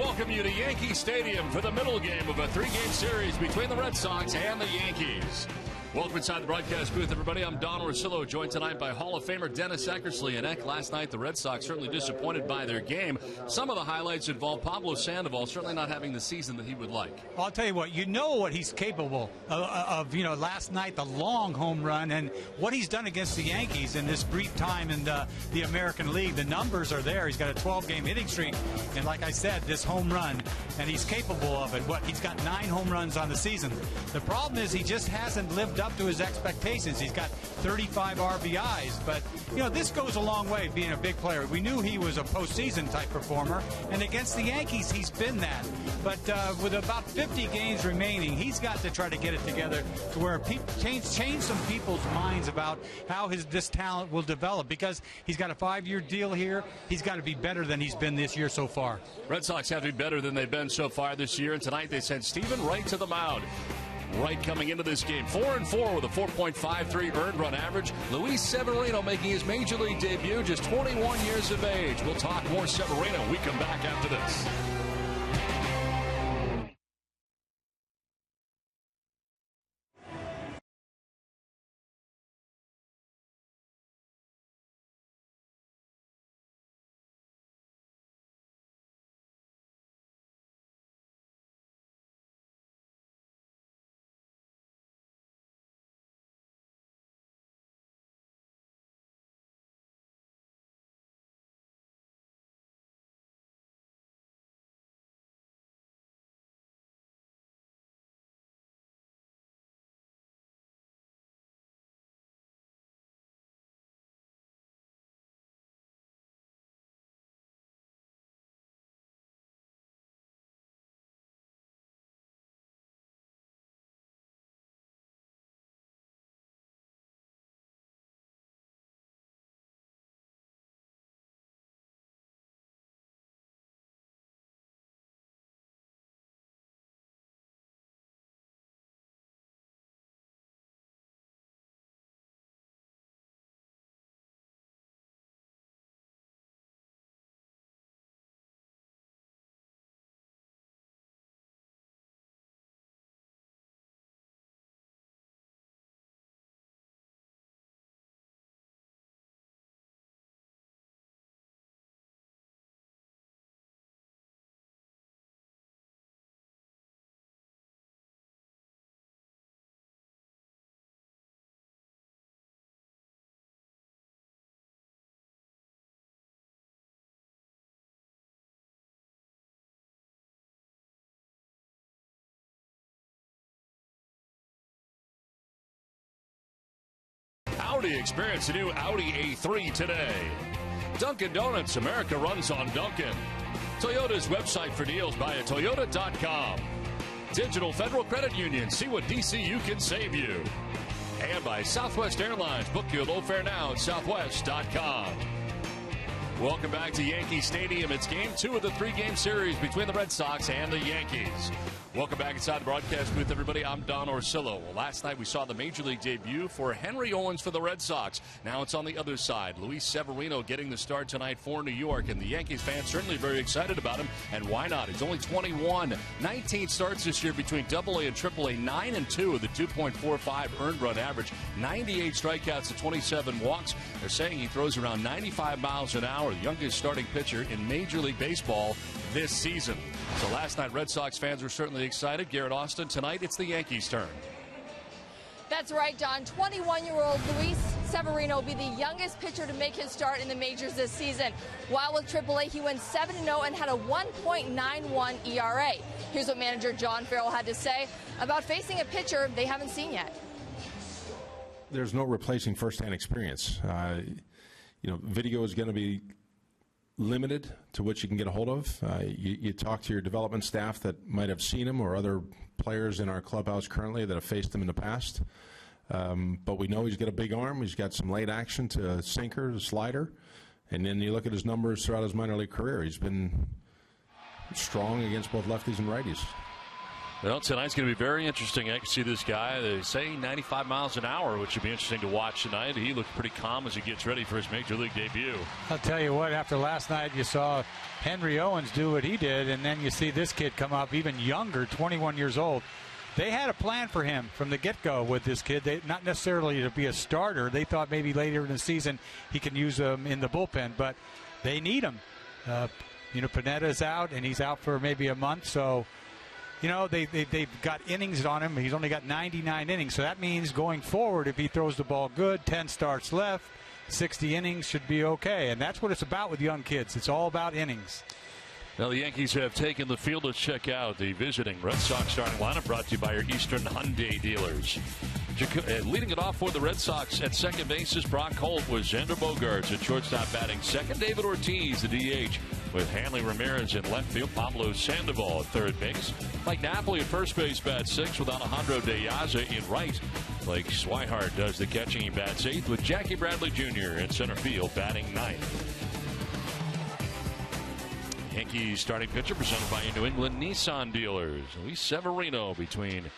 welcome you to Yankee Stadium for the middle game of a three-game series between the Red Sox and the Yankees. Welcome inside the broadcast booth, everybody. I'm Don Orsillo, joined tonight by Hall of Famer Dennis Eckersley. And last night, the Red Sox certainly disappointed by their game. Some of the highlights involve Pablo Sandoval certainly not having the season that he would like. I'll tell you what, you know what he's capable of. You know, last night, the long home run, and what he's done against the Yankees in this brief time in the American League. The numbers are there. He's got a 12-game hitting streak, and like I said, this home run, and he's capable of it. He's got 9 home runs on the season. The problem is he just hasn't lived up to his expectations. He's got 35 RBIs, but you know, this goes a long way being a big player. We knew he was a postseason type performer, and against the Yankees he's been that, but with about 50 games remaining, he's got to try to get it together to where change some people's minds about how this talent will develop, because he's got a 5-year deal here. He's got to be better than he's been this year so far. Red Sox have to be better than they've been so far this year, and tonight they sent Stephen Wright to the mound. Wright coming into this game 4-4 with a 4.53 earned run average. Luis Severino making his major league debut, just 21 years of age. We'll talk more Severino when we come back after this. Audi, experience the new Audi A3 today. Dunkin' Donuts, America runs on Dunkin'. Toyota's website for deals via Toyota.com. Digital Federal Credit Union, see what DCU can save you. And by Southwest Airlines, book your low fare now at Southwest.com. Welcome back to Yankee Stadium. It's game 2 of the 3-game series between the Red Sox and the Yankees. Welcome back inside the broadcast booth, everybody. I'm Don Orsillo. Well, last night we saw the Major League debut for Henry Owens for the Red Sox. Now it's on the other side. Luis Severino getting the start tonight for New York, and the Yankees fans certainly very excited about him. And why not? He's only 21. 19 starts this year between AA and AAA. 9-2 with a 2.45 earned run average. 98 strikeouts to 27 walks. They're saying he throws around 95 miles an hour. The youngest starting pitcher in Major League Baseball this season. So last night, Red Sox fans were certainly excited. Garrett Austin, tonight it's the Yankees' turn. That's right, Don. 21-year-old Luis Severino will be the youngest pitcher to make his start in the majors this season. While with AAA, he went 7-0 and had a 1.91 ERA. Here's what manager John Farrell had to say about facing a pitcher they haven't seen yet. There's no replacing first-hand experience. Video is going to be limited to what you can get a hold of. You talk to your development staff that might have seen him, or other players in our clubhouse currently that have faced him in the past. But we know he's got a big arm. He's got some late action to a sinker, a slider. And then you look at his numbers throughout his minor league career. He's been strong against both lefties and righties. Well, tonight's going to be very interesting. I can see this guy, they say 95 miles an hour, which should be interesting to watch tonight. He looks pretty calm as he gets ready for his major league debut. I'll tell you what, after last night, you saw Henry Owens do what he did, and then you see this kid come up even younger, 21 years old. They had a plan for him from the get-go with this kid. Not necessarily to be a starter. They thought maybe later in the season he can use him in the bullpen, but they need him. Pineda's out, and he's out for maybe a month, so they've got innings on him. He's only got 99 innings, so that means going forward, if he throws the ball good, 10 starts left, 60 innings should be okay. And that's what it's about with young kids. It's all about innings. Now, the Yankees have taken the field to check out the visiting Red Sox starting lineup, brought to you by your Eastern Hyundai dealers. Leading it off for the Red Sox at second base is Brock Holt, with Xander Bogaerts at shortstop batting second. David Ortiz, the DH, with Hanley Ramirez in left field. Pablo Sandoval at third base. Mike Napoli at first base, bats sixth, with Alejandro De Aza in right. Blake Swihart does the catching. He bats eighth, with Jackie Bradley Jr. in center field, batting ninth. Yankees starting pitcher presented by your New England Nissan dealers. Luis Severino between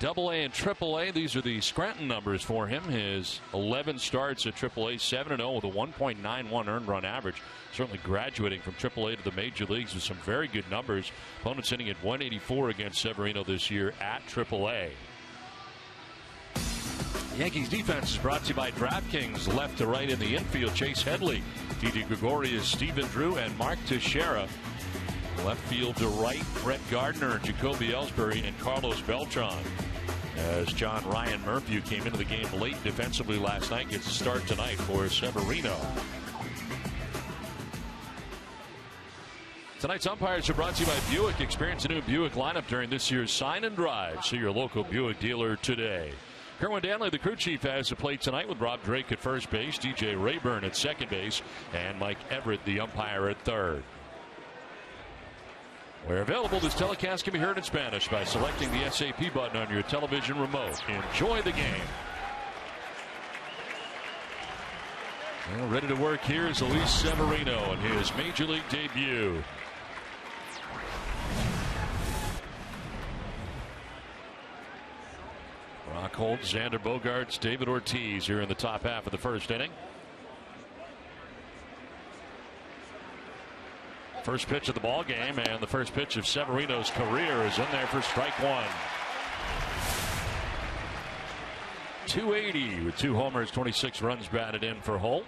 AA and AAA. These are the Scranton numbers for him. His 11 starts at AAA, 7-0 with a 1.91 earned run average. Certainly graduating from AAA to the major leagues with some very good numbers. Opponents hitting at 184 against Severino this year at AAA. Yankees defense is brought to you by DraftKings. Left to right in the infield, Chase Headley, Didi Gregorius, Stephen Drew, and Mark Teixeira. Left field to right, Brett Gardner, Jacoby Ellsbury, and Carlos Beltran. As John Ryan Murphy, came into the game late defensively last night, gets a start tonight for Severino. Tonight's umpires are brought to you by Buick. Experience a new Buick lineup during this year's Sign and Drive. See your local Buick dealer today. Kerwin Danley, the crew chief, has the plate tonight with Rob Drake at first base, DJ Rayburn at second base, and Mike Everett, the umpire, at third. Where available, this telecast can be heard in Spanish by selecting the SAP button on your television remote. Enjoy the game. Well, ready to work here is Luis Severino in his major league debut. Brock Holt, Xander Bogaerts, David Ortiz here in the top half of the first inning. First pitch of the ball game, and the first pitch of Severino's career is in there for strike one. 280 with 2 homers, 26 runs batted in for Holt.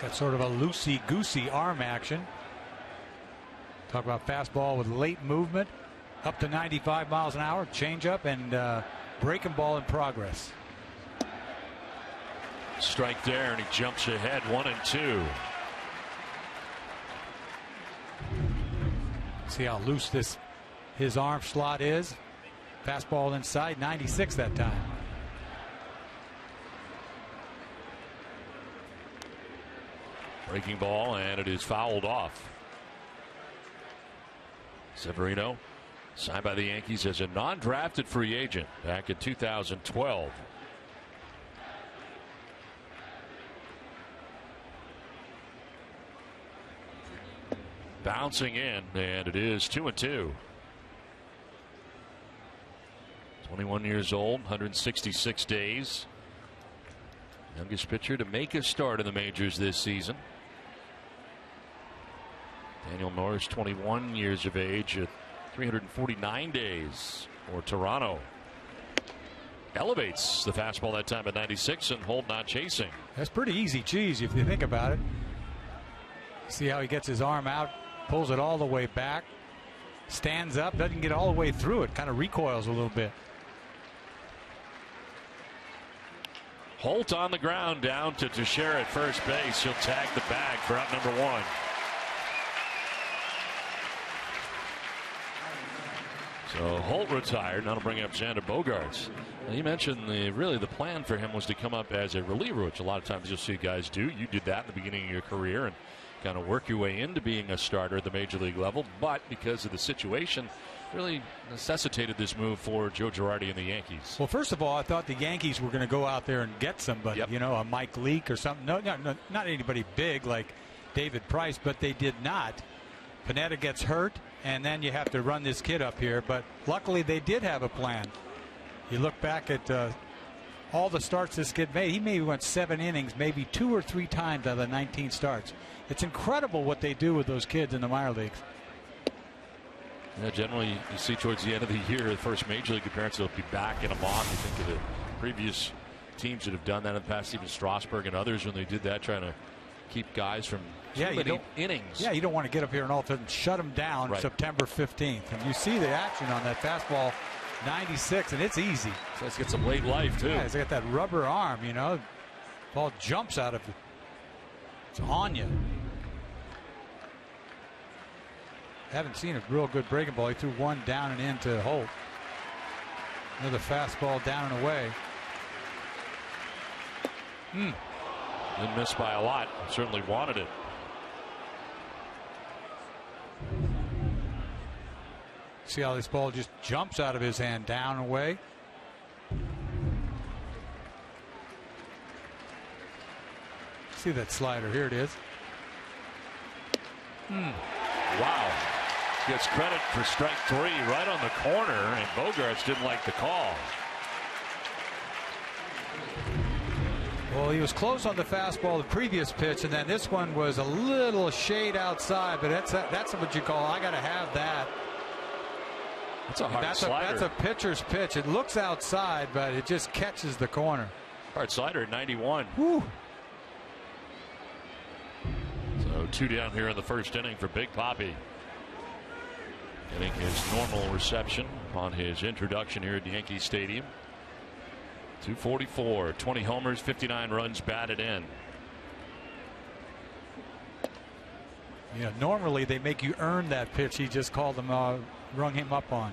Got sort of a loosey-goosey arm action. Talk about fastball with late movement, up to 95 miles an hour, changeup, and breaking ball in progress. Strike there, and he jumps ahead, 1-2. See how loose his arm slot is. Fastball inside, 96 that time. Breaking ball, and it is fouled off. Severino signed by the Yankees as a non-drafted free agent back in 2012. Bouncing in, and it is 2-2. 21 years old, 166 days. Youngest pitcher to make a start in the majors this season. Daniel Norris, 21 years of age at 349 days for Toronto. Elevates the fastball that time at 96, and Holt not chasing. That's pretty easy cheese if you think about it. See how he gets his arm out, pulls it all the way back, stands up, doesn't get all the way through it, kind of recoils a little bit. Holt on the ground, down to Teixeira at first base. He'll tag the bag for out number one. So Holt retired. Now to bring up Xander Bogaerts. Now you mentioned the plan for him was to come up as a reliever, which a lot of times you'll see guys do. You did that in the beginning of your career and kind of work your way into being a starter at the major league level, but because of the situation, really necessitated this move for Joe Girardi and the Yankees. Well, first of all, I thought the Yankees were going to go out there and get somebody, Yep. you know, a Mike Leake or something. No, not anybody big like David Price, but they did not. Pineda gets hurt, and then you have to run this kid up here. But luckily, they did have a plan. You look back at all the starts this kid made. He maybe went 7 innings, maybe 2 or 3 times out of the 19 starts. It's incredible what they do with those kids in the minor leagues. Yeah, generally, you see towards the end of the year, the first major league appearance, they'll be backing them off. You think of the previous teams that have done that in the past, even Strasburg and others, when they did that, trying to keep guys from many innings. Yeah, you don't want to get up here and all of a sudden shut them down Right. September 15th. And you see the action on that fastball, 96, and it's easy. So let's get some late life, too. Yeah, he's got that rubber arm, you know. Ball jumps out of it. It's on you. Haven't seen a real good breaking ball. He threw one down and in to Holt. Another fastball down and away. Didn't miss by a lot. Certainly wanted it. See how this ball just jumps out of his hand, down and away. See that slider. Here it is. Wow. Gets credit for strike 3 right on the corner, and Bogaerts didn't like the call. Well, he was close on the fastball the previous pitch, and then this one was a little shade outside, but that's what you call, I got to have that. That's a hard slider. That's a pitcher's pitch. It looks outside, but it just catches the corner. Hard slider at 91. Whew. So 2 down here in the first inning for Big Papi. Getting his normal reception on his introduction here at Yankee Stadium. 244, 20 homers, 59 runs batted in. You know, normally they make you earn that pitch. He just called him, rung him up on.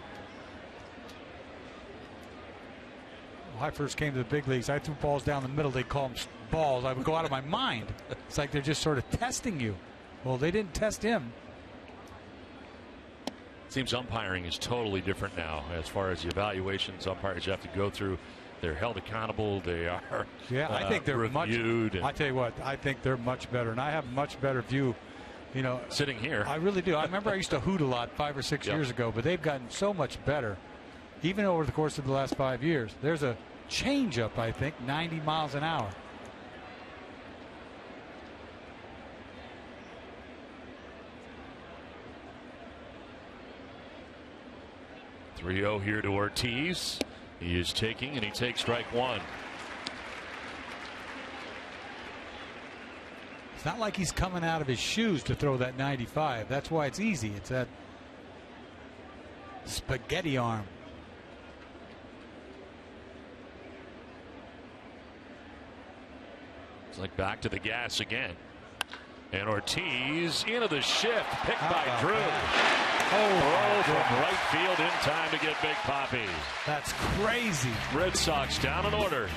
When I first came to the big leagues, I threw balls down the middle. They call them balls. I would go out of my mind. It's like they're just sort of testing you. Well, they didn't test him. Seems umpiring is totally different now as far as the evaluations umpires have to go through. They're held accountable. They are I think they're reviewed. I tell you what, I think they're much better, and I have a much better view. You know, sitting here, I really do. I remember I used to hoot a lot 5 or 6 years ago, but they've gotten so much better, even over the course of the last 5 years. There's a changeup, I think, 90 miles an hour. .3-0 here to Ortiz. He is taking, and he takes strike 1. It's not like he's coming out of his shoes to throw that 95. That's why it's easy. It's that spaghetti arm. It's like back to the gas again. And Ortiz into the shift, picked by Drew. Throw from right field in time to get Big Papi. That's crazy. Red Sox down in order.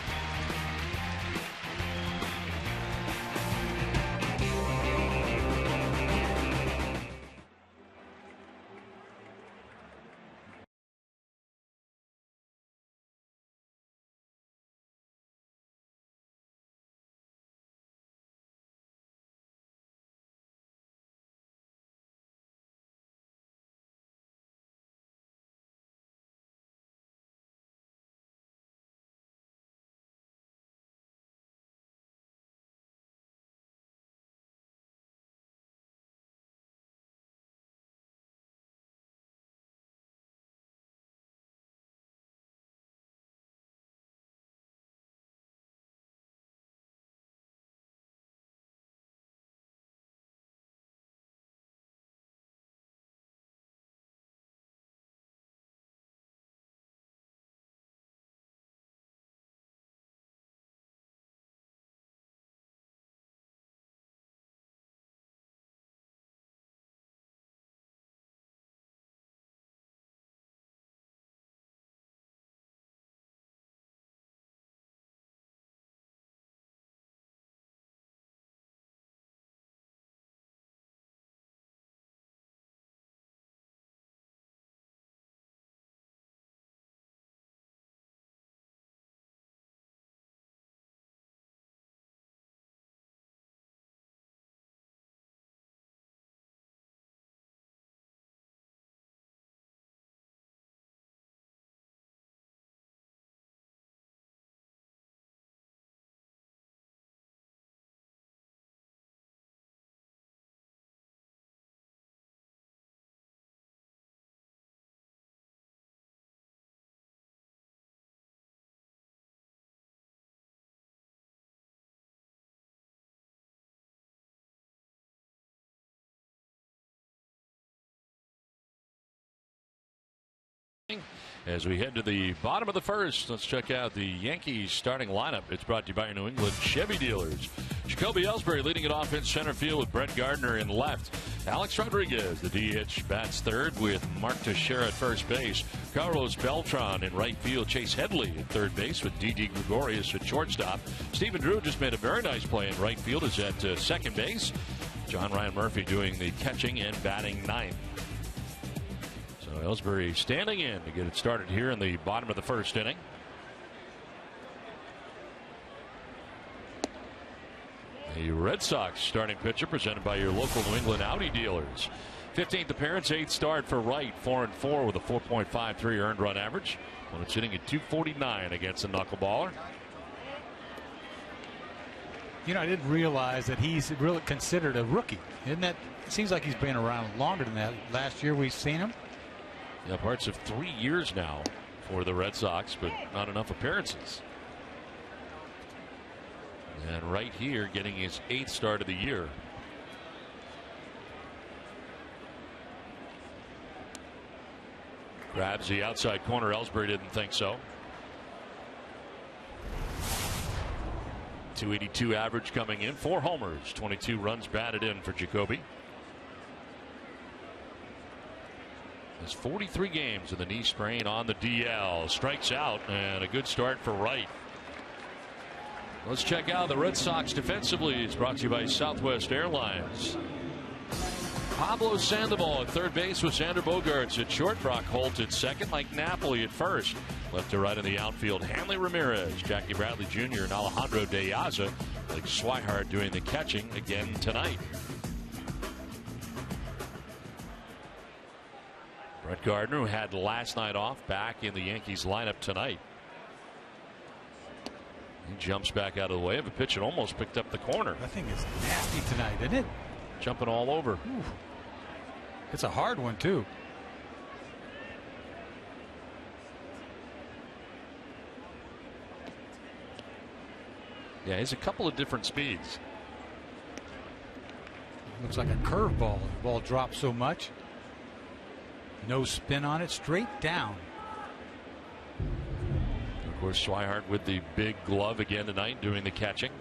As we head to the bottom of the first, let's check out the Yankees starting lineup. It's brought to you by your New England Chevy dealers. Jacoby Ellsbury leading it off in center field with Brett Gardner in left. Alex Rodriguez, the DH, bats third with Mark Teixeira at first base. Carlos Beltran in right field. Chase Headley at third base with Didi Gregorius at shortstop. Stephen Drew just made a very nice play in right field. Is at second base. John Ryan Murphy doing the catching and batting ninth. Ellsbury standing in to get it started here in the bottom of the first inning. The Red Sox starting pitcher presented by your local New England Audi dealers. 15th appearance, 8th start for Wright, 4-4 with a 4.53 earned run average. When it's hitting at 249 against a knuckleballer. You know, I didn't realize that he's really considered a rookie. Isn't that? It seems like he's been around longer than that. Last year we've seen him. Yeah, parts of 3 years now for the Red Sox, but not enough appearances. And right here, getting his 8th start of the year. Grabs the outside corner. Ellsbury didn't think so. 282 average coming in. 4 homers, 22 runs batted in for Jacoby. There's 43 games with a knee sprain on the DL. Strikes out, and a good start for Wright. Let's check out the Red Sox defensively. It's brought to you by Southwest Airlines. Pablo Sandoval at third base with Sander Bogaerts at short. Brock Holt at second. Mike Napoli at first. Left to right in the outfield, Hanley Ramirez, Jackie Bradley Jr., and Alejandro De Aza. Blake Swihart doing the catching again tonight. Brett Gardner, who had last night off, back in the Yankees lineup tonight. He jumps back out of the way of a pitch and almost picked up the corner. That thing is nasty tonight, isn't it? Jumping all over. Ooh. It's a hard one, too. Yeah, he's a couple of different speeds. Looks like a curveball. The ball drops so much. No spin on it, straight down. Of course, Swihart with the big glove again tonight, doing the catching.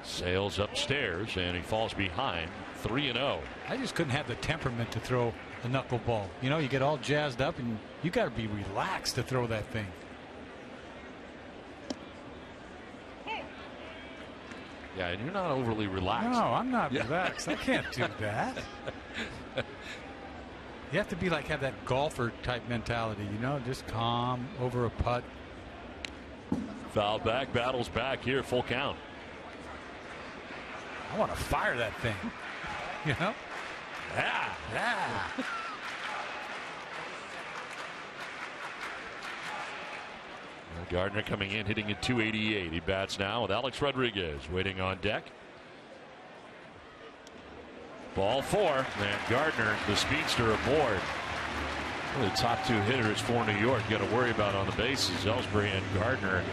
Sails upstairs, and he falls behind, 3-0. I just couldn't have the temperament to throw a knuckleball. You know, you get all jazzed up, and you got to be relaxed to throw that thing. Yeah, and you're not overly relaxed. No, I'm not relaxed. I can't do that. You have to be like, have that golfer type mentality, you know, just calm over a putt. Foul back, battles back here, full count. I want to fire that thing, you know? Yeah. Gardner coming in, hitting at 288. He bats now with Alex Rodriguez waiting on deck. Ball 4, and Gardner, the speedster, aboard. Well, the top 2 hitters for New York got to worry about on the bases. Ellsbury and Gardner.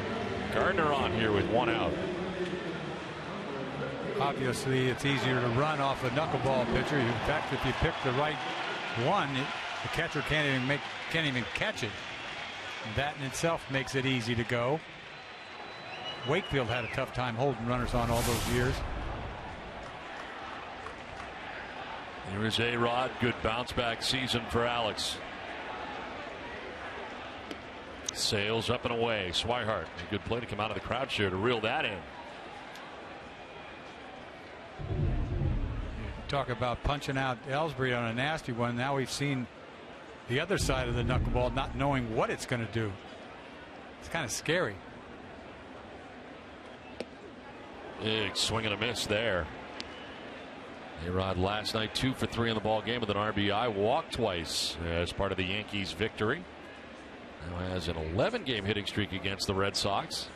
Gardner on here with 1 out. Obviously, it's easier to run off a knuckleball pitcher. In fact, if you pick the right one, the catcher can't even catch it. That in itself makes it easy to go. Wakefield had a tough time holding runners on all those years. Here is A-Rod. Good bounce back season for Alex. Sails up and away. Swihart, a good play to come out of the crowd share to reel that in. Talk about punching out Ellsbury on a nasty one. Now we've seen the other side of the knuckleball, not knowing what it's going to do. It's kind of scary. Big swing and a miss there. A-Rod last night 2 for 3 in the ball game with an RBI, walked twice as part of the Yankees victory. Now has an 11-game hitting streak against the Red Sox.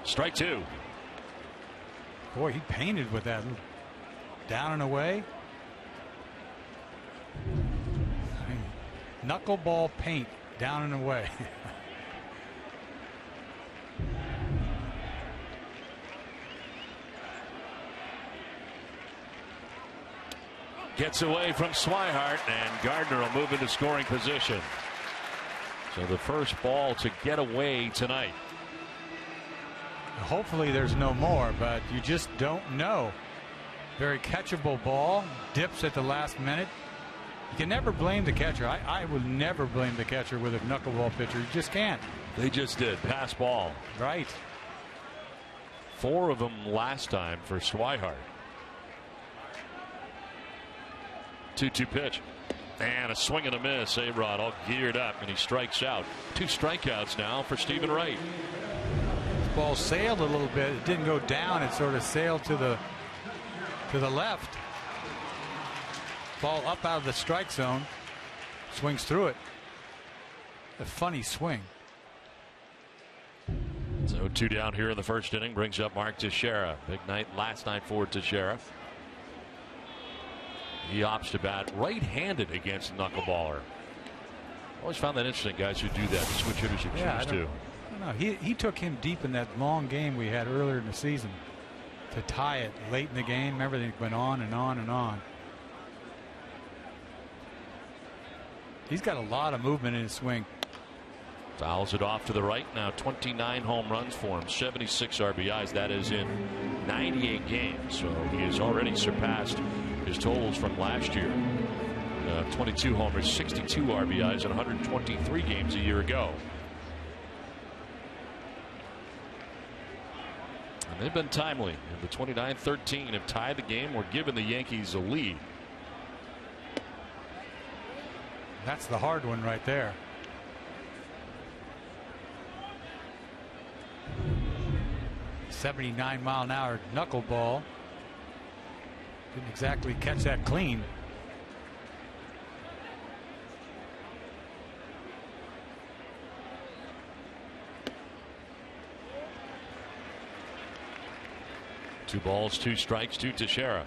Strike 2. Boy, he painted with that. Down and away. I mean, knuckleball paint down and away. gets away from Swihart, and Gardner will move into scoring position. So the first ball to get away tonight. Hopefully there's no more, but you just don't know. Very catchable ball, dips at the last minute. You can never blame the catcher. I would never blame the catcher with a knuckleball pitcher. You just can't. They just did. Pass ball. Right. 4 of them last time for Swihart. 2-2 pitch. And a swing and a miss. A-Rod all geared up, and he strikes out. 2 strikeouts now for Stephen Wright. This ball sailed a little bit. It didn't go down. It sort of sailed to the left. Ball up out of the strike zone. Swings through it. A funny swing. So 2 down here in the first inning brings up Mark Teixeira. Big night last night for Teixeira. He opts to bat right-handed against knuckleballer. Always found that interesting, guys who do that. The switch hitters who choose to. I don't know. He took him deep in that long game we had earlier in the season to tie it late in the game. Everything went on and on and on. He's got a lot of movement in his swing. Fouls it off to the right. Now 29 home runs for him, 76 RBIs. That is in 98 games. So he has already surpassed his totals from last year. 22 homers, 62 RBIs, and 123 games a year ago. And they've been timely. And the 29-13 have tied the game or given the Yankees a lead. That's the hard one right there. .79-mile-an-hour knuckleball. Didn't exactly catch that clean. Two balls, 2 strikes to Teixeira.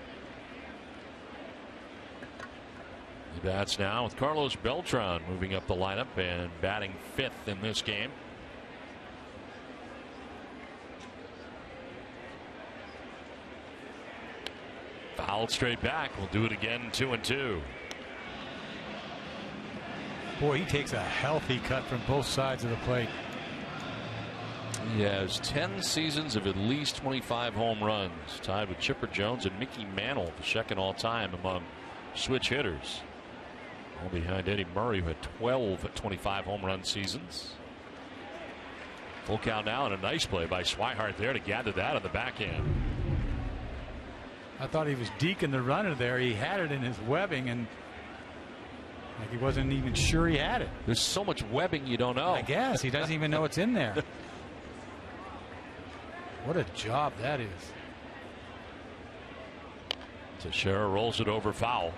He bats now with Carlos Beltran moving up the lineup and batting 5th in this game. Fouled straight back. We'll do it again. 2-2. Boy, he takes a healthy cut from both sides of the plate. He has 10 seasons of at least 25 home runs, tied with Chipper Jones and Mickey Mantle, the second all-time among switch hitters. All behind Eddie Murray, who had 12 at 25 home run seasons. Full count now, and a nice play by Swihart there to gather that on the backhand. I thought he was deking the runner there. He had it in his webbing, and like he wasn't even sure he had it. There's so much webbing you don't know. I guess he doesn't even know it's in there. What a job that is. Teixeira rolls it over, foul.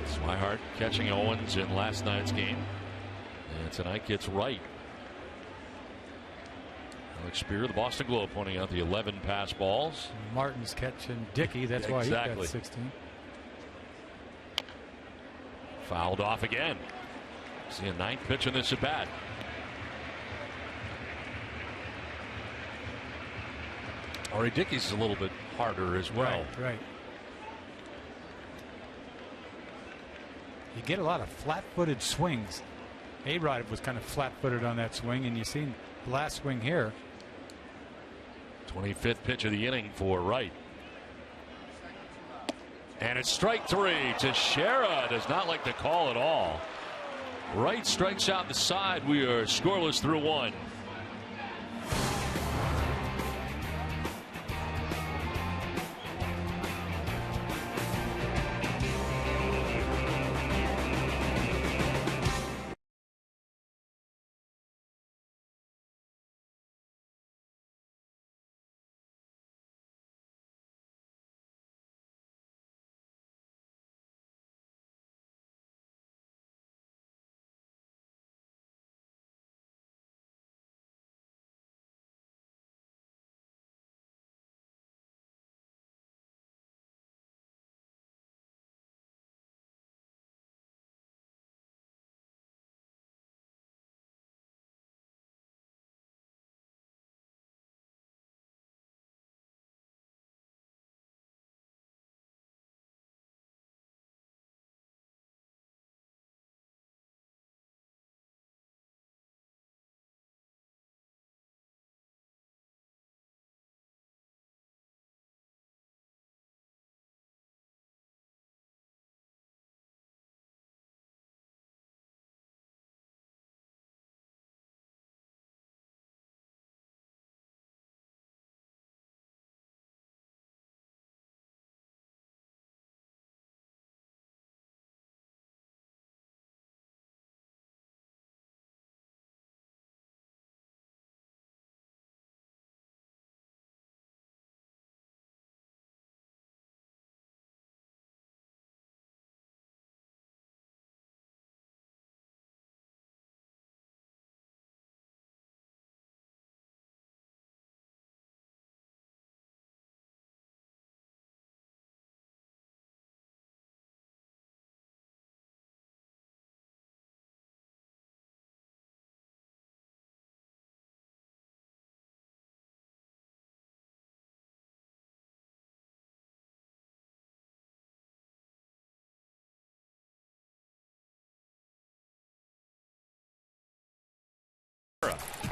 Swihart catching Owens in last night's game. And tonight gets Wright. Alex Spear, the Boston Globe, pointing out the 11 pass balls. Martin's catching Dickey. That's why he got 16. Fouled off again. See a 9th pitch in this at bat. Ari Dickey's is a little bit harder as well. Right. You get a lot of flat-footed swings. A-Rod was kind of flat-footed on that swing, and you seen the last swing here. 25th pitch of the inning for Wright. And it's strike 3. Teixeira does not like the call at all. Wright strikes out the side. We are scoreless through 1.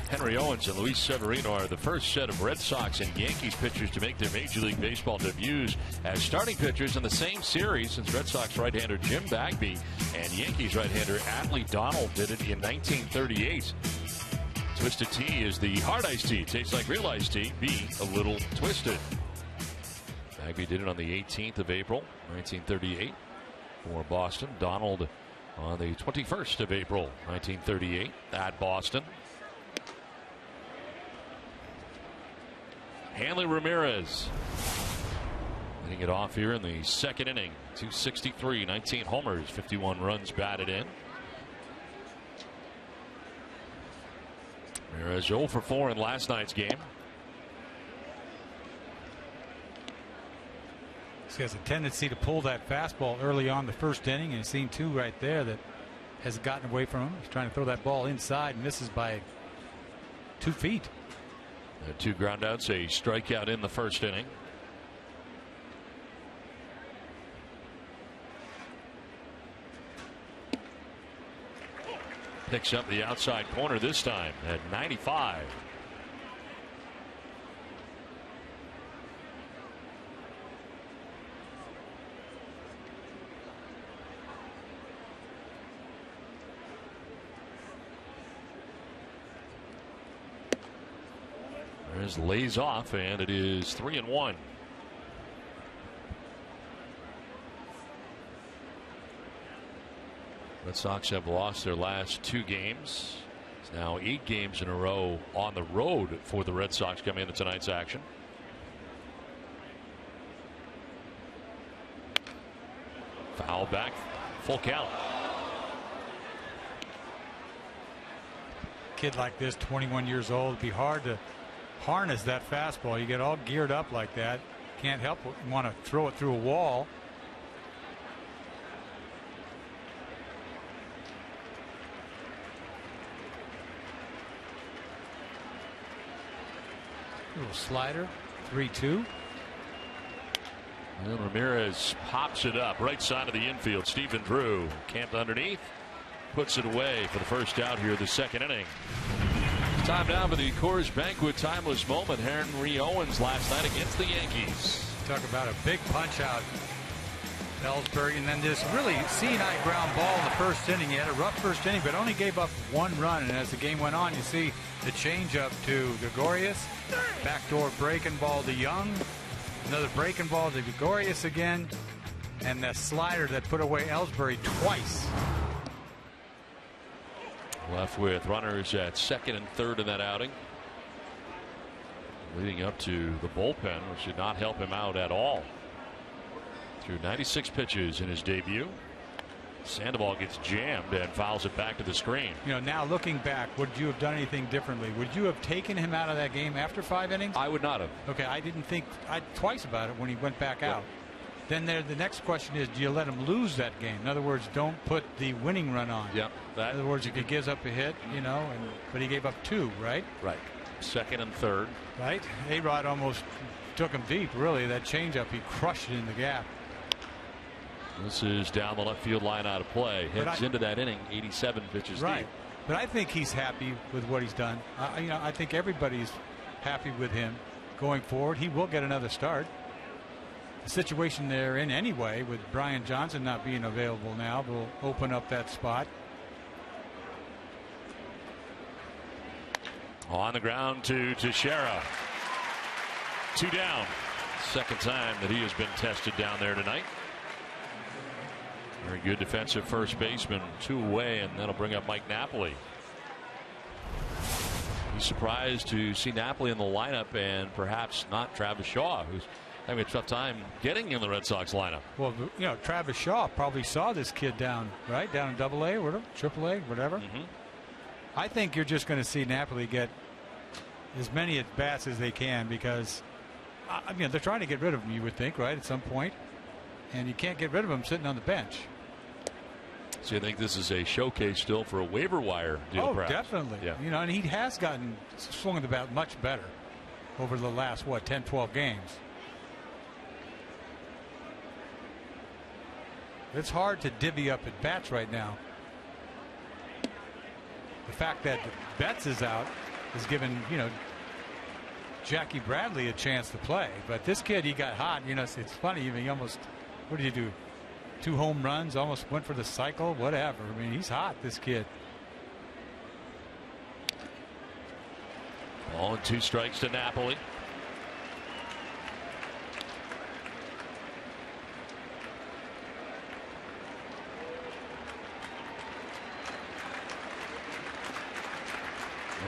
Henry Owens and Luis Severino are the first set of Red Sox and Yankees pitchers to make their Major League Baseball debuts as starting pitchers in the same series since Red Sox right-hander Jim Bagby and Yankees right-hander Adley Donald did it in 1938. Twisted Tea is the hard iced tea. Tastes like real iced tea. Be a little twisted. Bagby did it on the 18th of April, 1938 for Boston. Donald on the 21st of April, 1938 at Boston. Hanley Ramirez leading it off here in the second inning. 263, 19 homers, 51 runs batted in. Ramirez 0 for 4 in last night's game. He has a tendency to pull that fastball early on the first inning, and you've seen two right there that has gotten away from him. He's trying to throw that ball inside and misses by 2 feet. 2 groundouts, a strikeout in the first inning. Picks up the outside corner this time at 95. There's lays off, and it is 3-1. Red Sox have lost their last 2 games. It's now 8 games in a row on the road for the Red Sox coming into tonight's action. Foul back, full count. Kid like this, 21 years old, it'd be hard to harness that fastball. You get all geared up like that, can't help but want to throw it through a wall. Little slider, 3-2. And Ramirez pops it up right side of the infield. Stephen Drew camped underneath, puts it away for the first out here the second inning. Time now for the Coors Banquet timeless moment. Henry Owens last night against the Yankees. Talk about a big punch out. Ellsbury, and then this really C&I ground ball in the first inning. He had a rough first inning, but only gave up 1 run. And as the game went on, you see the changeup to Gregorius, backdoor breaking ball to Young, another breaking ball to Gregorius again, and the slider that put away Ellsbury twice. Left with runners at second and third in that outing. Leading up to the bullpen, which did not help him out at all. Through 96 pitches in his debut. Sandoval gets jammed and fouls it back to the screen. You know, now looking back, would you have done anything differently? Would you have taken him out of that game after 5 innings? I would not have. Okay, I didn't think twice about it when he went back out. Then the next question is, do you let him lose that game? In other words, don't put the winning run on. Yeah. In other words, if he gives up a hit, you know, but he gave up 2, right? Right. Second and third. Right. A-Rod almost took him deep, really. That changeup, he crushed it in the gap. This is down the left field line out of play. Heads into that inning, 87 pitches deep. But I think he's happy with what he's done. You know, I think everybody's happy with him going forward. He will get another start. The situation they're in anyway, with Brian Johnson not being available now, will open up that spot. On the ground to Teixeira. 2 down. Second time that he has been tested down there tonight. Very good defensive first baseman, 2 away, and that'll bring up Mike Napoli. He's surprised to see Napoli in the lineup and perhaps not Travis Shaw, who's having a tough time getting in the Red Sox lineup. Well, you know, Travis Shaw probably saw this kid down in AA or whatever, AAA, whatever. I think you're just going to see Napoli get as many at bats as they can, because I mean, they're trying to get rid of him, you would think, right, at some point, and you can't get rid of him sitting on the bench. So you think this is a showcase still for a waiver wire deal? Oh, perhaps? definitely. Yeah. You know, and he has gotten swung the bat much better over the last 10, 12 games. It's hard to divvy up at bats right now. the fact that Betts is out has given, you know, Jackie Bradley a chance to play. But this kid, he got hot. You know, it's funny. I mean, he almost, what did he do? 2 home runs, almost went for the cycle, whatever. I mean, he's hot, this kid. Ball and 2 strikes to Napoli.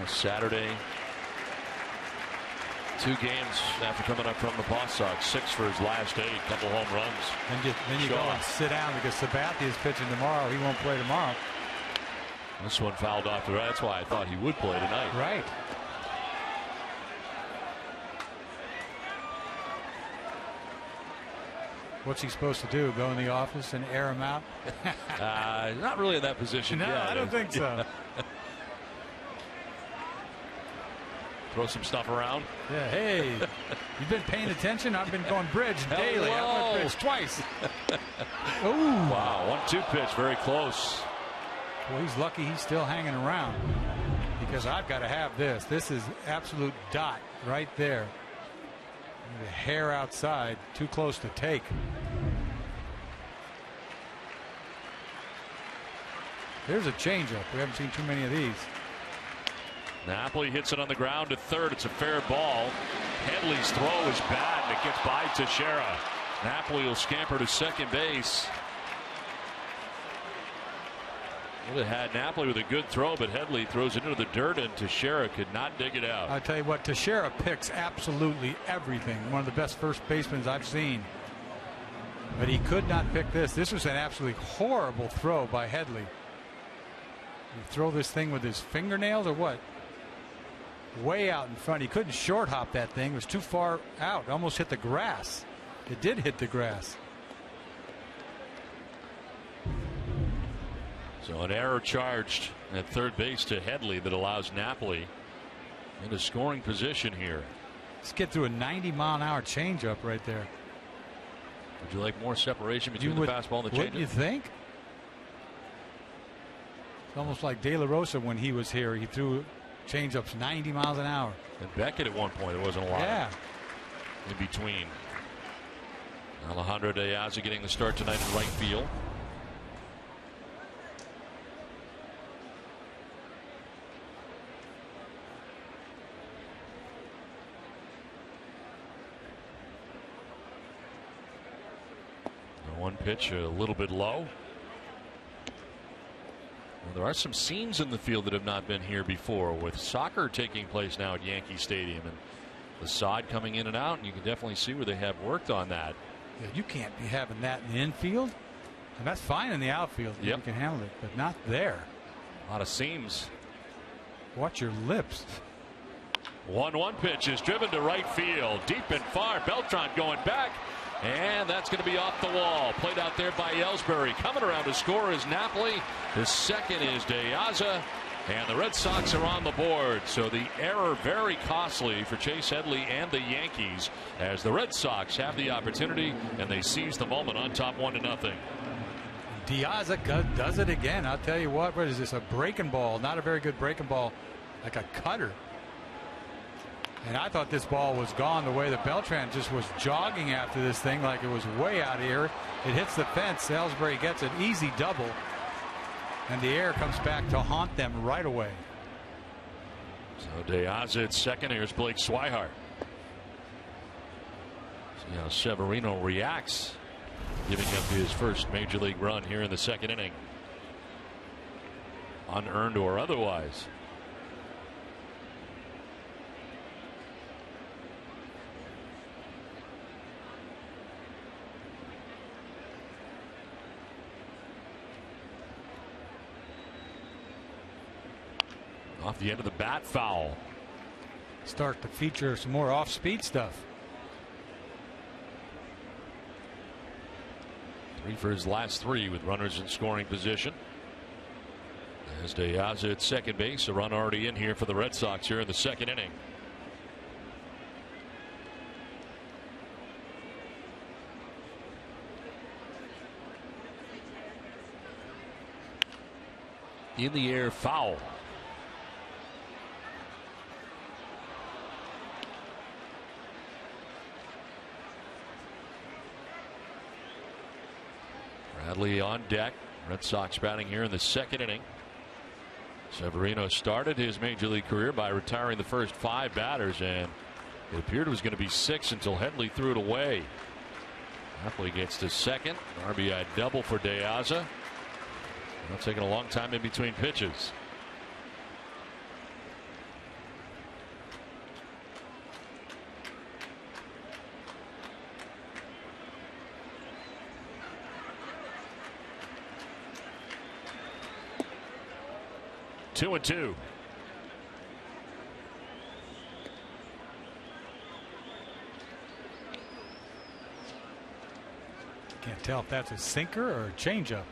Saturday, 2 games after coming up from the BOS Sox, 6 for his last 8, couple home runs. Then you go and sit down because Sabathia is pitching tomorrow. He won't play tomorrow. This one fouled off the right. That's why I thought he would play tonight. Right. What's he supposed to do? Go in the office and air him out? Not really in that position. No, yet. I don't think so. Throw some stuff around. Yeah, hey, you've been paying attention? I've been going bridge daily. I went bridge twice. Ooh. Wow, 1-2 pitch, very close. Well, he's lucky he's still hanging around because I've got to have this. This is absolute dot right there. The hair outside, too close to take. There's a changeup. We haven't seen too many of these. Napoli hits it on the ground to third. It's a fair ball. Headley's throw is bad, and it gets by Teixeira. Napoli will scamper to second base. Would have had Napoli with a good throw, but Headley throws it into the dirt, and Teixeira could not dig it out. I'll tell you what, Teixeira picks absolutely everything. One of the best first basemen I've seen. But he could not pick this. This was an absolutely horrible throw by Headley. You throw this thing with his fingernails or what? Way out in front. He couldn't short hop that thing. It was too far out. Almost hit the grass. It did hit the grass. So an error charged at third base to Headley that allows Napoli into scoring position here. Let's get through a 90-mile-an-hour changeup right there. Would you like more separation between the fastball and the changeup? Wouldn't you think? It's almost like De La Rosa when he was here. He threw changeups 90 miles an hour. And Beckett at one point, there wasn't a lot in between. Alejandro De Aza getting the start tonight in right field. One pitch a little bit low. Well, there are some scenes in the field that have not been here before, with soccer taking place now at Yankee Stadium and the sod coming in and out, and you can definitely see where they have worked on that. Yeah, you can't be having that in the infield, and that's fine in the outfield. Yep. You can handle it, but not there. A lot of seams. Watch your lips. 1-1 pitch is driven to right field, deep and far. Beltran going back. And that's going to be off the wall. Played out there by Ellsbury. Coming around to score is Napoli. The second is De Aza. And the Red Sox are on the board. So the error very costly for Chase Headley and the Yankees, as the Red Sox have the opportunity and they seize the moment on top 1-0. De Aza does it again. I'll tell you what is this? A breaking ball. Not a very good breaking ball. Like a cutter. And I thought this ball was gone the way that Beltran just was jogging after this thing like it was way out of here. It hits the fence. Ellsbury gets an easy double. And the air comes back to haunt them right away. So De Aza at second. Here's Blake Swihart. See how Severino reacts, giving up his first major league run here in the second inning. Unearned or otherwise. Off the end of the bat, foul. Start to feature some more off-speed stuff. 3 for his last 3 with runners in scoring position. As De Aza at second base, a run already in here for the Red Sox here in the second inning. In the air, foul. Adley on deck. Red Sox batting here in the second inning. Severino started his major league career by retiring the first 5 batters, and it appeared it was going to be 6 until Headley threw it away. Adley gets to second. RBI double for De Aza. Not taking a long time in between pitches. Two and two. Can't tell if that's a sinker or a changeup.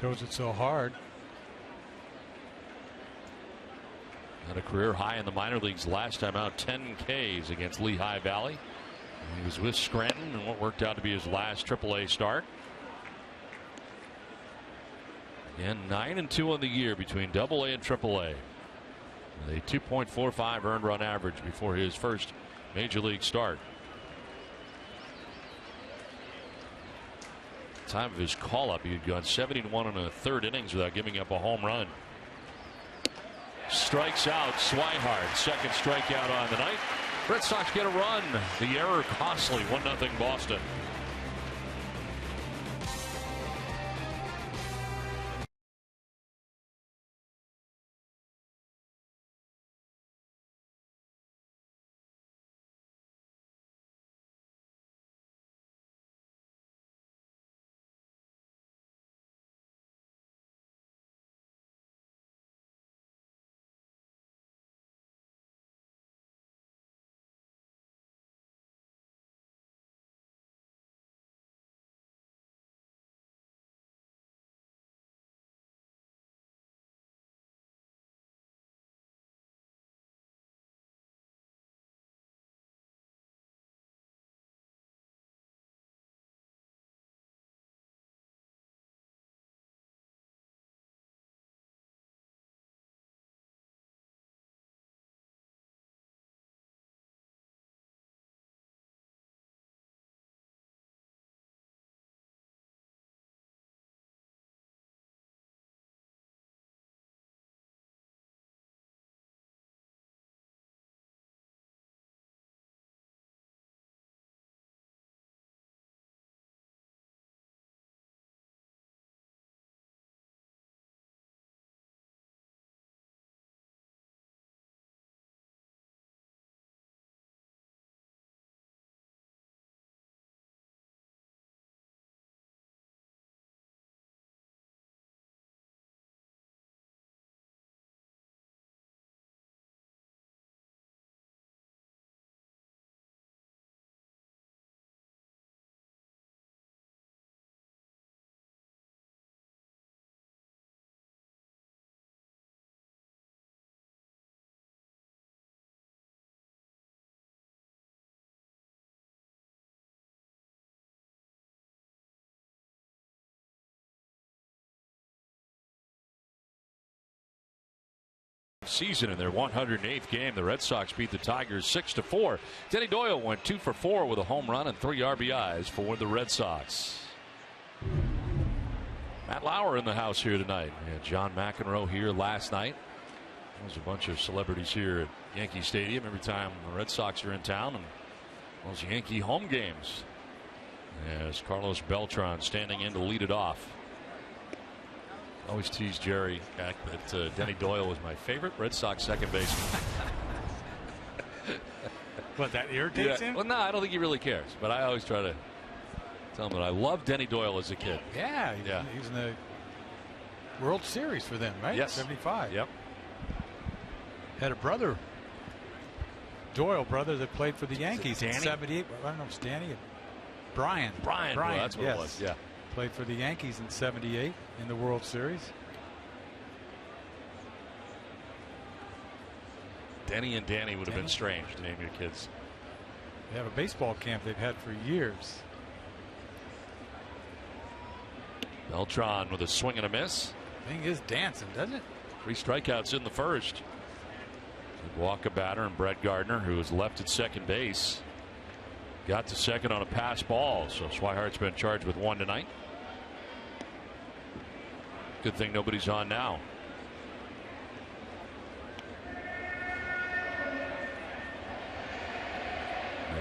Throws it so hard. Had a career high in the minor leagues last time out, 10 Ks against Lehigh Valley. He was with Scranton in what worked out to be his last AAA start. Again, 9-2 on the year between AA and AAA. With a 2.45 earned run average before his first major league start. Time of his call-up, he had gone 71 in the third innings without giving up a home run. Strikes out Swihart, second strikeout on the night. Red Sox get a run. The error costly, 1-0 Boston. Season in their 108th game, the Red Sox beat the Tigers 6-4. Denny Doyle went 2 for 4 with a home run and 3 RBIs for the Red Sox. Matt Lauer in the house here tonight. We had John McEnroe here last night. There's a bunch of celebrities here at Yankee Stadium every time the Red Sox are in town, and those Yankee home games. As Carlos Beltran standing in to lead it off. Always tease Jerry back that Denny Doyle was my favorite Red Sox second baseman. What, that irritates him? Well, no, I don't think he really cares. But I always try to tell him that I loved Denny Doyle as a kid. Yeah, he's in the World Series for them, right? Yes. 75. Yep. Had a brother, Doyle brother, that played for the Yankees in 78. I don't know if it's Danny or Brian. Well, that's what it was. Yeah. Played for the Yankees in 78 in the World Series. Denny and Danny would have been strange to name your kids. They have a baseball camp they've had for years. Beltran with a swing and a miss. Thing is dancing, doesn't it? 3 strikeouts in the first. Walker batter and Brett Gardner, who was left at second base, got to second on a pass ball. So Swihart's been charged with 1 tonight. Good thing nobody's on now.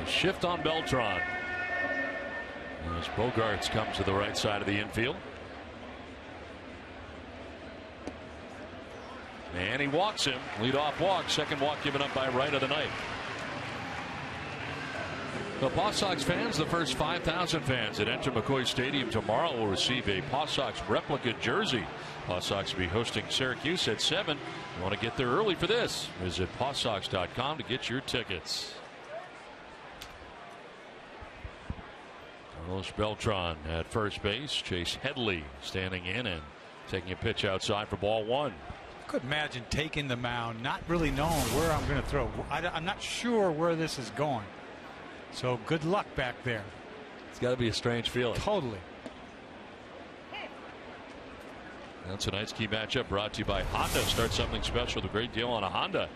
A shift on Beltran. As Bogarts comes to the right side of the infield. And he walks him. Leadoff walk. Second walk given up by Wright of the night. The Paw Sox fans, the first 5,000 fans that enter McCoy Stadium tomorrow will receive a Paw Sox replica jersey. Paw Sox will be hosting Syracuse at 7. You want to get there early for this? Visit pawsox.com to get your tickets. Carlos Beltran at first base. Chase Headley standing in and taking a pitch outside for ball 1. I could imagine taking the mound, not really knowing where I'm going to throw. I'm not sure where this is going. So good luck back there. It's got to be a strange feeling. Totally. Now tonight's key matchup brought to you by Honda. Start something special with a great deal on a Honda.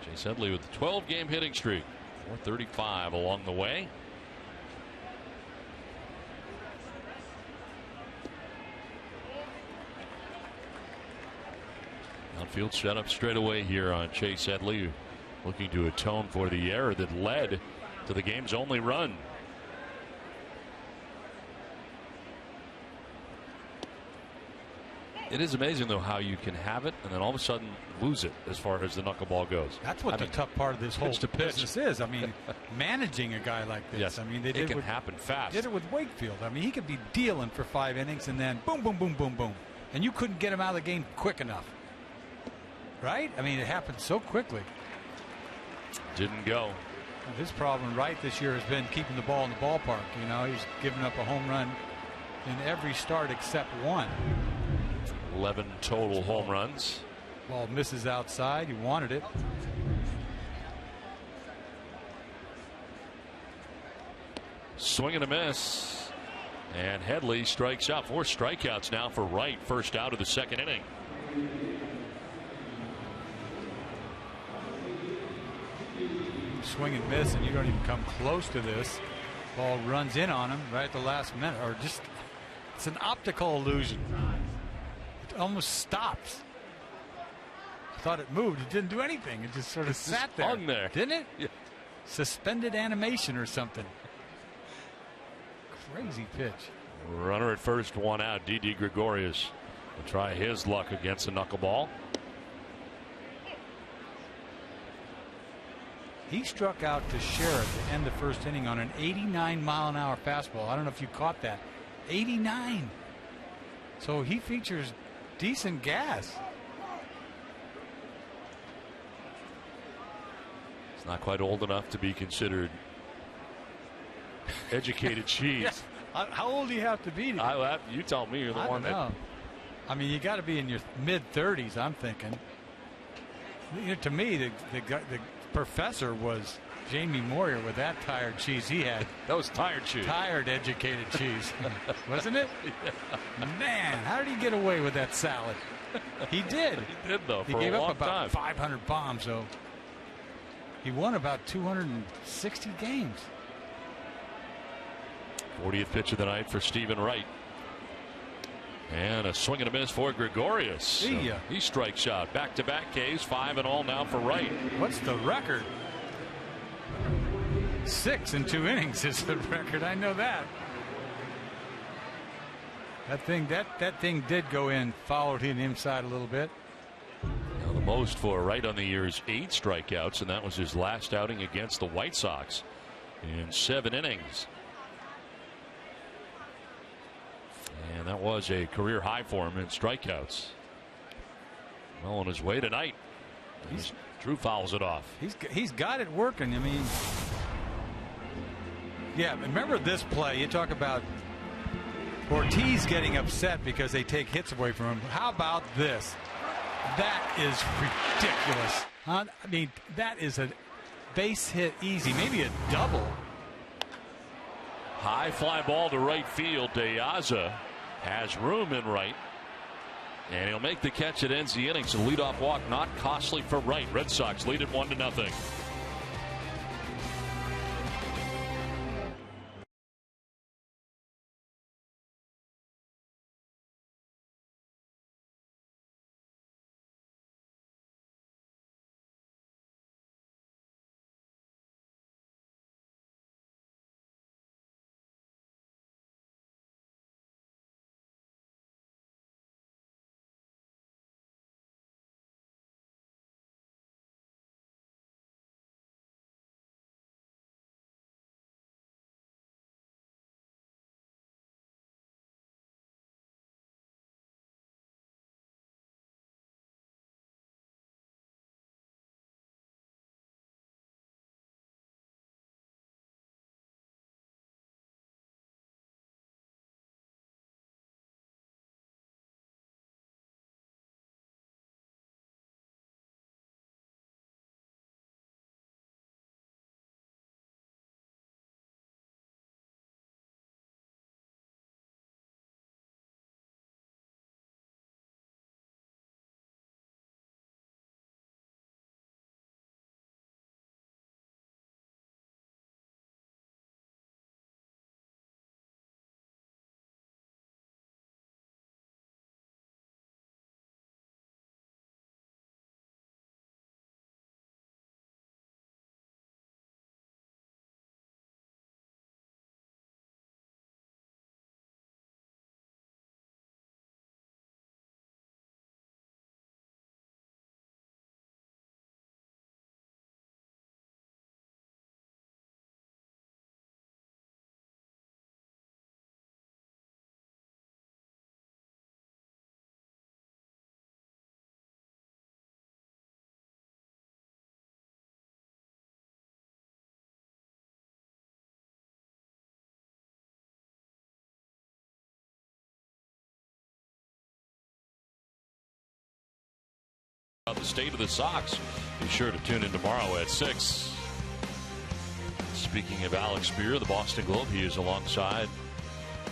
Chase Headley with a 12-game hitting streak. 435 along the way. Outfield set up straight away here on Chase Headley, looking to atone for the error that led to the game's only run. It is amazing, though, how you can have it and then all of a sudden lose it as far as the knuckleball goes. That's what the tough part of this whole business is. I mean, managing a guy like this. Yes, I mean, it can happen fast. Did it with Wakefield. I mean, he could be dealing for 5 innings and then boom, boom, boom, boom, boom. And you couldn't get him out of the game quick enough. Right? I mean, it happened so quickly. Didn't go. Well, his problem right this year has been keeping the ball in the ballpark. You know, he's given up a home run in every start except one. 11 total home runs. Ball misses outside. He wanted it. Swing and a miss. And Headley strikes out. 4 strikeouts now for Wright. First out of the second inning. Swing and miss, and you don't even come close to this. Ball runs in on him right at the last minute, or just it's an optical illusion. It almost stops. I thought it moved. It didn't do anything. It just sort of sat there. Hung there, didn't it? Yeah. Suspended animation or something. Crazy pitch. Runner at first, 1 out. Didi Gregorius will try his luck against the knuckleball. He struck out to Sherritt to end the first inning on an 89-mile-an-hour fastball. I don't know if you caught that. 89. So he features decent gas. It's not quite old enough to be considered educated cheese. Yeah. How old do you have to be? You tell me. You're the one that. I mean, you got to be in your mid-30s, I'm thinking. You know, to me, the professor was Jamie Moyer with that tired cheese he had. That was tired cheese. Tired, educated cheese. Wasn't it? Yeah. Man, how did he get away with that salad? He did. He did, though, he for gave a long up about time. 500 bombs, though. He won about 260 games. 40th pitch of the night for Stephen Wright. And a swing and a miss for Gregorius. See ya. He strikes out. Back-to-back Ks, 5 and all now for Wright. What's the record? 6 in 2 innings is the record. I know that. That thing did go in, followed him inside a little bit. Now the most for Wright on the year is 8 strikeouts, and that was his last outing against the White Sox in 7 innings. And that was a career high for him in strikeouts. Well, on his way tonight, Drew fouls it off. He's got it working. I mean, yeah, remember this play. You talk about Ortiz getting upset because they take hits away from him. How about this? That is ridiculous. I mean, that is a base hit easy, maybe a double. High fly ball to right field. De Aza has room in right, and he'll make the catch that ends the inning. So leadoff walk not costly for Wright. Red Sox lead it 1-0. the state of the Sox. Be sure to tune in tomorrow at 6. Speaking of Alex Spear, the Boston Globe, he is alongside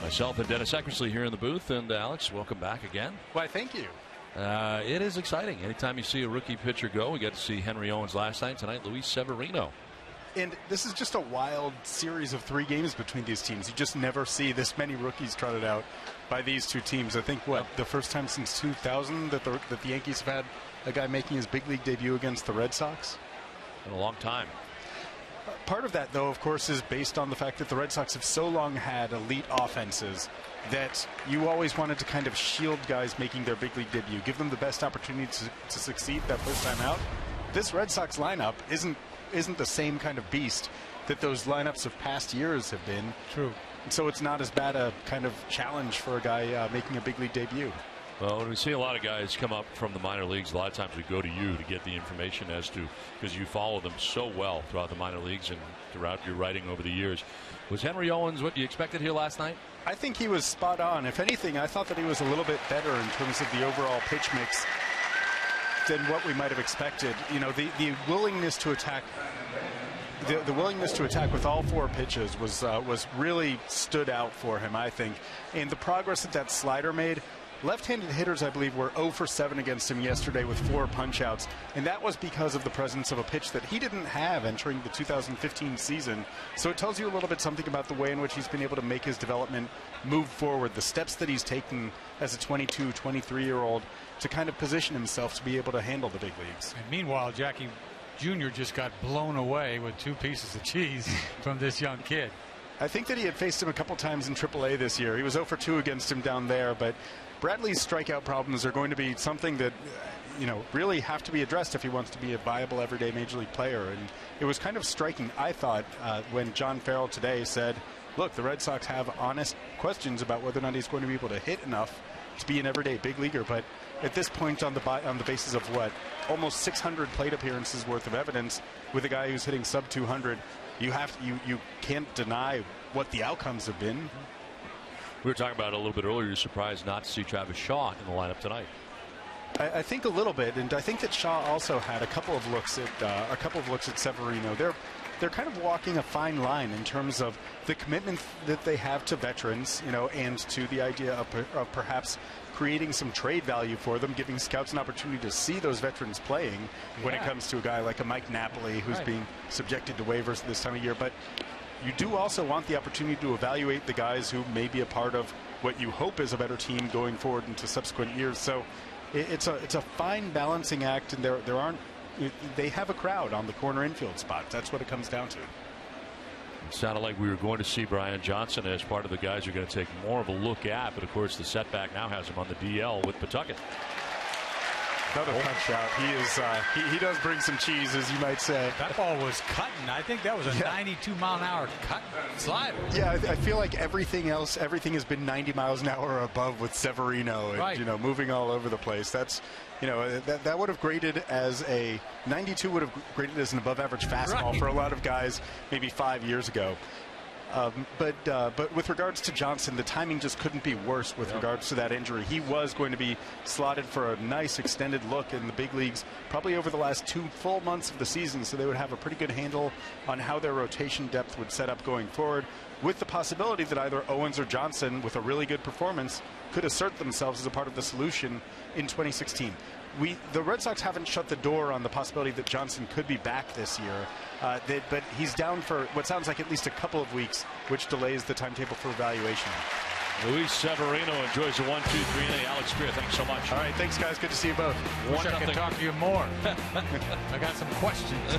myself and Dennis Eckersley here in the booth. And Alex, welcome back again. Why, thank you. It is exciting. Anytime you see a rookie pitcher go, we got to see Henry Owens last night. Tonight, Luis Severino. And this is just a wild series of 3 games between these teams. You just never see this many rookies trotted out by these 2 teams. I think, the first time since 2000 that the Yankees have had a guy making his big league debut against the Red Sox? In a long time. Part of that, though, of course, is based on the fact that the Red Sox have so long had elite offenses that you always wanted to kind of shield guys making their big league debut, give them the best opportunity to succeed that first time out. This Red Sox lineup isn't the same kind of beast that those lineups of past years have been. True. So it's not as bad a kind of challenge for a guy making a big league debut. Well, when we see a lot of guys come up from the minor leagues, a lot of times we go to you to get the information as to, because you follow them so well throughout the minor leagues and throughout your writing over the years. Was Henry Owens what you expected here last night? I think he was spot on. If anything, I thought that he was a little bit better in terms of the overall pitch mix than what we might have expected. You know, the willingness to attack. The willingness to attack with all 4 pitches was really stood out for him, I think. And the progress that slider made. Left-handed hitters, I believe, were 0 for 7 against him yesterday with 4 punch-outs, and that was because of the presence of a pitch that he didn't have entering the 2015 season. So it tells you a little bit something about the way in which he's been able to make his development move forward, the steps that he's taken as a 22, 23-year-old to kind of position himself to be able to handle the big leagues. And meanwhile, Jackie Jr. just got blown away with 2 pieces of cheese from this young kid. I think that he had faced him a couple times in AAA this year. He was 0 for 2 against him down there, but Bradley's strikeout problems are going to be something that, really have to be addressed if he wants to be a viable everyday major league player. And it was kind of striking, I thought, when John Farrell today said, look, the Red Sox have honest questions about whether or not he's going to be able to hit enough to be an everyday big leaguer. But at this point, on the basis of almost 600 plate appearances worth of evidence with a guy who's hitting sub 200, you can't deny what the outcomes have been. We were talking about it a little bit earlier. You're surprised not to see Travis Shaw in the lineup tonight. I think a little bit, and I think that Shaw also had a couple of looks at Severino. They're kind of walking a fine line in terms of the commitment that they have to veterans, and to the idea of perhaps creating some trade value for them, giving scouts an opportunity to see those veterans playing when it comes to a guy like a Mike Napoli who's being subjected to waivers this time of year. But you do also want the opportunity to evaluate the guys who may be a part of what you hope is a better team going forward into subsequent years. So it's a fine balancing act, and they have a crowd on the corner infield spot. That's what it comes down to. It sounded like we were going to see Brian Johnson as part of the guys you're going to take more of a look at, but of course the setback now has him on the DL with Pawtucket. Another punch out. He does bring some cheese, as you might say. That ball was cutting. I think that was a 92-mile-an-hour cut slider. Yeah, I feel like everything has been 90 miles an hour or above with Severino, and moving all over the place. That's that would have graded as a 92 would have graded as an above-average fastball for a lot of guys maybe 5 years ago. But with regards to Johnson, the timing just couldn't be worse with regards to that injury. He was going to be slotted for a nice extended look in the big leagues probably over the last 2 full months of the season, so they would have a pretty good handle on how their rotation depth would set up going forward, with the possibility that either Owens or Johnson, with a really good performance, could assert themselves as a part of the solution in 2016. The Red Sox haven't shut the door on the possibility that Johnson could be back this year, but he's down for what sounds like at least a couple of weeks, which delays the timetable for evaluation. Luis Severino enjoys a 1-2-3 inning. Alex Spear, thanks so much. All right, thanks, guys. Good to see you both. Wish I could talk to you more. I got some questions.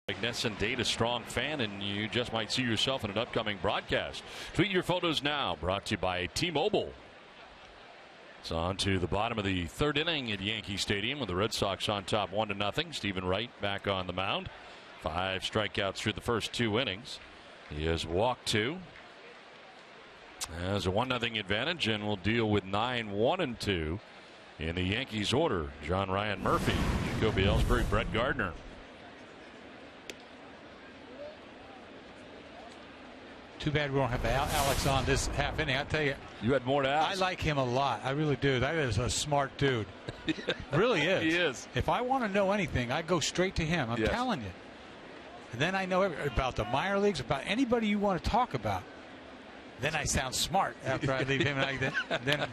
NESN Data Strong fan, and you just might see yourself in an upcoming broadcast. Tweet your photos now. Brought to you by T-Mobile. It's on to the bottom of the third inning at Yankee Stadium with the Red Sox on top 1-0. Stephen Wright back on the mound. 5 strikeouts through the first 2 innings. He has walked 2. Has a 1-0 advantage and will deal with 9, 1 and 2 in the Yankees order. John Ryan Murphy, Jacoby Ellsbury, Brett Gardner. Too bad we don't have Alex on this half inning. I tell you, you had more to ask. I like him a lot. I really do. That is a smart dude. Really is. He is. If I want to know anything, I go straight to him. I'm telling you. And then I know about the minor leagues, about anybody you want to talk about. Then I sound smart after I leave him. And then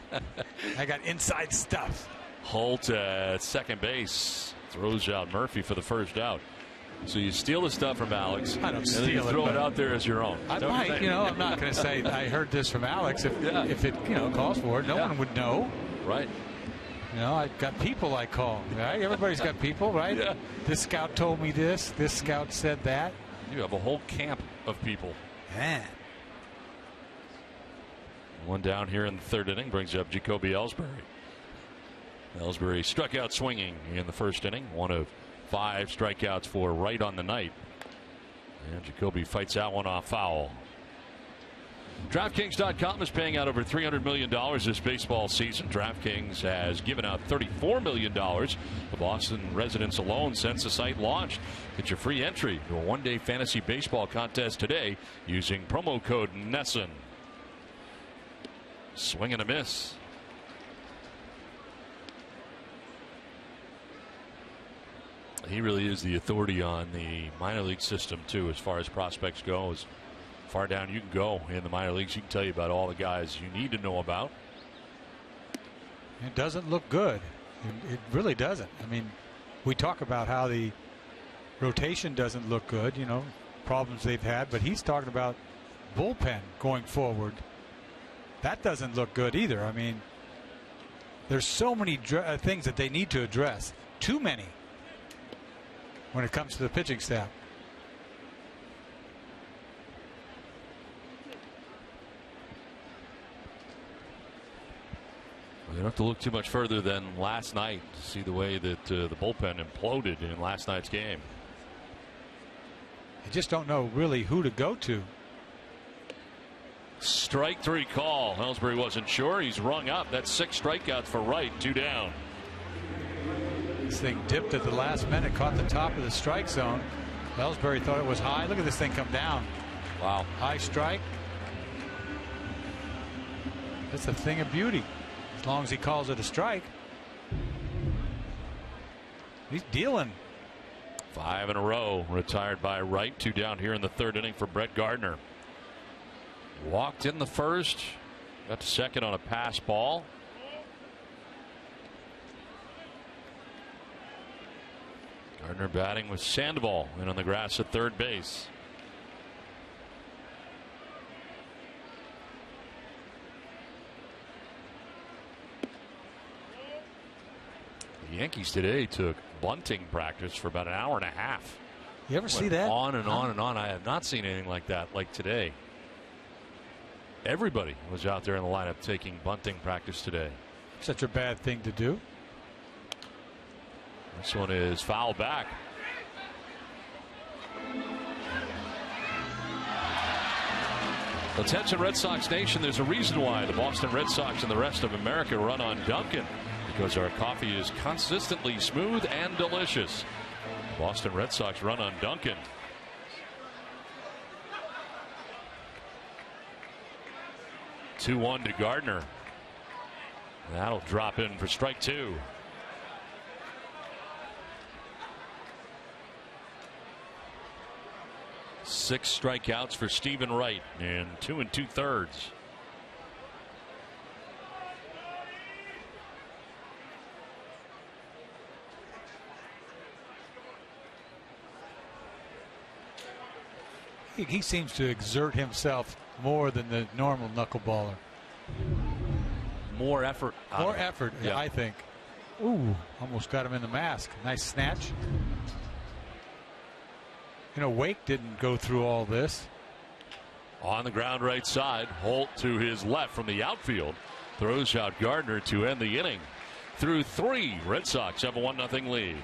I got inside stuff. Holt at second base throws out Murphy for the first out. So you steal the stuff from Alex. I don't and steal then you throw it out there as your own. I might, I'm not going to say I heard this from Alex if it calls for it. No one would know. Right. I've got people I call. Right. Everybody's got people, right? Yeah. This scout told me this. This scout said that. You have a whole camp of people. Man. One down here in the third inning brings up Jacoby Ellsbury. Ellsbury struck out swinging in the first inning. One of 5 strikeouts for Wright on the night. And Jacoby fights that one off foul. DraftKings.com is paying out over $300 million this baseball season. DraftKings has given out $34 million to Boston residents alone since the site launched. Get your free entry to a one-day fantasy baseball contest today using promo code NESN. Swing and a miss. He really is the authority on the minor league system, too, as far as prospects go. As far down you can go in the minor leagues, he can tell you about all the guys you need to know about. It doesn't look good. It really doesn't. I mean, we talk about how the rotation doesn't look good, problems they've had, but he's talking about bullpen going forward. That doesn't look good either. I mean, there's so many things that they need to address. Too many. When it comes to the pitching staff. You don't have to look too much further than last night to see the way that the bullpen imploded in last night's game. I just don't know really who to go to. Strike 3 call. Ellsbury wasn't sure. He's rung up. That's 6 strikeouts for Wright. 2 down. This thing dipped at the last minute, caught the top of the strike zone. Ellsbury thought it was high. Look at this thing come down. Wow. High strike. That's a thing of beauty. As long as he calls it a strike. He's dealing. 5 in a row retired by Wright. 2 down here in the third inning for Brett Gardner. Walked in the first. Got to second on a pass ball. Gardner batting with Sandoval in on the grass at third base. The Yankees today took bunting practice for about an hour and a half. You ever see that? On and on and on. I have not seen anything like that like today. Everybody was out there in the lineup taking bunting practice today. Such a bad thing to do. This one is foul back. Attention Red Sox Nation, there's a reason why the Boston Red Sox and the rest of America run on Dunkin', because our coffee is consistently smooth and delicious. Boston Red Sox run on Dunkin'. Two-1 to Gardner. That'll drop in for strike 2. Six strikeouts for Stephen Wright in 2 2/3. He seems to exert himself more than the normal knuckleballer. More effort. More effort, yeah. I think. Ooh, almost got him in the mask. Nice snatch. Wake didn't go through all this. On the ground right side, Holt to his left from the outfield. Throws out Gardner to end the inning. Through 3, Red Sox have a 1-0 lead.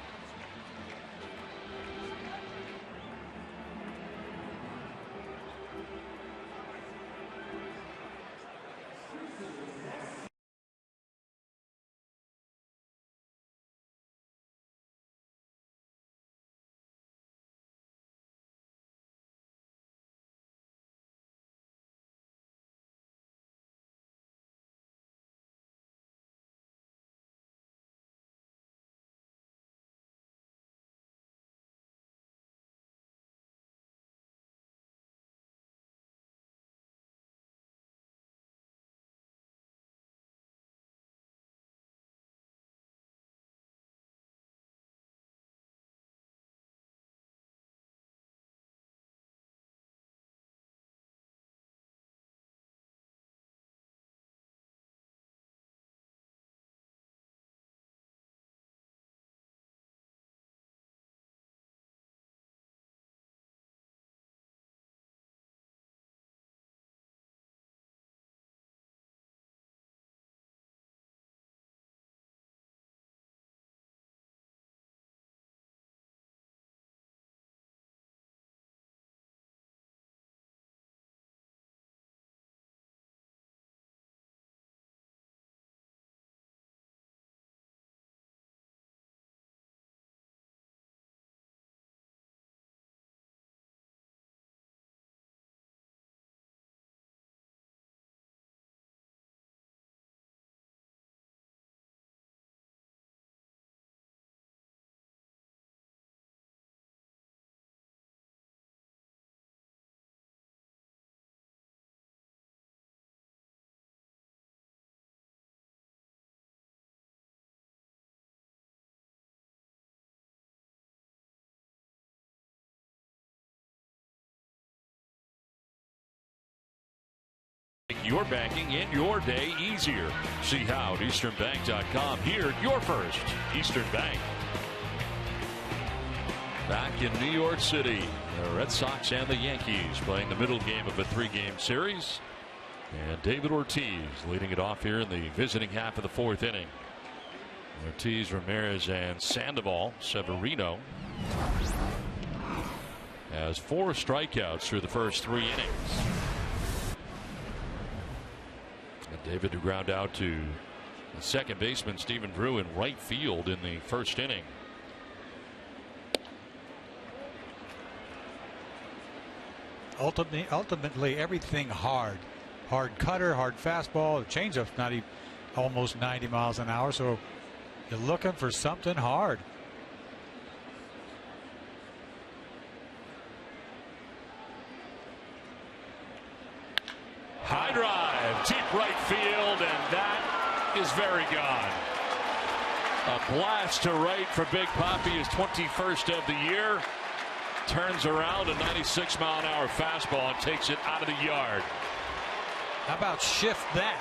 Your banking in your day easier. See how at EasternBank.com. Here, your first Eastern Bank. Back in New York City, the Red Sox and the Yankees playing the middle game of a 3-game series. And David Ortiz leading it off here in the visiting half of the 4th inning. Ortiz, Ramirez, and Sandoval. Severino has 4 strikeouts through the first 3 innings. And David to ground out to the second baseman Stephen Drew in right field in the first inning. Ultimately, everything hard. Hard cutter, hard fastball. The changeup's not even almost 90 miles an hour, so you're looking for something hard. High drive, deep right field, and that is very gone. A blast to right for Big Papi, his 21st of the year. Turns around a 96-mile-an-hour fastball and takes it out of the yard. How about shift that?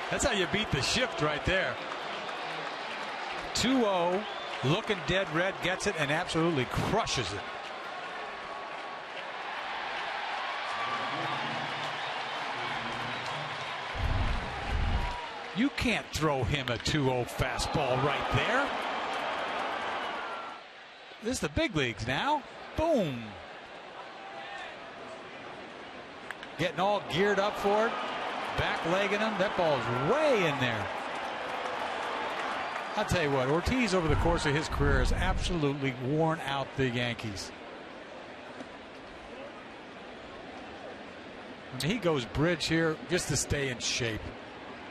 That's how you beat the shift right there. 2-0, looking dead red, gets it and absolutely crushes it. You can't throw him a 2-0 fastball right there. This is the big leagues now. Boom. Getting all geared up for it. Back legging him. That ball's way in there. I'll tell you what, Ortiz over the course of his career has absolutely worn out the Yankees. I mean, he goes bridge here just to stay in shape.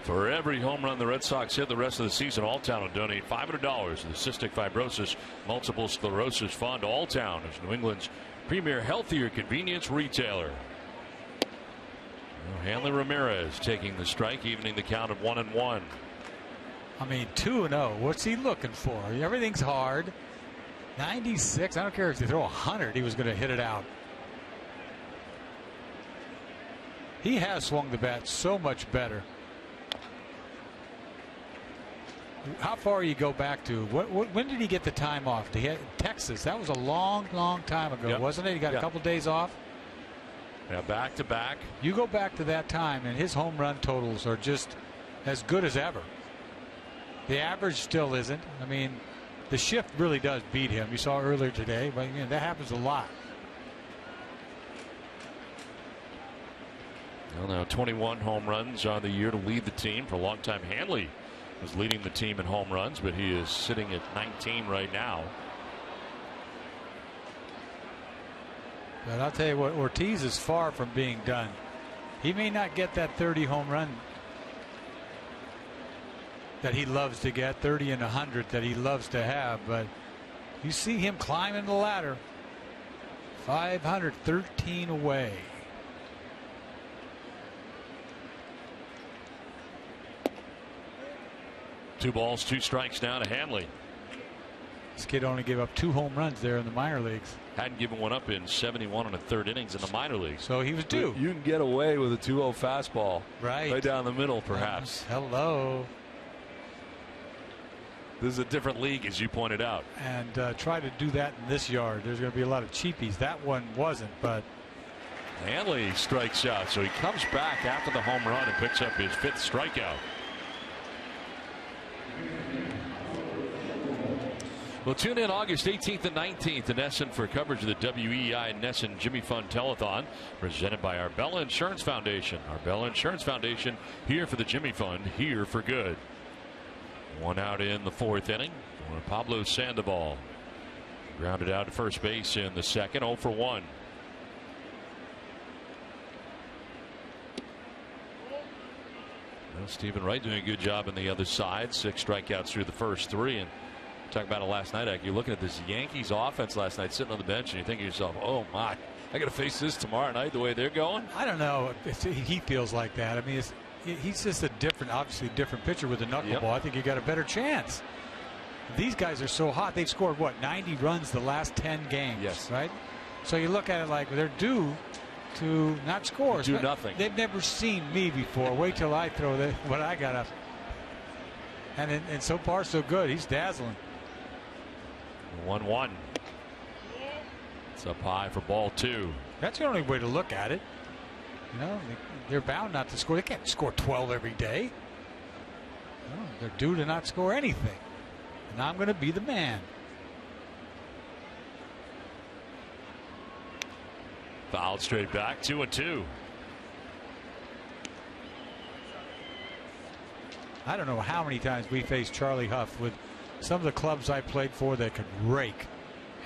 For every home run the Red Sox hit the rest of the season, Alltown will donate $500 to the Cystic Fibrosis Multiple Sclerosis Fund. Alltown is New England's premier healthier convenience retailer. Hanley Ramirez taking the strike, evening the count of 1-1. I mean, 2-0. What's he looking for? Everything's hard. 96. I don't care if they throw 100. He was going to hit it out. He has swung the bat so much better. how far you go back to? When did he get the time off? Texas. That was a long, long time ago, wasn't it? He got a couple days off. Yeah, back to back. You go back to that time, and his home run totals are just as good as ever. The average still isn't. I mean, the shift really does beat him. You saw earlier today, but that happens a lot. Well, now 21 home runs on the year to lead the team. For a long time, Hanley was leading the team in home runs, but he is sitting at 19 right now. But I'll tell you what, Ortiz is far from being done. He may not get that 30 home run that he loves to get, 30 and 100 that he loves to have, but you see him climbing the ladder. 513 away. Two balls, two strikes now to Hanley. This kid only gave up 2 home runs there in the minor leagues. Hadn't given one up in 71 and a third innings in the minor leagues. So he was due. You can get away with a 2-0 fastball. Right down the middle, perhaps. Hello. This is a different league, as you pointed out. And try to do that in this yard. There's going to be a lot of cheapies. That one wasn't, but. Hanley strikes out, so he comes back after the home run and picks up his 5th strikeout. We'll tune in August 18th and 19th in Essen for coverage of the WEI Nesson Jimmy Fund Telethon, presented by Arbella Insurance Foundation. Arbella Insurance Foundation, here for the Jimmy Fund, here for good. One out in the 4th inning. Pablo Sandoval grounded out to first base in the 2nd, 0 for 1. Well, Stephen Wright doing a good job on the other side. 6 strikeouts through the first 3. And talking about it last night, you're looking at this Yankees offense last night, sitting on the bench, and you think to yourself, oh my, I got to face this tomorrow night the way they're going. I don't know if he feels like that. I mean, he's just obviously different pitcher with a knuckleball. I think you got a better chance. These guys are so hot. They've scored, 90 runs the last 10 games. Yes. Right? So you look at it like they're due to not score. Do nothing. They've never seen me before. Wait till I throw what I got up. And so far, so good. He's dazzling. 1-1. It's up high for ball 2. That's the only way to look at it. They're bound not to score. They can't score 12 every day. No, they're due to not score anything. And I'm going to be the man. Fouled straight back, 2-2. I don't know how many times we faced Charlie Huff with some of the clubs I played for that could rake,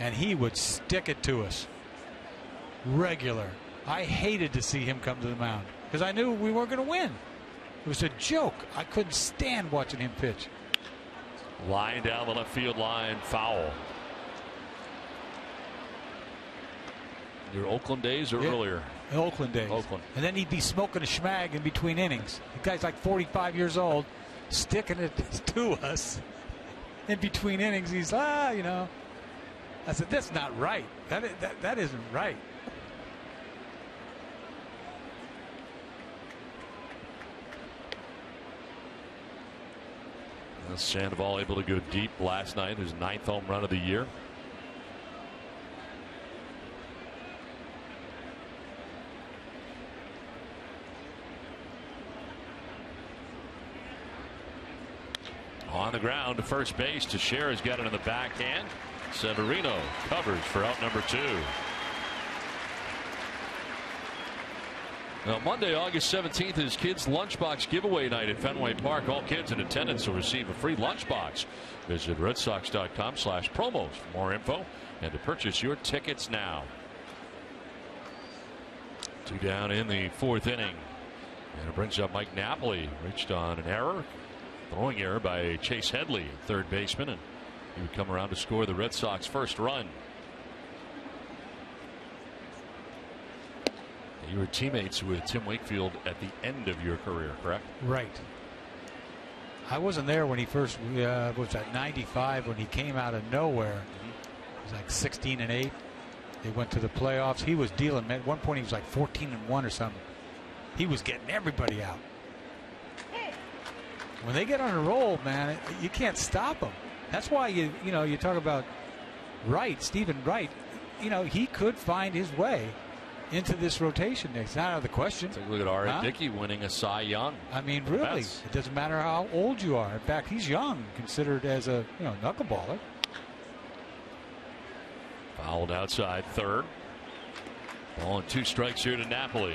and he would stick it to us regular. I hated to see him come to the mound because I knew we weren't going to win. It was a joke. I couldn't stand watching him pitch. Line down the left field line, foul. Your Oakland days or earlier? Oakland days. Oakland. And then he'd be smoking a schmag in between innings. The guy's like 45 years old, sticking it to us. In between innings, he's I said, that's not right. That isn't right. Sandoval able to go deep last night, his 9th home run of the year. On the ground to first base. Teixeira's got it in the backhand. Severino covers for out number 2. Now, Monday, August 17th is Kids Lunchbox Giveaway Night at Fenway Park. All kids in attendance will receive a free lunchbox. Visit redsox.com/promos for more info and to purchase your tickets now. 2 down in the 4th inning. And it brings up Mike Napoli. Reached on an error. Throwing error by Chase Headley, third baseman, and he would come around to score the Red Sox first run. You were teammates with Tim Wakefield at the end of your career, correct? Right. I wasn't there when he first was at 95 when he came out of nowhere. It was like 16-8. They went to the playoffs. He was dealing. At one point, he was like 14-1 or something. He was getting everybody out. When they get on a roll, man, you can't stop them. That's why you talk about Wright, Stephen Wright. He could find his way into this rotation next. Not out of the question. Take a look at R.A. Dickey winning a Cy Young. I mean, really, it doesn't matter how old you are. In fact, he's young, considered as a knuckleballer. Fouled outside third. Ball and 2 strikes here to Napoli.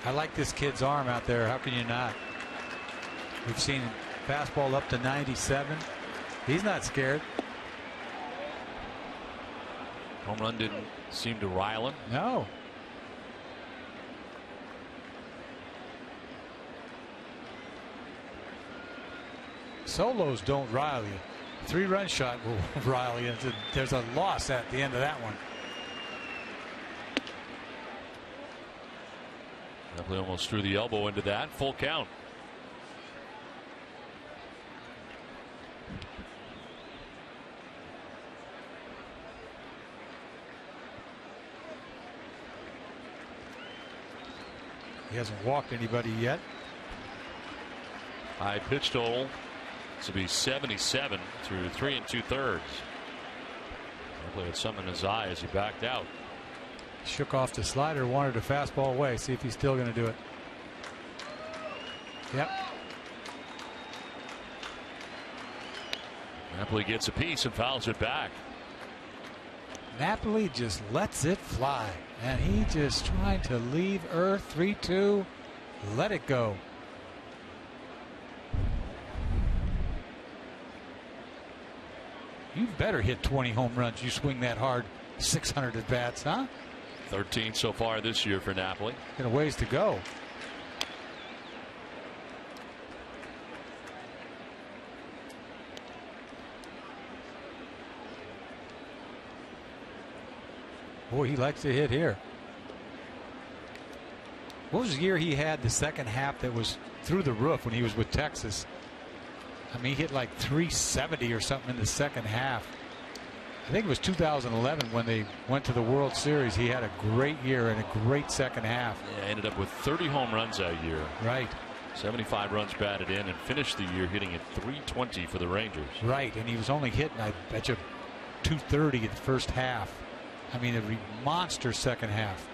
I like this kid's arm out there. How can you not? We've seen fastball up to 97. He's not scared. Home run didn't seem to rile him. No. Solos don't rile you. 3-run shot will rile you. There's a loss at the end of that one. Definitely almost threw the elbow into that. Full count. He hasn't walked anybody yet. High pitch total. This will be 77 through 3 2/3. Definitely had something in his eye as he backed out. Shook off the slider, wanted a fastball away. See if he's still going to do it. Yep. Napoli gets a piece and fouls it back. Napoli just lets it fly. And he just trying to leave Earth. 3-2. Let it go. You better hit 20 home runs. You swing that hard. 600 at bats, huh? 13 so far this year for Napoli. Got a ways to go. Boy, he likes to hit here. What was the year he had the second half that was through the roof when he was with Texas? I mean, he hit like 370 or something in the second half. I think it was 2011 when they went to the World Series. He had a great year and a great second half. Yeah, ended up with 30 home runs that year. Right. 75 runs batted in and finished the year hitting at 320 for the Rangers. Right, and he was only hitting, I bet you, 230 in the first half. I mean, a monster second half.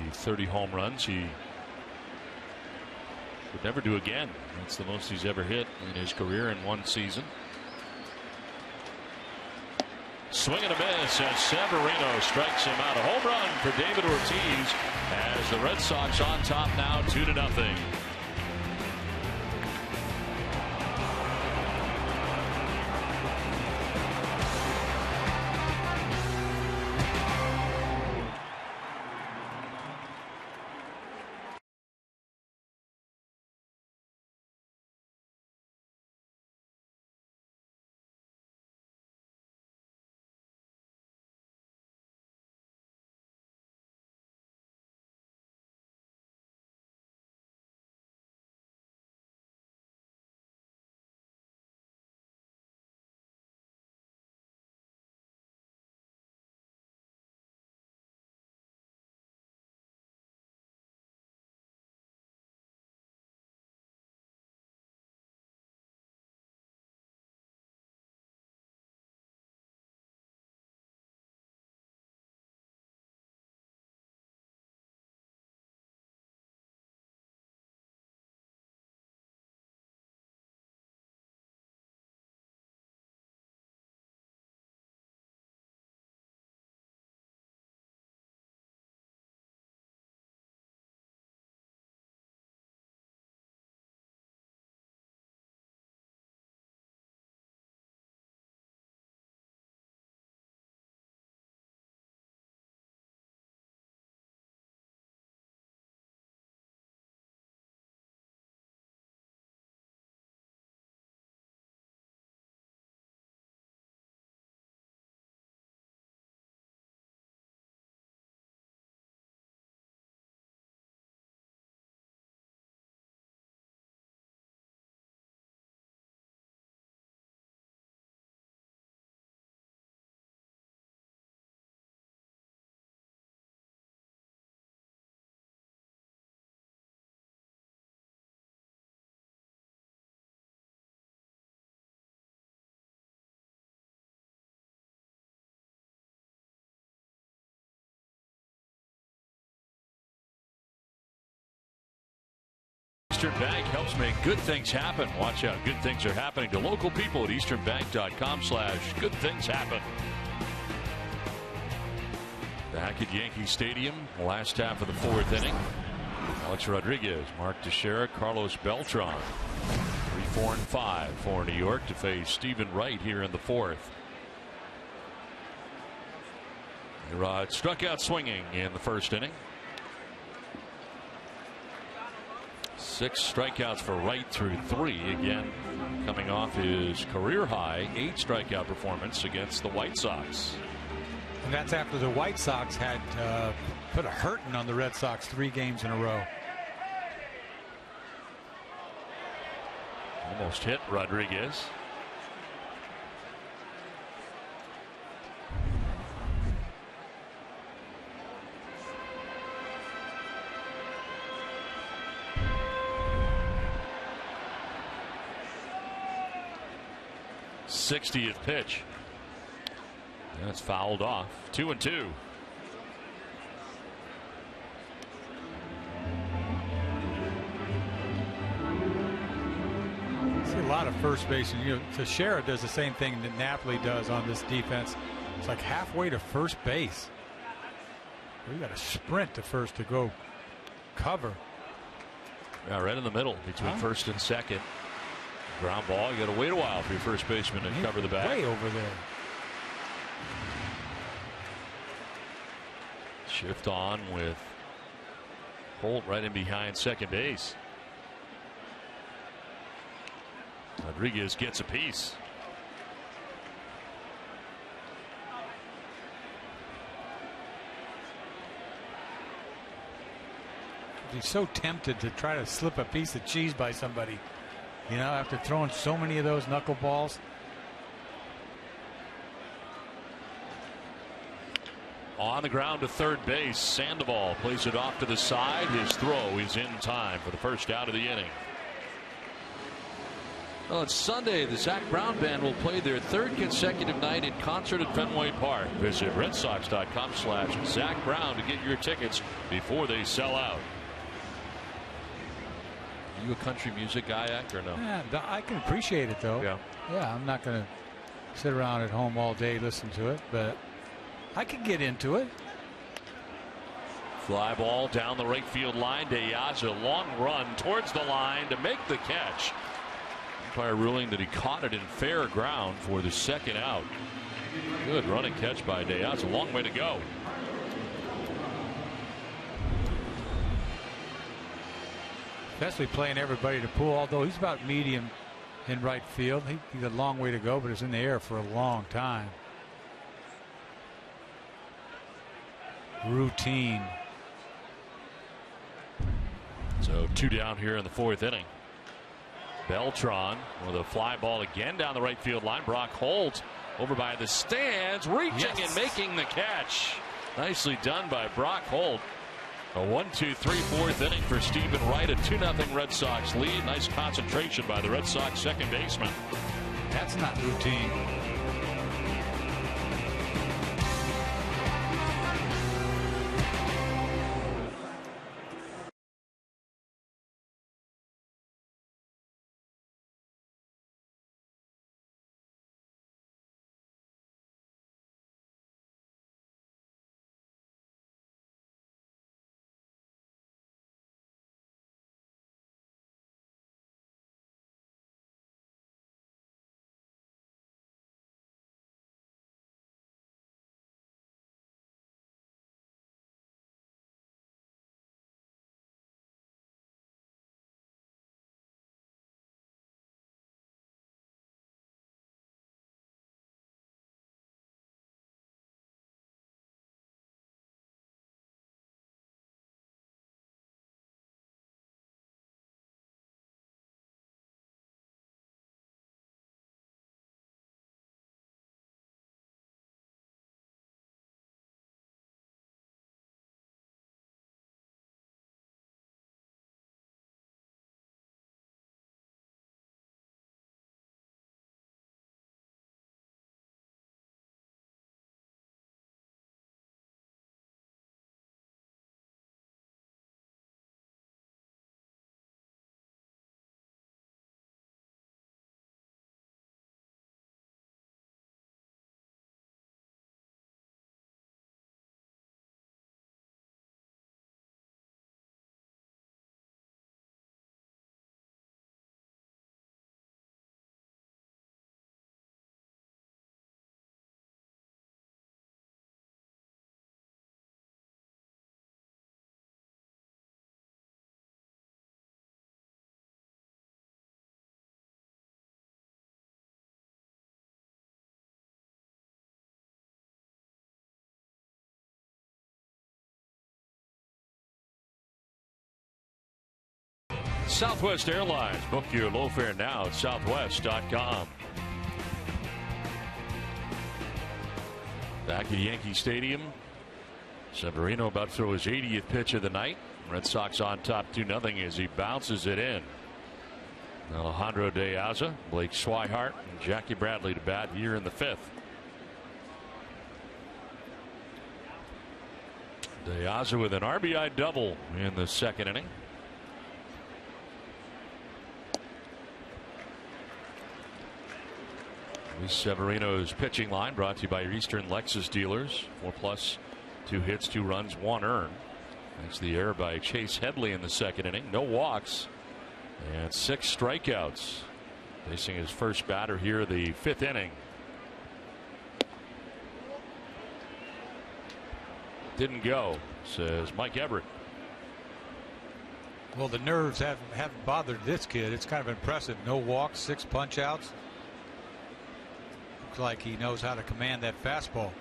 The 30 home runs he would never do again. That's the most he's ever hit in his career in one season. Swing and a miss as Severino strikes him out. A home run for David Ortiz as the Red Sox on top now 2-0. Eastern Bank helps make good things happen. Watch out. Good things are happening to local people at easternbank.com/goodthingshappen. Back at Yankee Stadium, last half of the fourth inning. Alex Rodriguez, Mark Teixeira, Carlos Beltran. 3, 4, and 5 for New York to face Stephen Wright here in the fourth. Rod struck out swinging in the first inning. 6 strikeouts for Wright through 3. Again, coming off his career high 8 strikeout performance against the White Sox. And that's after the White Sox had put a hurting on the Red Sox 3 games in a row. Almost hit Rodriguez. '60th pitch. And it's fouled off. 2-2. See a lot of first base, and Teixeira does the same thing that Napoli does on this defense. It's like halfway to first base. We got to sprint to first to go cover. Yeah, right in the middle between first and second. Ground ball. You got to wait a while for your first baseman to cover the bag. Way over there. Shift on with Holt right in behind second base. Rodriguez gets a piece. He's so tempted to try to slip a piece of cheese by somebody, after throwing so many of those knuckleballs. On the ground to third base, Sandoval plays it off to the side. His throw is in time for the first out of the inning. Well, it's Sunday. The Zach Brown Band will play their 3rd consecutive night in concert at Fenway Park. Visit redsox.com/Zach Brown to get your tickets before they sell out. Are you a country music guy, or no? Yeah, I can appreciate it, though. Yeah, I'm not going to sit around at home all day listening to it, but I could get into it. Fly ball down the right field line. Diaz, a long run towards the line to make the catch. Umpire ruling that he caught it in fair ground for the second out. Good running catch by Diaz. A long way to go. Especially playing everybody to pull, although he's about medium in right field. He's a long way to go, but it's in the air for a long time. Routine. So 2 down here in the fourth inning. Beltran with a fly ball again down the right field line. Brock Holt over by the stands, reaching and making the catch. Nicely done by Brock Holt. A 1-2-3 fourth inning for Stephen Wright. A 2-0 Red Sox lead. Nice concentration by the Red Sox second baseman. That's not routine. Southwest Airlines. Book your low fare now at southwest.com. Back at Yankee Stadium, Severino about to throw his 80th pitch of the night. Red Sox on top 2-0 as he bounces it in. Alejandro De Aza, Blake Swihart, and Jackie Bradley to bat here in the 5th. De Aza with an RBI double in the 2nd inning. Severino's pitching line brought to you by your Eastern Lexus dealers. 4+, 2 hits, 2 runs, 1 earned. That's the error by Chase Headley in the 2nd inning. No walks and 6 strikeouts. Facing his first batter here, the 5th inning. Didn't go, says Mike Everett. Well, the nerves haven't bothered this kid. It's kind of impressive. No walks, 6 punch outs. Looks like he knows how to command that fastball.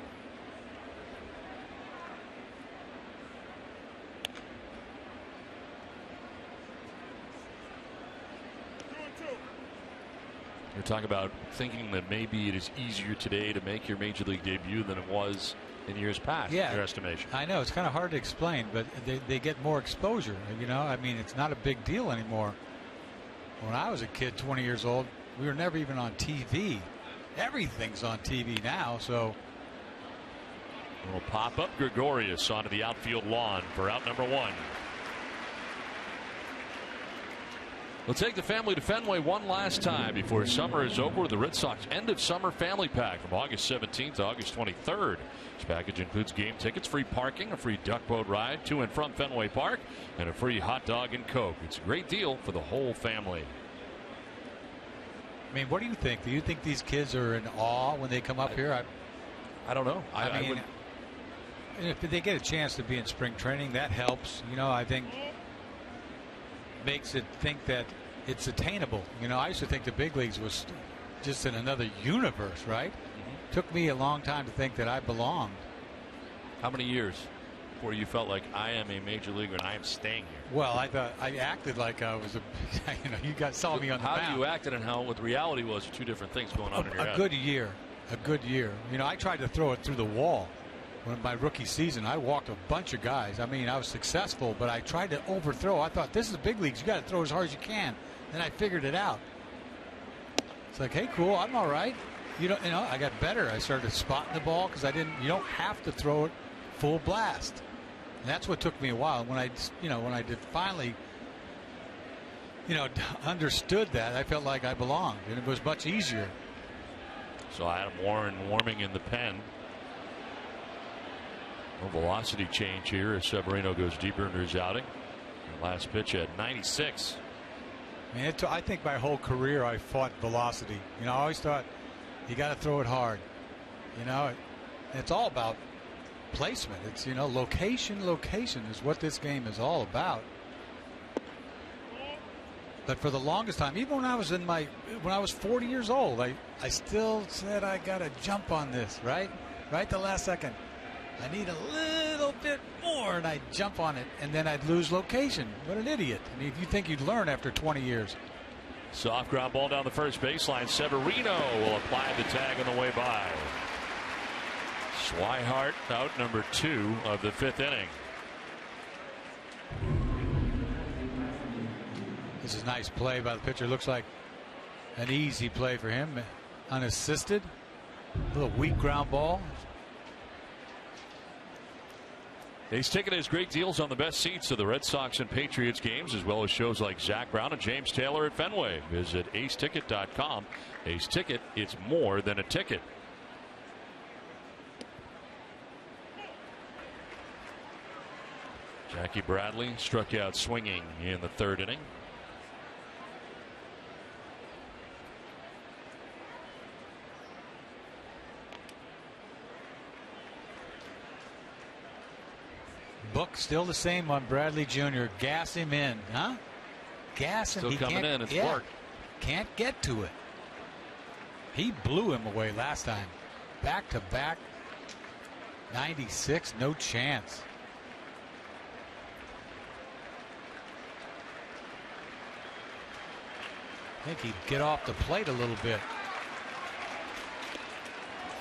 You're talking about thinking that maybe it is easier today to make your major league debut than it was in years past. Yeah, in your estimation. I know it's kind of hard to explain, but they get more exposure. You know, I mean, it's not a big deal anymore. When I was a kid, 20 years old, we were never even on TV. Everything's on TV now, so. Will pop up Gregorius onto the outfield lawn for out number 1. We'll take the family to Fenway one last time before summer is over with the Red Sox end of summer family pack from August 17th to August 23rd. This package includes game tickets, free parking, a free duck boat ride to and from Fenway Park, and a free hot dog and Coke. It's a great deal for the whole family. I mean, what do you think? Do you think these kids are in awe when they come up here? I don't know. I mean, if they get a chance to be in spring training, that helps. You know, I think makes it think that it's attainable. You know, I used to think the big leagues was just in another universe, right? Mm-hmm. Took me a long time to think that I belonged. How many years before you felt like I am a major leaguer and I am staying here? Well, I thought I acted like I was a, you know, you guys saw me on the mound. How you acted and how what the reality was are two different things going on in your head. A good year. You know, I tried to throw it through the wall. When my rookie season, I walked a bunch of guys. I mean, I was successful, but I tried to overthrow. I thought, this is big leagues. You got to throw as hard as you can. Then I figured it out. It's like, hey, cool, I'm all right. You know, I got better. I started spotting the ball because you don't have to throw it full blast. And that's what took me a while. When I did finally, understood that, I felt like I belonged, and it was much easier. So Adam Warren warming in the pen. No velocity change here as Severino goes deeper into his outing. The last pitch at 96. I mean, I think my whole career I fought velocity. You know, I always thought you got to throw it hard. You know, it's all about placement. It's, location is what this game is all about. But for the longest time, even when I was 40 years old, I still said I got to jump on this, right the last second. I need a little bit more, and I'd jump on it, and then I'd lose location. What an idiot. I mean, if you think you'd learn after 20 years. Soft ground ball down the first baseline. Severino will apply the tag on the way by. Swihart out number 2 of the 5th inning. This is a nice play by the pitcher. Looks like an easy play for him. Unassisted. A little weak ground ball. Ace Ticket has great deals on the best seats of the Red Sox and Patriots games, as well as shows like Zach Brown and James Taylor at Fenway. Visit aceticket.com. Ace Ticket, it's more than a ticket. Jackie Bradley struck out swinging in the 3rd inning. Book still the same on Bradley Jr. Gas him in, huh? Gas him. Still coming in. It's work. Can't get to it. He blew him away last time. Back to back. 96. No chance. I think he'd get off the plate a little bit.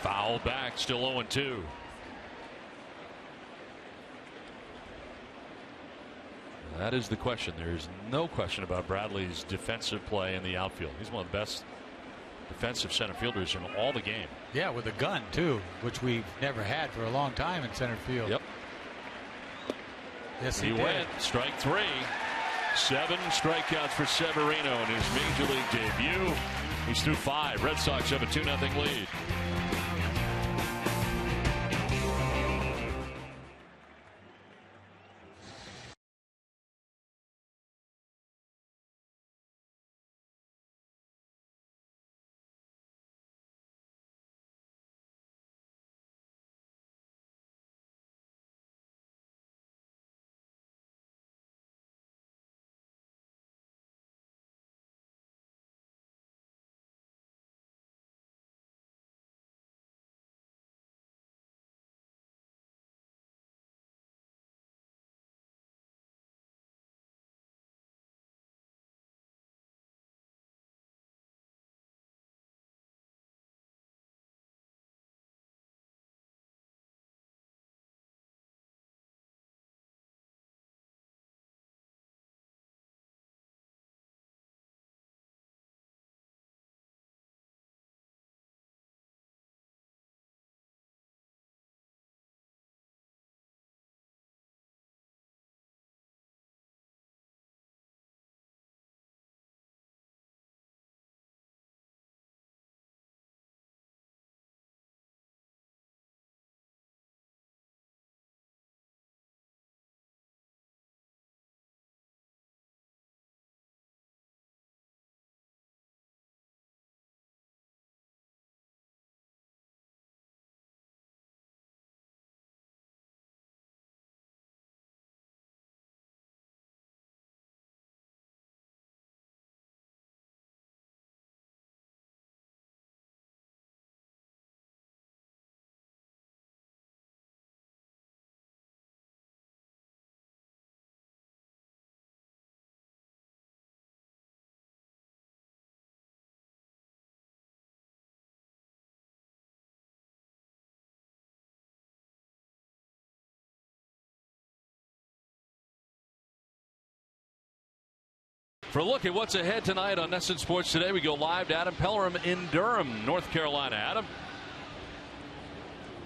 Foul back, still 0-2. That is the question. There's no question about Bradley's defensive play in the outfield. He's one of the best defensive center fielders in all the game. Yeah, with a gun too, which we've never had for a long time in center field. Yep. Yes, he went. Strike 3. 7 strikeouts for Severino in his major league debut. He's through 5. Red Sox have a 2-0 lead. For a look at what's ahead tonight on NESN Sports Today, we go live to Adam Pellerim in Durham, North Carolina. Adam?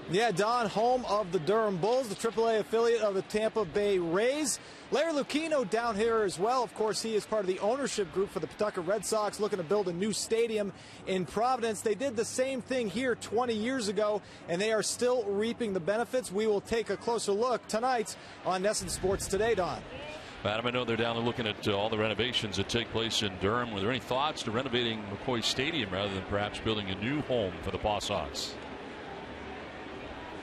Yeah, Don, home of the Durham Bulls, the AAA affiliate of the Tampa Bay Rays. Larry Lucchino down here as well. Of course, he is part of the ownership group for the Pawtucket Red Sox, looking to build a new stadium in Providence. They did the same thing here 20 years ago, and they are still reaping the benefits. We will take a closer look tonight on NESN Sports Today, Don. Adam, I know they're down there looking at all the renovations that take place in Durham. Were there any thoughts to renovating McCoy Stadium rather than perhaps building a new home for the BOS Sox?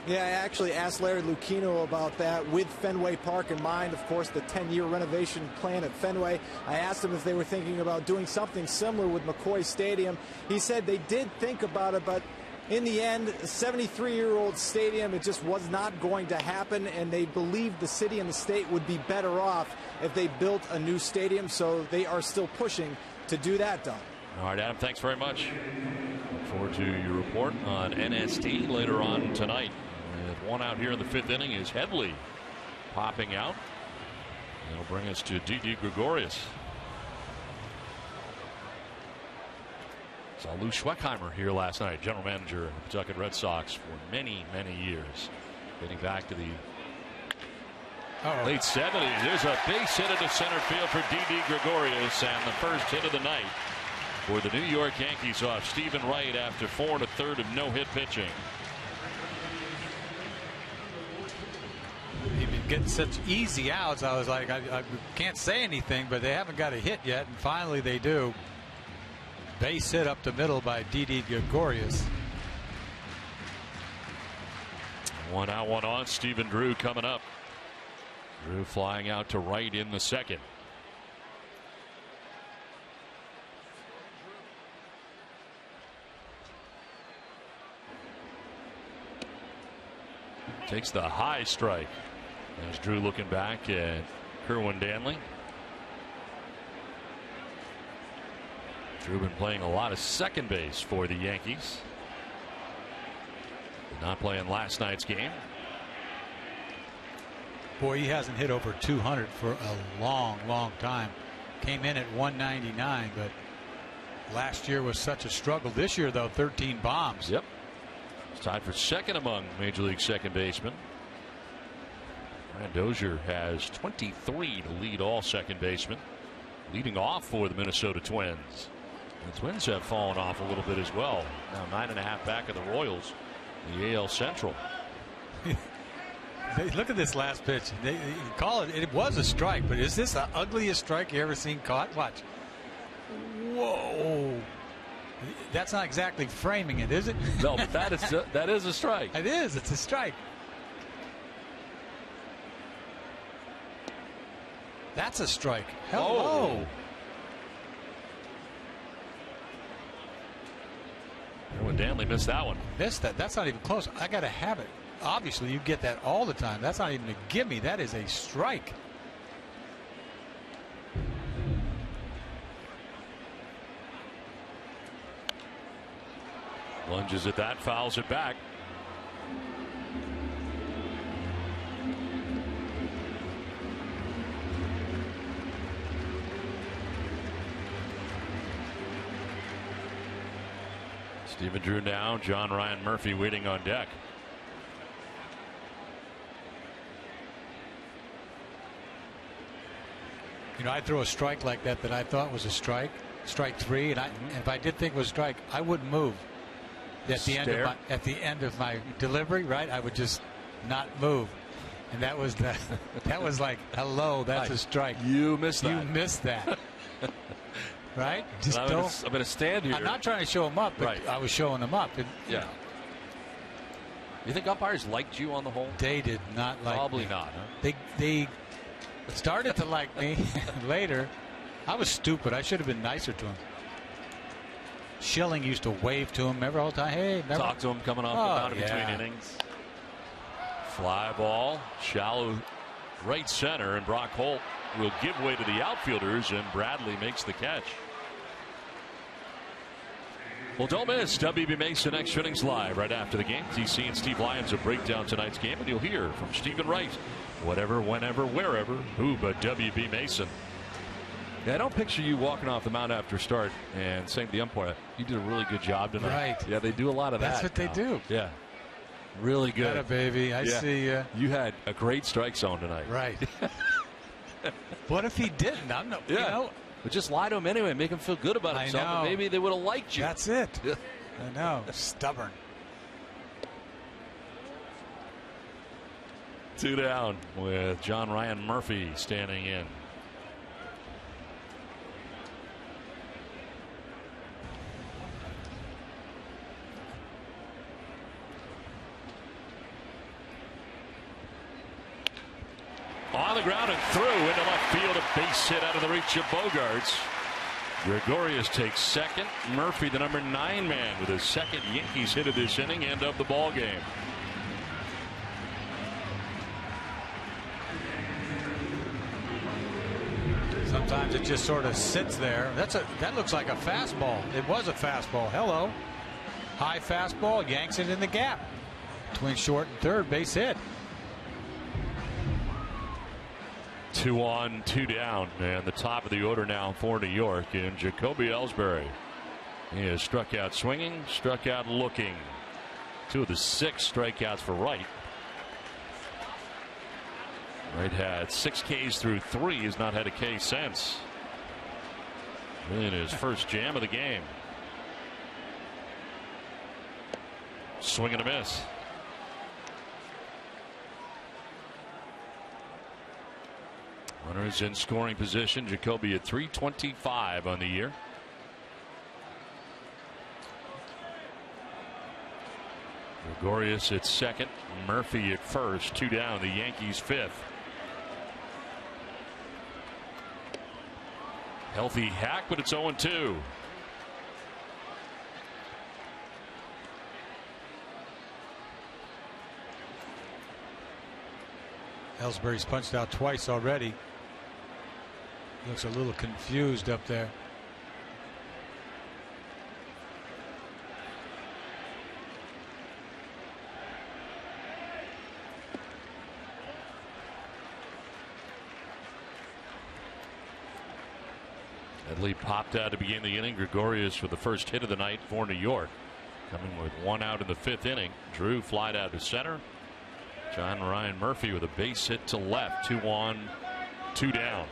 Yeah, I actually asked Larry Lucchino about that with Fenway Park in mind. Of course, the 10-year renovation plan at Fenway. I asked him if they were thinking about doing something similar with McCoy Stadium. He said they did think about it, but in the end, a 73-year-old stadium, it just was not going to happen, and they believed the city and the state would be better off if they built a new stadium, so they are still pushing to do that, Don. All right, Adam, thanks very much. Look forward to your report on NST later on tonight. With one out here in the 5th inning is Headley popping out. That'll bring us to Didi Gregorius. Saw Lou Schweckheimer here last night, general manager of the Pawtucket Red Sox for many, many years. Getting back to the late 70s. There's a base hit into center field for Didi Gregorius, and the first hit of the night for the New York Yankees off Stephen Wright after 4 1/3 of no-hit pitching. He's been getting such easy outs. I was like, I can't say anything, but they haven't got a hit yet, and finally they do. Base hit up the middle by Didi Gregorius. 1 out, 1 on. Stephen Drew coming up. Drew flying out to right in the 2nd. Takes the high strike. There's Drew looking back at Kerwin Danley. Drew been playing a lot of second base for the Yankees. Did not play in last night's game. Boy, he hasn't hit over 200 for a long time. Came in at 199, but last year was such a struggle. This year, though, 13 bombs. Yep. He's tied for second among Major League second basemen. Ryan Dozier has 23 to lead all second basemen. Leading off for the Minnesota Twins. The Twins have fallen off a little bit as well. Now 9.5 back of the Royals, the AL Central. Look at this last pitch. They call it. It was a strike, but is this the ugliest strike you ever seen caught? Watch. Whoa. That's not exactly framing it, is it? No, but that is a strike. It is. It's a strike. That's a strike. Hello. Erwin Danley missed that one. Missed that. That's not even close. I got to have it. Obviously, you get that all the time. That's not even a gimme. That is a strike. Lunges at that, fouls it back. Stephen Drew now, John Ryan Murphy waiting on deck. You know, I throw a strike like that I thought was a strike 3, and if I did think it was a strike, I wouldn't move. At the end of my delivery, right? I would just not move, and that was like, hello, that's a strike. You missed that. You missed that. Right? Just I'm going to stand here. I'm not trying to show them up, but right. I was showing them up. And, yeah. You think umpires liked you on the whole? They did not like Probably me. not. Huh? They started to like me later. I was stupid. I should have been nicer to him. Schilling used to wave to him every all the time. Hey, remember? Talk to him coming off the mound between innings. Fly ball, shallow right center, and Brock Holt will give way to the outfielders, and Bradley makes the catch. Well, don't miss WB Mason Extra Innings Live right after the game. TC and Steve Lyons will break down tonight's game, and you'll hear from Stephen Wright. Whatever, whenever, wherever, who but WB Mason. Yeah, I don't picture you walking off the mound after start and saying to the umpire, you did a really good job tonight. Right. Yeah, they do a lot of that. That's what they do. Yeah. Really good. Atta baby. I see you. You had a great strike zone tonight. Right. What if he didn't? I'm not, you know. But just lie to him anyway. Make him feel good about himself. And maybe they would have liked you. That's it. I know. Stubborn. 2 down with John Ryan Murphy standing in. On the ground and through into left field, a base hit out of the reach of Bogarts. Gregorius takes second. Murphy, the number 9 man, with his second Yankees hit of this inning and of the ball game. Sometimes it just sort of sits there. That looks like a fastball. It was a fastball. Hello. High fastball, yanks it in the gap. Between short and third, base hit. 2 on, 2 down, and the top of the order now for New York in Jacoby Ellsbury. He has struck out swinging, struck out looking. 2 of the 6 strikeouts for Wright. Wright had 6 Ks through 3. Has not had a K since. In his first jam of the game. Swing and a miss. Runners in scoring position. Jacoby at 325 on the year. Gregorius at second. Murphy at first. 2 down. The Yankees 5th. Healthy hack, but it's 0-2. Ellsbury's punched out twice already. Looks a little confused up there. That lead popped out to begin the inning. Gregorius with the first hit of the night for New York. Coming with 1 out in the 5th inning. Drew flied out to center. John Ryan Murphy with a base hit to left. 2 on, 2 down.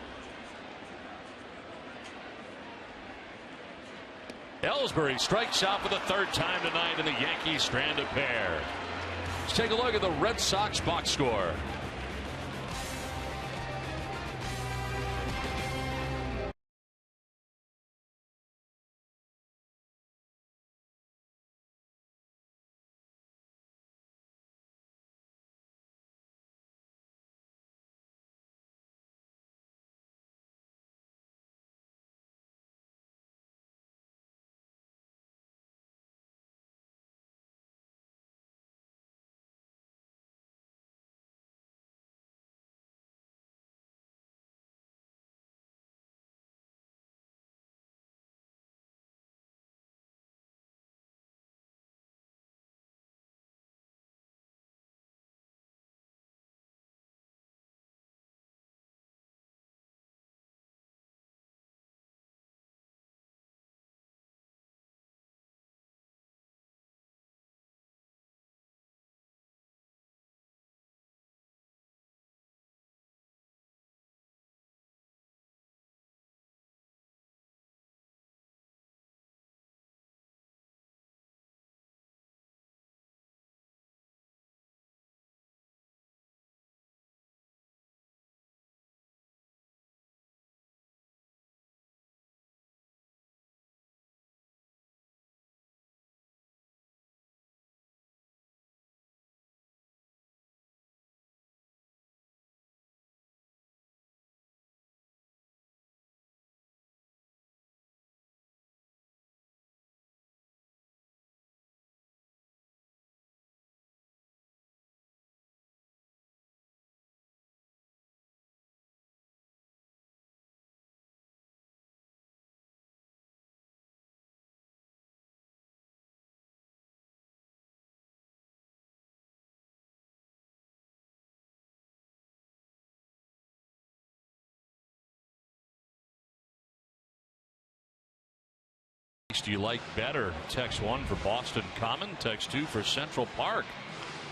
Ellsbury strikes out for the 3rd time tonight, and the Yankees strand a pair. Let's take a look at the Red Sox box score. Do you like better? Text 1 for Boston Common. Text 2 for Central Park.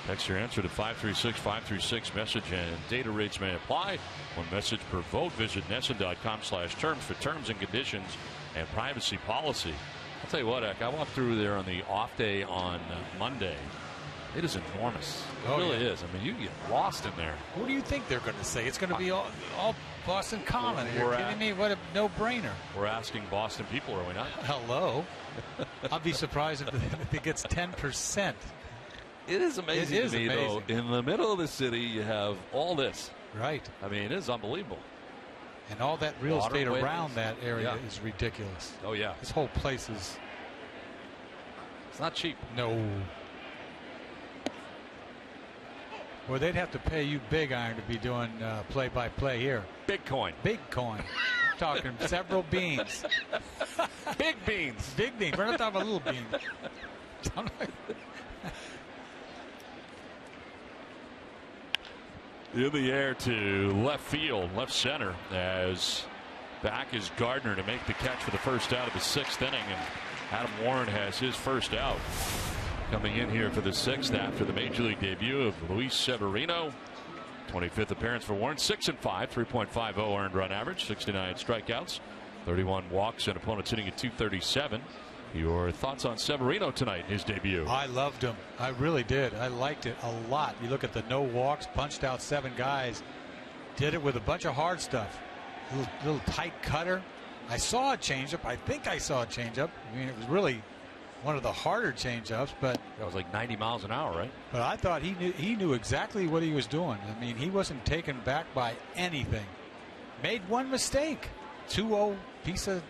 Text your answer to 536-536. Message and data rates may apply. 1 message per vote. Visit NESN.com/terms for terms and conditions and privacy policy. I'll tell you what, Eck, I walked through there on the off day on Monday. It is enormous. It really is. I mean, you get lost in there. What do you think they're going to say? It's going to be all Boston Common. You're kidding me? What a no-brainer. We're asking Boston people, are we not? Hello. I'd be surprised if it gets 10%. It is amazing to me, though. In the middle of the city, you have all this. Right. I mean, it is unbelievable. And all that real estate around that area is ridiculous. Oh, yeah. This whole place is... It's not cheap. No. Well, they'd have to pay you big iron to be doing play-by-play here. Big coin. Big coin. We're talking several beans. Big beans. Big beans. We're not talking about little beans. In the air to left field, left center, as back is Gardner to make the catch for the first out of the 6th inning, and Adam Warren has his first out. Coming in here for the 6th after the Major League debut of Luis Severino. 25th appearance for Warren. 6-5, 3.50 earned run average, 69 strikeouts, 31 walks, and opponents hitting at .237. Your thoughts on Severino tonight, his debut? I loved him. I really did. I liked it a lot. You look at the no walks, punched out 7 guys. Did it with a bunch of hard stuff. Little tight cutter. I saw a changeup. I think I saw a changeup. I mean, it was really one of the harder changeups, but that was like 90 miles an hour, right? But I thought he knew exactly what he was doing. I mean, he wasn't taken back by anything. Made one mistake. 2-0 piece of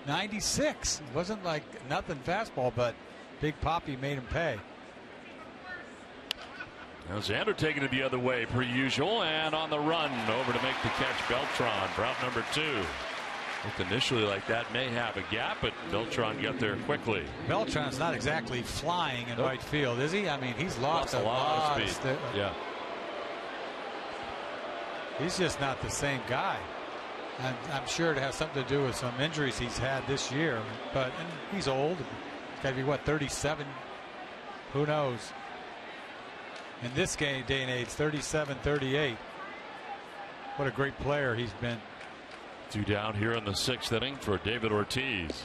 96. It wasn't like nothing fastball, but Big Poppy made him pay. Now Xander taking it the other way per usual, and on the run over to make the catch, Beltran, route number 2. Looked initially like that may have a gap, but Beltran got there quickly. Beltran's not exactly flying in right field, is he? I mean, he's lost a lot of speed. Yeah. He's just not the same guy. I'm sure it has something to do with some injuries he's had this year. But and he's old. Got to be, what, 37? Who knows? In this day and age, 37, 38. What a great player he's been. 2 down here in the 6th inning for David Ortiz.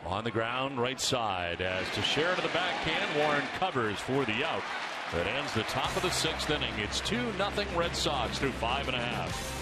On the ground, right side, as Teixeira to the backhand. Warren covers for the out. That ends the top of the 6th inning. It's 2-0 Red Sox through 5.5.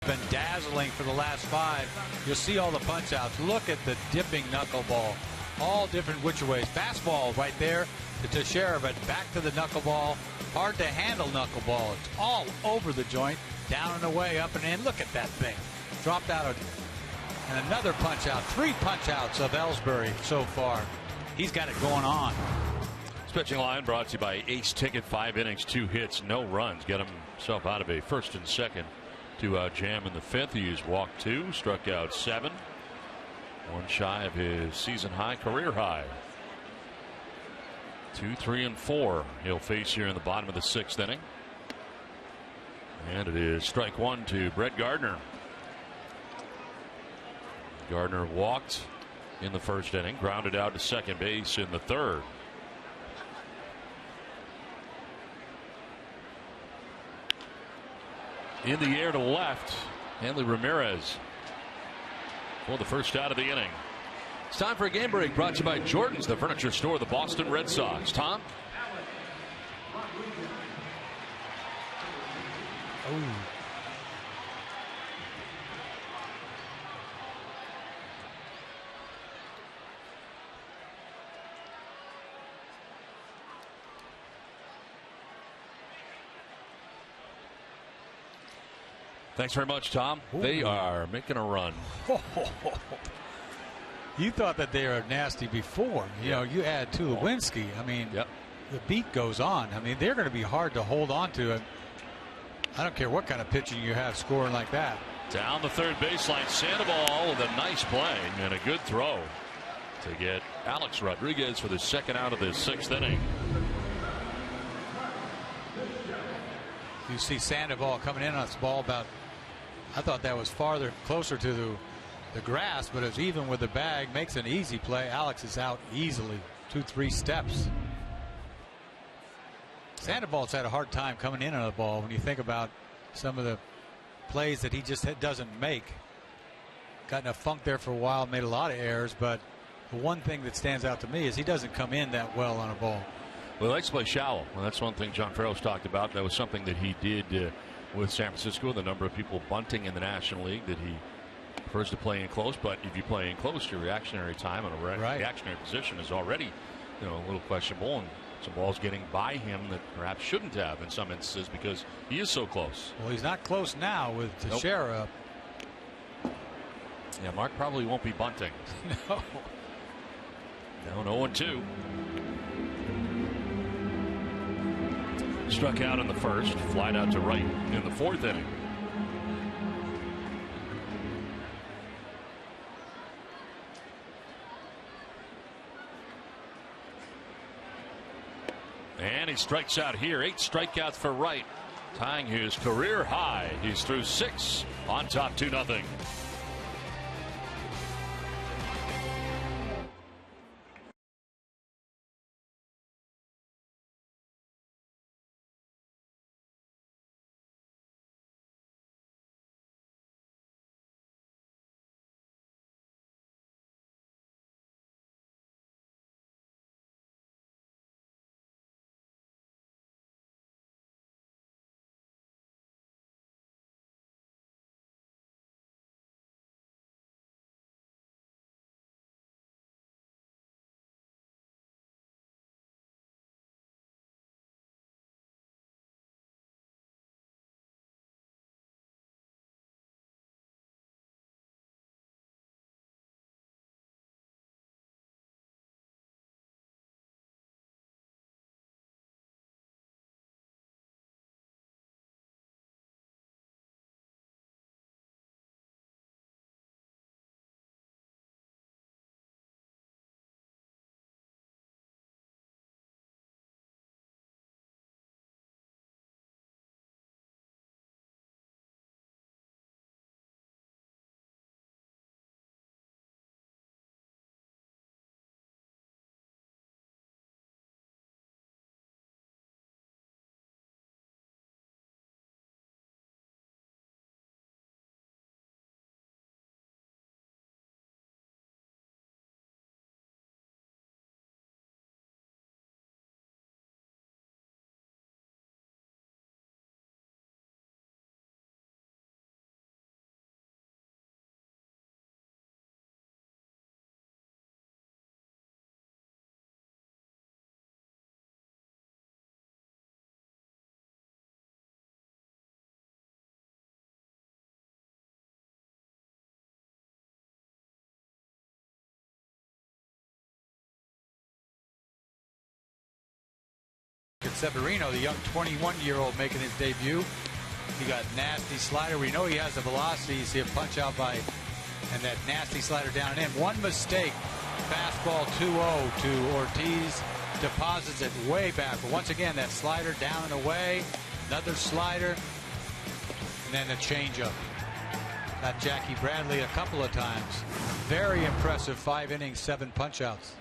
Been dazzling for the last 5. You'll see all the punch outs. Look at the dipping knuckleball. All different which ways. Fastball right there to Teixeira, but back to the knuckleball. Hard to handle knuckleball. It's all over the joint. Down and away, up and in. Look at that thing. Dropped out. And another punch out. 3 punch outs of Ellsbury so far. He's got it going on. This pitching line brought to you by Ace Ticket. 5 innings, 2 hits, no runs. Get himself out of a 1st and 2nd. To jam in the 5th. He's walked 2, struck out 7. 1 shy of his season high, career high. 2, 3, and 4 he'll face here in the bottom of the 6th inning. And it is strike 1 to Brett Gardner. Gardner walked in the 1st inning, grounded out to second base in the 3rd. In the air to left, Hanley Ramirez for the 1st out of the inning. It's time for a game break brought to you by Jordan's, the furniture store of the Boston Red Sox. Tom? Oh. Thanks very much, Tom. Ooh. They are making a run. You thought that they were nasty before. You know, you add Tulowitzki. I mean, the beat goes on. I mean, they're going to be hard to hold on to. I don't care what kind of pitching you have scoring like that. Down the 3rd baseline, Sandoval with a nice play and a good throw to get Alex Rodriguez for the 2nd out of the 6th inning. You see Sandoval coming in on this ball about, I thought that was closer to the the grass, but it's even with the bag. Makes an easy play. Alex is out easily. 2-3 steps. Sandoval's had a hard time coming in on the ball when you think about some of the plays that he just doesn't make. Got in a funk there for a while, made a lot of errors, but the one thing that stands out to me is he doesn't come in that well on a ball. Well, he likes to play shallow. Well, that's one thing John Farrell's talked about. That was something that he did with San Francisco. The number of people bunting in the National League, that he prefers to play in close. But if you play in close, your reactionary time and a reactionary position is already, a little questionable. And some balls getting by him that perhaps shouldn't have in some instances because he is so close. Well, he's not close now with Teixeira up. Yeah, Mark probably won't be bunting. No. No, 0-2. Struck out in the first, flied out to right in the fourth inning. And he strikes out here. 8 strikeouts for Wright, tying his career high. He's through 6 on top 2-0. Severino, the young 21-year-old, making his debut. He got nasty slider. We know he has the velocity. You see a punch out by, and that nasty slider down and in. One mistake, fastball 2-0 to Ortiz, deposits it way back. But once again, that slider down and away, another slider, and then a changeup. Got Jackie Bradley a couple of times. Very impressive 5 innings, 7 punch outs.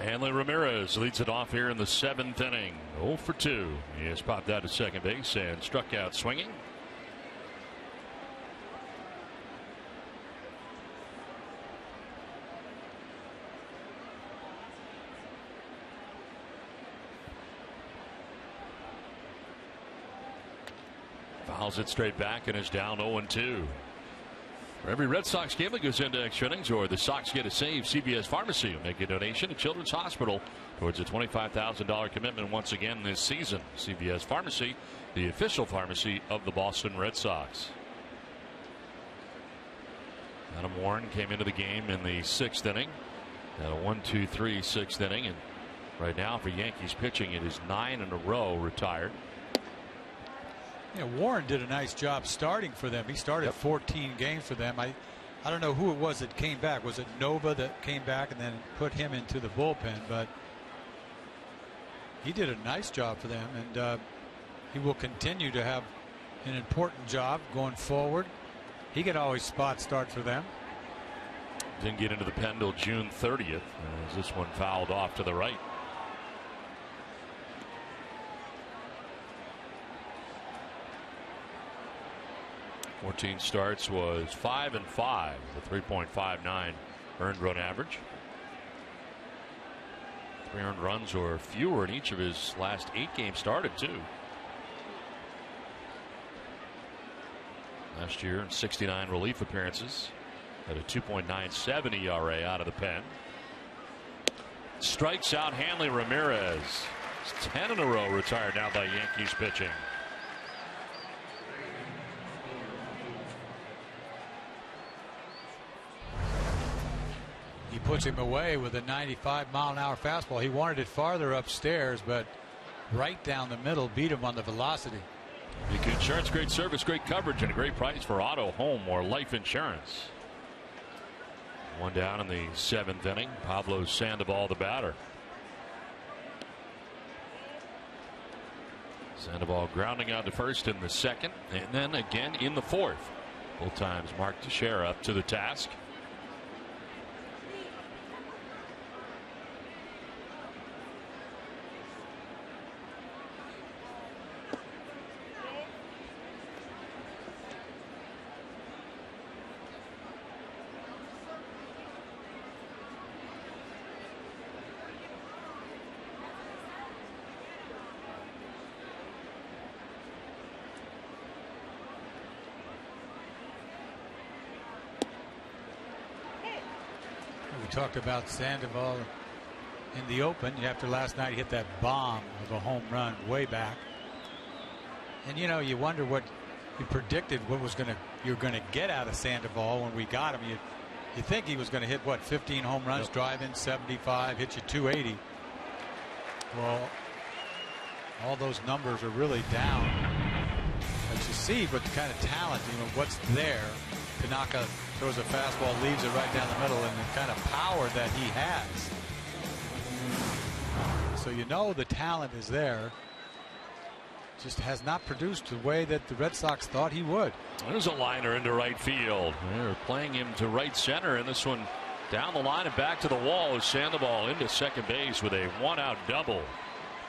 Hanley Ramirez leads it off here in the 7th inning. 0 for 2. He has popped out to second base and struck out swinging. Fouls it straight back and is down 0-2. For every Red Sox game that goes into extra innings or the Sox get a save, CVS Pharmacy will make a donation to Children's Hospital towards a $25,000 commitment once again this season. CVS Pharmacy, the official pharmacy of the Boston Red Sox. Adam Warren came into the game in the 6th inning. Had a 1-2-3 6th inning, and right now for Yankees pitching, it is 9 in a row retired. Yeah, Warren did a nice job starting for them. He started 14 games for them. I don't know who it was that came back. Was it Nova that came back and then put him into the bullpen? But he did a nice job for them, and he will continue to have an important job going forward. He can always spot start for them. Didn't get into the pen till June 30th as this one fouled off to the right. "14 starts, was 5-5 with 3.59 earned run average. 3 earned runs or fewer in each of his last 8 games started too. Last year in 69 relief appearances. At a 2.97 ERA out of the pen. Strikes out Hanley Ramirez. It's 10 in a row retired now by Yankees pitching. He puts him away with a 95-mile-an-hour fastball. He wanted it farther upstairs, but right down the middle beat him on the velocity. Good insurance, great service, great coverage, and a great price for auto, home, or life insurance. One down in the 7th inning. Pablo Sandoval, the batter. Sandoval grounding out to first in the 2nd, and then again in the 4th. Both times Mark Teixeira up to the task. We talked about Sandoval in the open after last night. He hit that bomb of a home run way back, and you know, you wonder what you predicted, what was you're going to get out of Sandoval when we got him. You think he was going to hit what, 15 home runs, drive in 75, hit you 280. Well, all those numbers are really down, but you see what kind of talent, you know, what's there. Tanaka throws a fastball, leaves it right down the middle, and the kind of power that he has. So you know the talent is there. Just has not produced the way that the Red Sox thought he would. There's a liner into right field. They're playing him to right center, and this one down the line and back to the wall as Sandoval into second base with a 1-out double.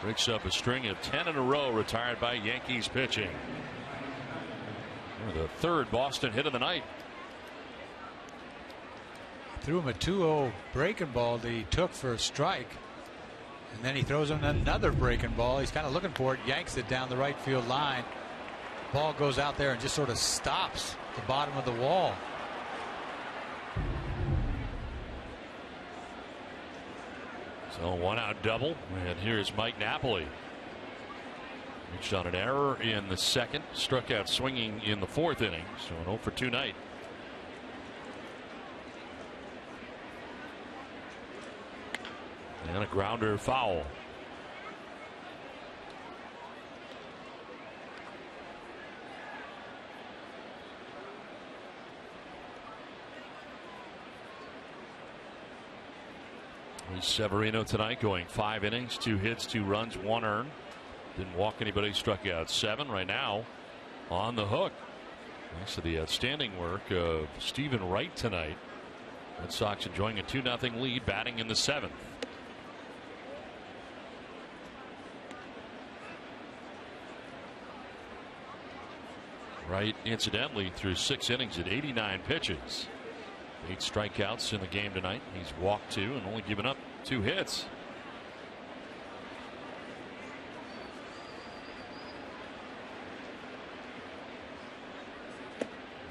Breaks up a string of 10 in a row retired by Yankees pitching. The 3rd Boston hit of the night. Threw him a 2-0 breaking ball that he took for a strike, and then he throws him another breaking ball. He's kind of looking for it, yanks it down the right field line. Ball goes out there and just sort of stops at the bottom of the wall. So 1-out double, and here's Mike Napoli. Reached on an error in the 2nd, struck out swinging in the 4th inning, so an 0 for 2 night. And a grounder foul. Severino tonight going 5 innings, 2 hits, 2 runs, 1 earned. Didn't walk anybody, struck out 7. Right now on the hook. Thanks to the outstanding work of Stephen Wright tonight. Red Sox enjoying a 2-0 lead, batting in the 7th. Wright, incidentally, through 6 innings at 89 pitches. 8 strikeouts in the game tonight. He's walked 2 and only given up 2 hits.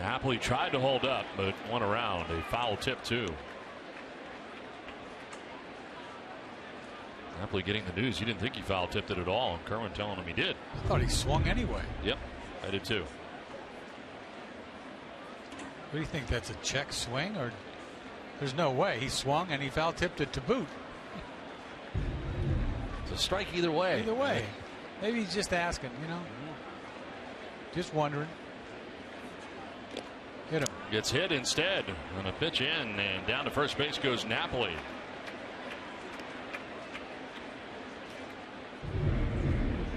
Napoli tried to hold up, but went around. A foul tip, too. Napoli getting the news. He didn't think he foul tipped it at all, and Kerwin telling him he did. I thought he swung anyway. Yep, I did too. What do you think? That's a check swing, or there's no way he swung and he foul tipped it to boot? It's a strike either way. Either way. Maybe he's just asking, you know. Just wondering. Hit him. Gets hit instead. On a pitch in, and down to first base goes Napoli.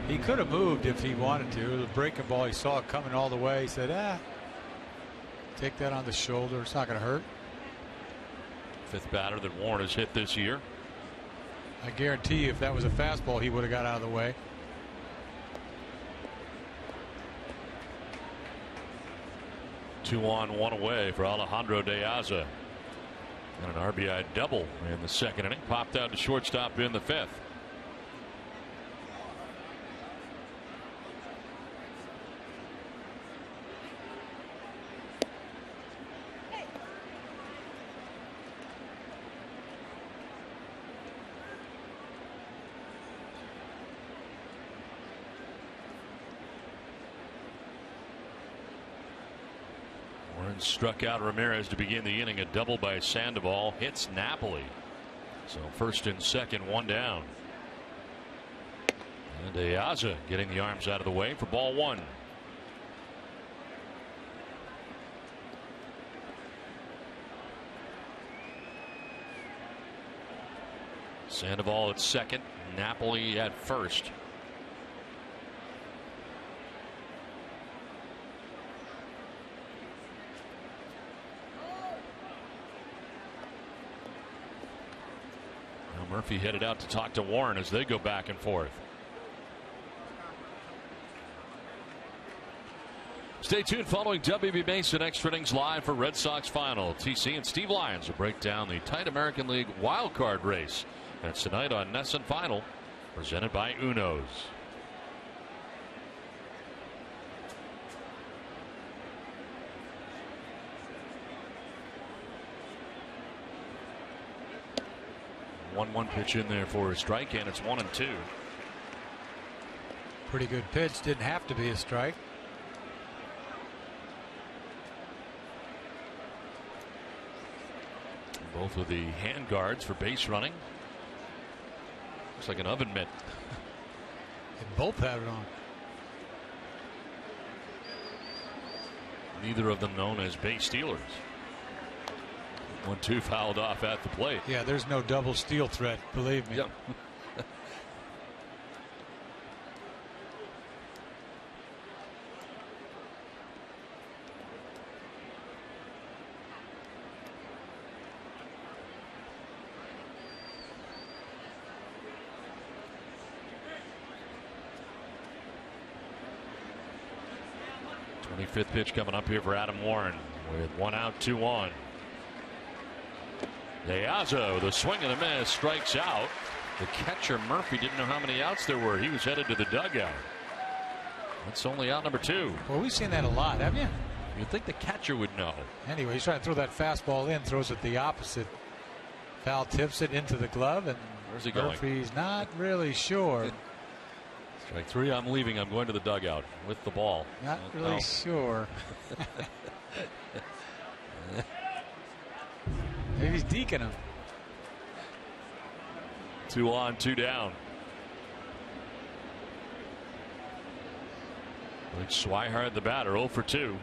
He could have moved if he wanted to. The breaking ball, he saw it coming all the way. He said, take that on the shoulder. It's not going to hurt. Fifth batter that Warren has hit this year. I guarantee you if that was a fastball, he would have got out of the way. Two on, one away for Alejandro De Aza. And an RBI double in the second inning. Popped out to shortstop in the fifth. Struck out Ramirez to begin the inning. A double by Sandoval hits Napoli. So first and second, one down. And De Aza getting the arms out of the way for ball one. Sandoval at second, Napoli at first. Murphy headed out to talk to Warren as they go back and forth. Stay tuned following WB Mason Extra Innings live for Red Sox Final. TC and Steve Lyons will break down the tight American League wild card race. That's tonight on NESN Final, presented by Uno's. One pitch in there for a strike, and it's 1-2. Pretty good pitch. Didn't have to be a strike. Both of the hand guards for base running. Looks like an oven mitt. They both have it on. Neither of them known as base stealers. 1-2 fouled off at the plate. Yeah, there's no double steal threat, believe me. Yep. Fifth pitch coming up here for Adam Warren with 1 out, 2 on. De Aza with a swing and a miss, strikes out. The catcher Murphy didn't know how many outs there were. He was headed to the dugout. That's only out number 2. Well, we've seen that a lot, haven't you? You'd think the catcher would know. Anyway, he's trying to throw that fastball in, throws it the opposite. Foul tips it into the glove, and where's he Murphy's not really sure. Strike 3, I'm leaving. I'm going to the dugout with the ball. Not really sure. Maybe he's deking him. 2 on, 2 down. Luke Swihart, the batter, 0 for 2.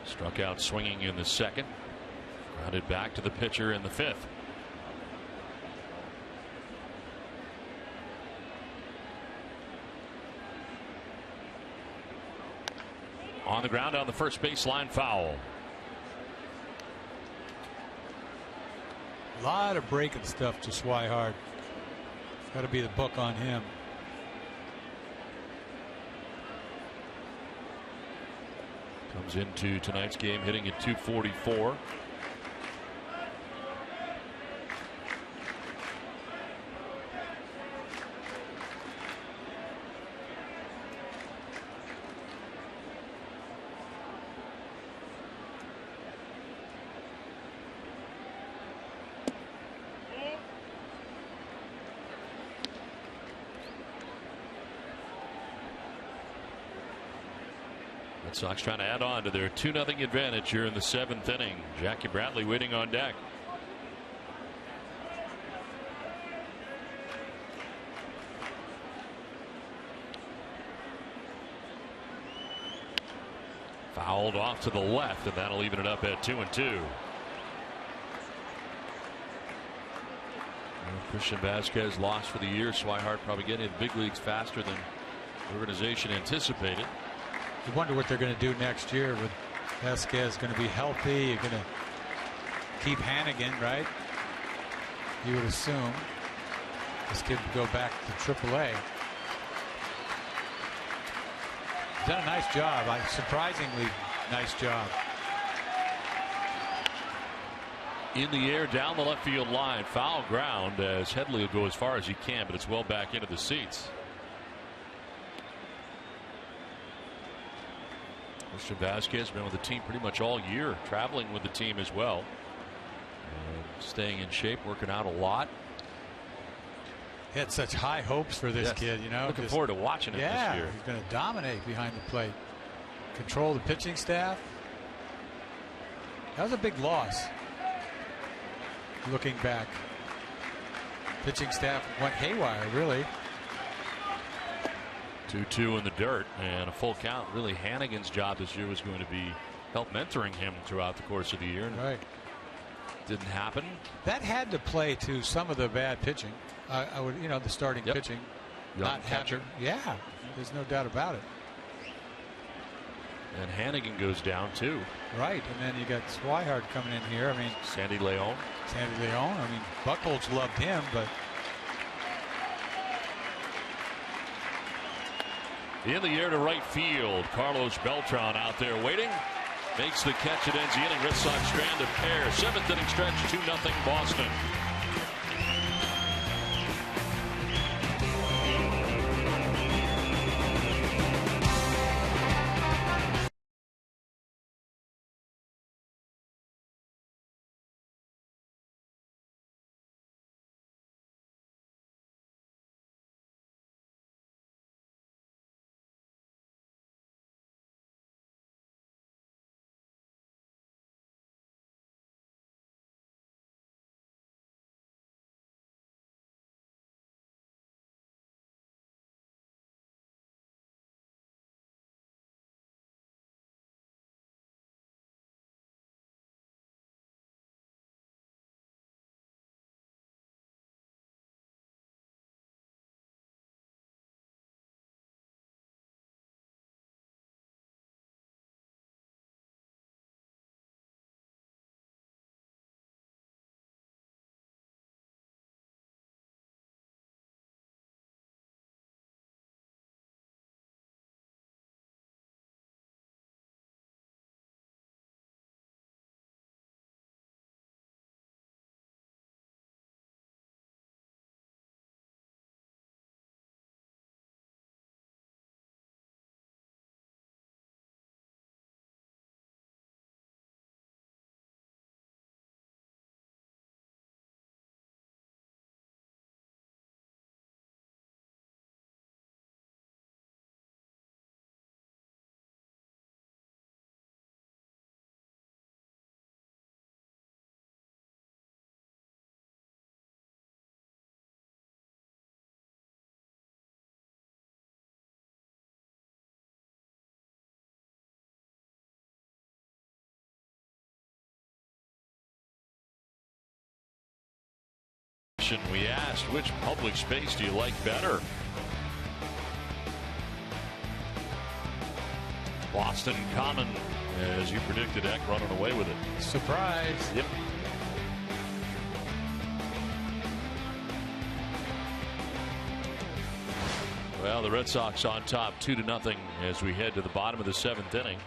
Struck out swinging in the second. Grounded back to the pitcher in the fifth. On the ground on the first baseline, foul. A lot of breaking stuff to Swihart. Got to be the book on him. Comes into tonight's game hitting at .244. Sox trying to add on to their 2-0 advantage here in the 7th inning. Jackie Bradley waiting on deck. Fouled off to the left, and that'll even it up at 2-2. Christian Vasquez lost for the year. Swihart probably getting into the big leagues faster than the organization anticipated. You wonder what they're going to do next year with Vasquez going to be healthy. You're going to keep Hannigan, right? You would assume this kid would go back to AAA. He's done a nice job. Surprisingly nice job. In the air down the left field line. Foul ground as Headley will go as far as he can, but it's well back into the seats. Christian Vasquez been with the team pretty much all year, traveling with the team as well. And staying in shape, working out a lot. He had such high hopes for this kid, you know. Looking forward to watching it this year. He's going to dominate behind the plate. Control the pitching staff. That was a big loss. Looking back, pitching staff went haywire, really. 2-2 in the dirt and a full count. Really, Hannigan's job this year was going to be help mentoring him throughout the course of the year. Right. Didn't happen. That had to play to some of the bad pitching. I would, you know, the starting pitching. Not catcher. Yeah, there's no doubt about it. And Hannigan goes down too. Right, and then you got Swihart coming in here. I mean, Sandy Leon. I mean, Buchholz loved him, but in the air to right field. Carlos Beltran out there waiting. Makes the catch. It ends the inning. Red Sox strand a pair. 7th inning stretch. 2-0 Boston. We asked, which public space do you like better? Boston Common, as you predicted, Eck running away with it. Surprise. Yep. Well, the Red Sox on top 2-0 as we head to the bottom of the 7th inning.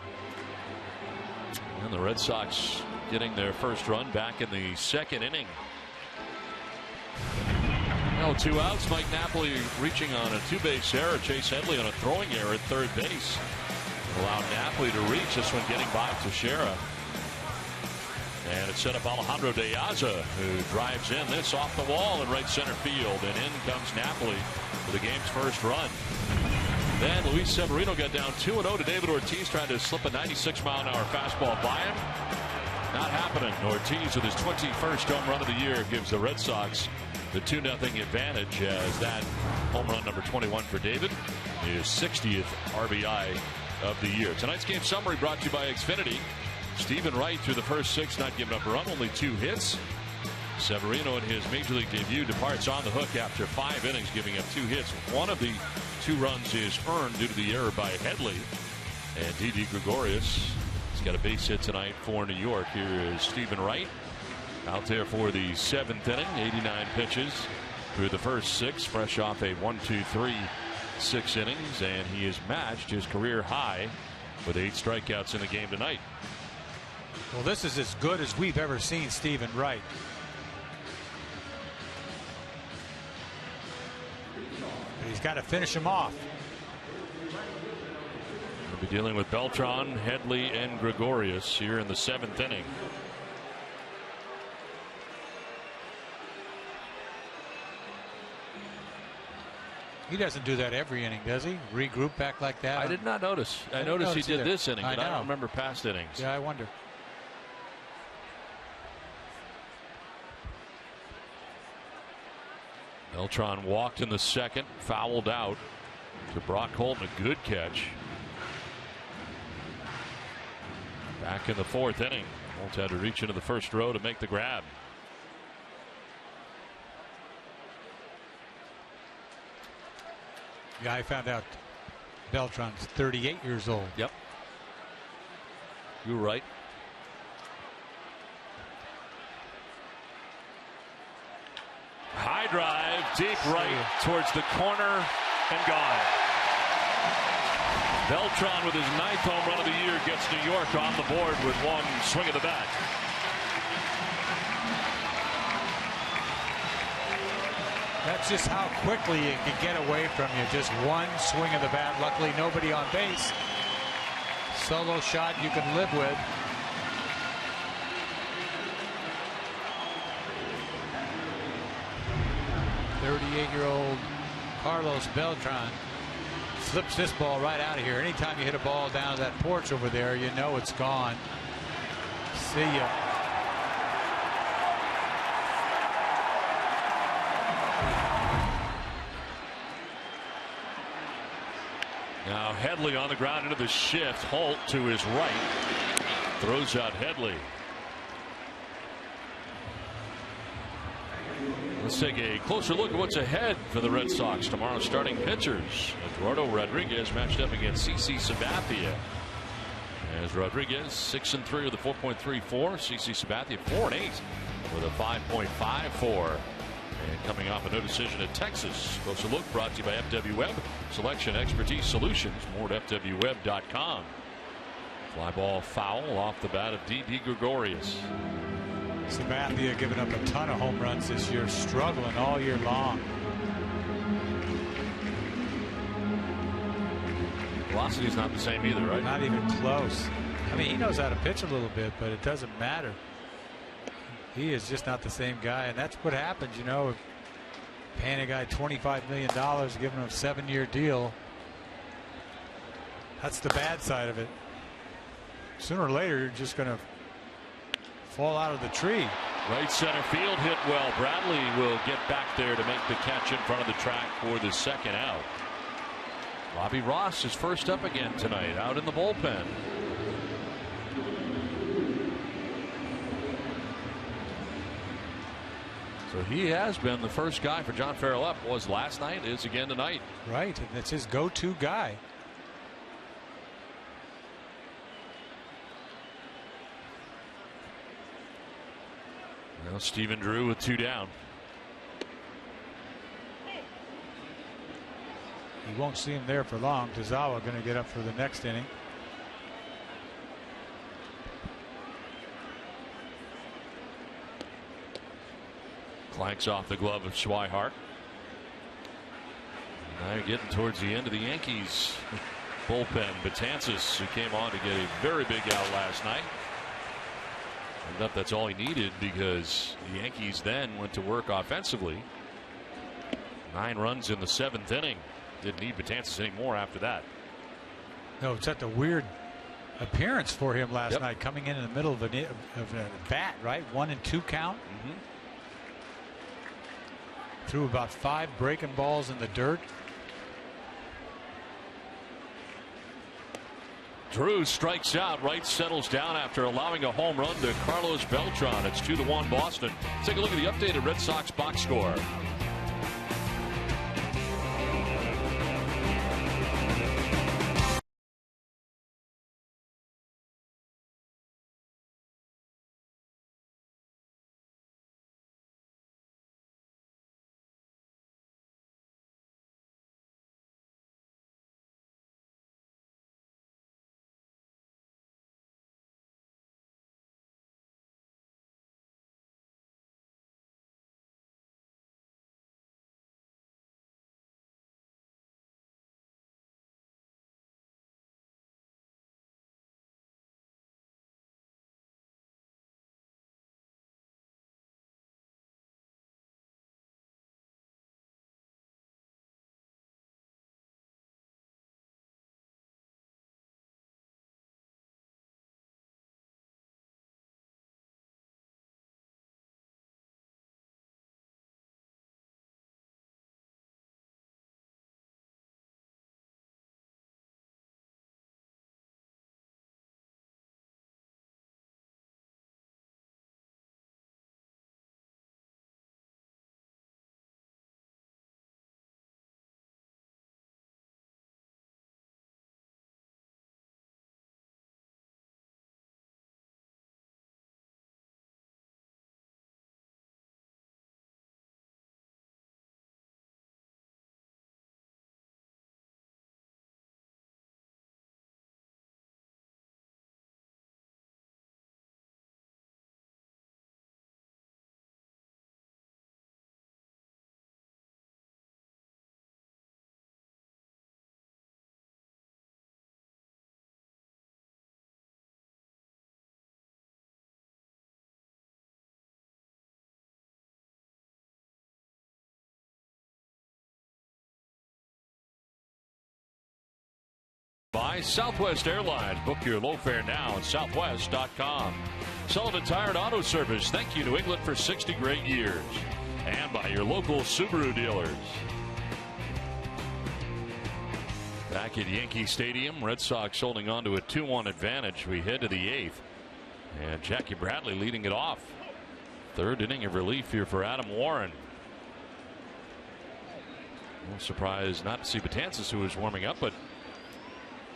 And the Red Sox getting their first run back in the 2nd inning. Well, 2 outs. Mike Napoli reaching on a 2-base error. Chase Headley on a throwing error at 3rd base. Allowed Napoli to reach. This one getting by Teixeira. And it set up Alejandro De Aza, who drives in this off the wall in right center field. And in comes Napoli for the game's first run. Then Luis Severino got down 2-0 to David Ortiz, trying to slip a 96-mile-an-hour fastball by him. Not happening. Ortiz with his 21st home run of the year gives the Red Sox the 2-0 advantage, as that home run number 21 for David is 60th RBI of the year. Tonight's game summary brought to you by Xfinity. Stephen Wright through the first 6, not giving up a run, only 2 hits. Severino in his major league debut departs on the hook after 5 innings, giving up 2 hits. One of the 2 runs is earned due to the error by Headley. And Didi Gregorius has got a base hit tonight for New York. Here is Stephen Wright out there for the 7th inning. 89 pitches through the first 6, fresh off a 1-2-3 6 innings, and he has matched his career high with 8 strikeouts in the game tonight. Well, this is as good as we've ever seen Stephen Wright. He's got to finish him off. We'll be dealing with Beltran, Headley, and Gregorius here in the 7th inning. He doesn't do that every inning, does he? Regroup back like that? I did not notice. I noticed he did this inning, but I don't remember past innings. Yeah, I wonder. Beltran walked in the 2nd, fouled out to Brock Holton. A good catch. Back in the 4th inning. Holt had to reach into the first row to make the grab. Yeah, I found out Beltran's 38 years old. Yep. You're right. High drive, deep right towards the corner and gone. Beltran with his 9th home run of the year gets New York on the board with 1 swing of the bat. That's just how quickly it can get away from you. Just 1 swing of the bat. Luckily, nobody on base. Solo shot you can live with. .38-year-old Carlos Beltran flips this ball right out of here. Anytime you hit a ball down to that porch over there, you know it's gone. See ya. Now Headley on the ground into the shift. Holt to his right. Throws out Headley. Let's take a closer look at what's ahead for the Red Sox. Tomorrow's starting pitchers. Eduardo Rodriguez matched up against CC Sabathia. As Rodriguez 6-3 with a 4.34. CC Sabathia 4-8 with a 5.54. And coming off a no decision at Texas. Closer look brought to you by FW Web. Selection, expertise, solutions. More at FWWeb.com. Fly ball foul off the bat of D.D. Gregorius. Sabathia giving up a ton of home runs this year, struggling all year long. Velocity's not the same either, right? Not even close. I mean, he knows how to pitch a little bit, but it doesn't matter. He is just not the same guy, and that's what happens, you know, paying a guy $25 million, giving him a 7-year deal. That's the bad side of it. Sooner or later, you're just going to fall out of the tree. Right center field hit well. Bradley will get back there to make the catch in front of the track for the 2nd out. Bobby Ross is first up again tonight, out in the bullpen. So he has been the first guy for John Farrell up. Was last night, is again tonight. Right, and it's his go-to guy. Now Stephen Drew with 2 down. You won't see him there for long. Tazawa going to get up for the next inning. Clanks off the glove of Swihart. Now you're getting towards the end of the Yankees bullpen. Betances, who came on to get a very big out last night. Ended up that's all he needed because the Yankees then went to work offensively. 9 runs in the 7th inning. Didn't need Betances anymore after that. No, it's such a weird appearance for him last night, coming in the middle of a bat, right? 1 and 2 count. Threw about 5 breaking balls in the dirt. Drew strikes out. Wright settles down after allowing a home run to Carlos Beltran. It's 2-1 Boston. Take a look at the updated Red Sox box score. By Southwest Airlines. Book your low fare now at southwest.com. Sullivan Tire and Auto Service. Thank you, New England, for 60 great years. And by your local Subaru dealers. Back at Yankee Stadium, Red Sox holding on to a 2-1 advantage. We head to the 8th. And Jackie Bradley leading it off. Third inning of relief here for Adam Warren. No surprise not to see Betances, who was warming up, but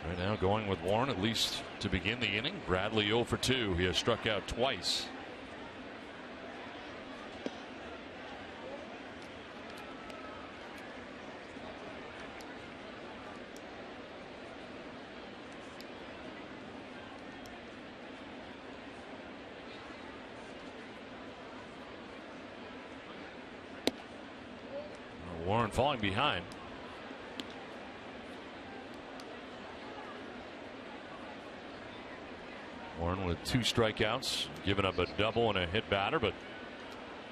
right now going with Warren at least to begin the inning. Bradley 0 for 2. He has struck out twice. Warren falling behind. Warren with 2 strikeouts, giving up a double and a hit batter, but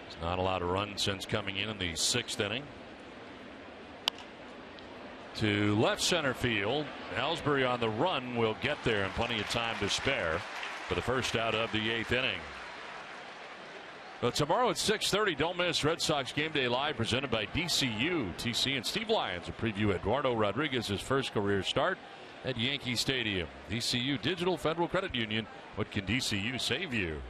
he's not allowed a run since coming in the 6th inning. To left center field. Ellsbury on the run will get there, and plenty of time to spare for the first out of the 8th inning. But tomorrow at 6:30, don't miss Red Sox Game Day Live, presented by DCU. TC and Steve Lyons will preview Eduardo Rodriguez's first career start at Yankee Stadium. DCU, Digital Federal Credit Union. What can DCU save you?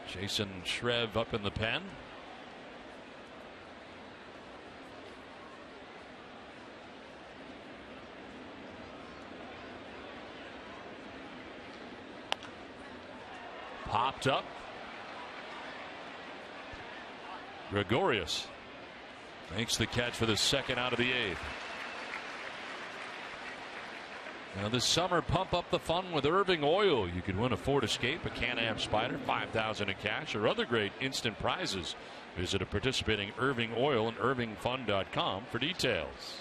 Jason Shrev up in the pen. Popped up. Gregorius makes the catch for the second out of the 8th. Now this summer, pump up the fun with Irving Oil. You could win a Ford Escape, a Can-Am Spyder, $5,000 in cash, or other great instant prizes. Visit a participating Irving Oil and IrvingFun.com for details.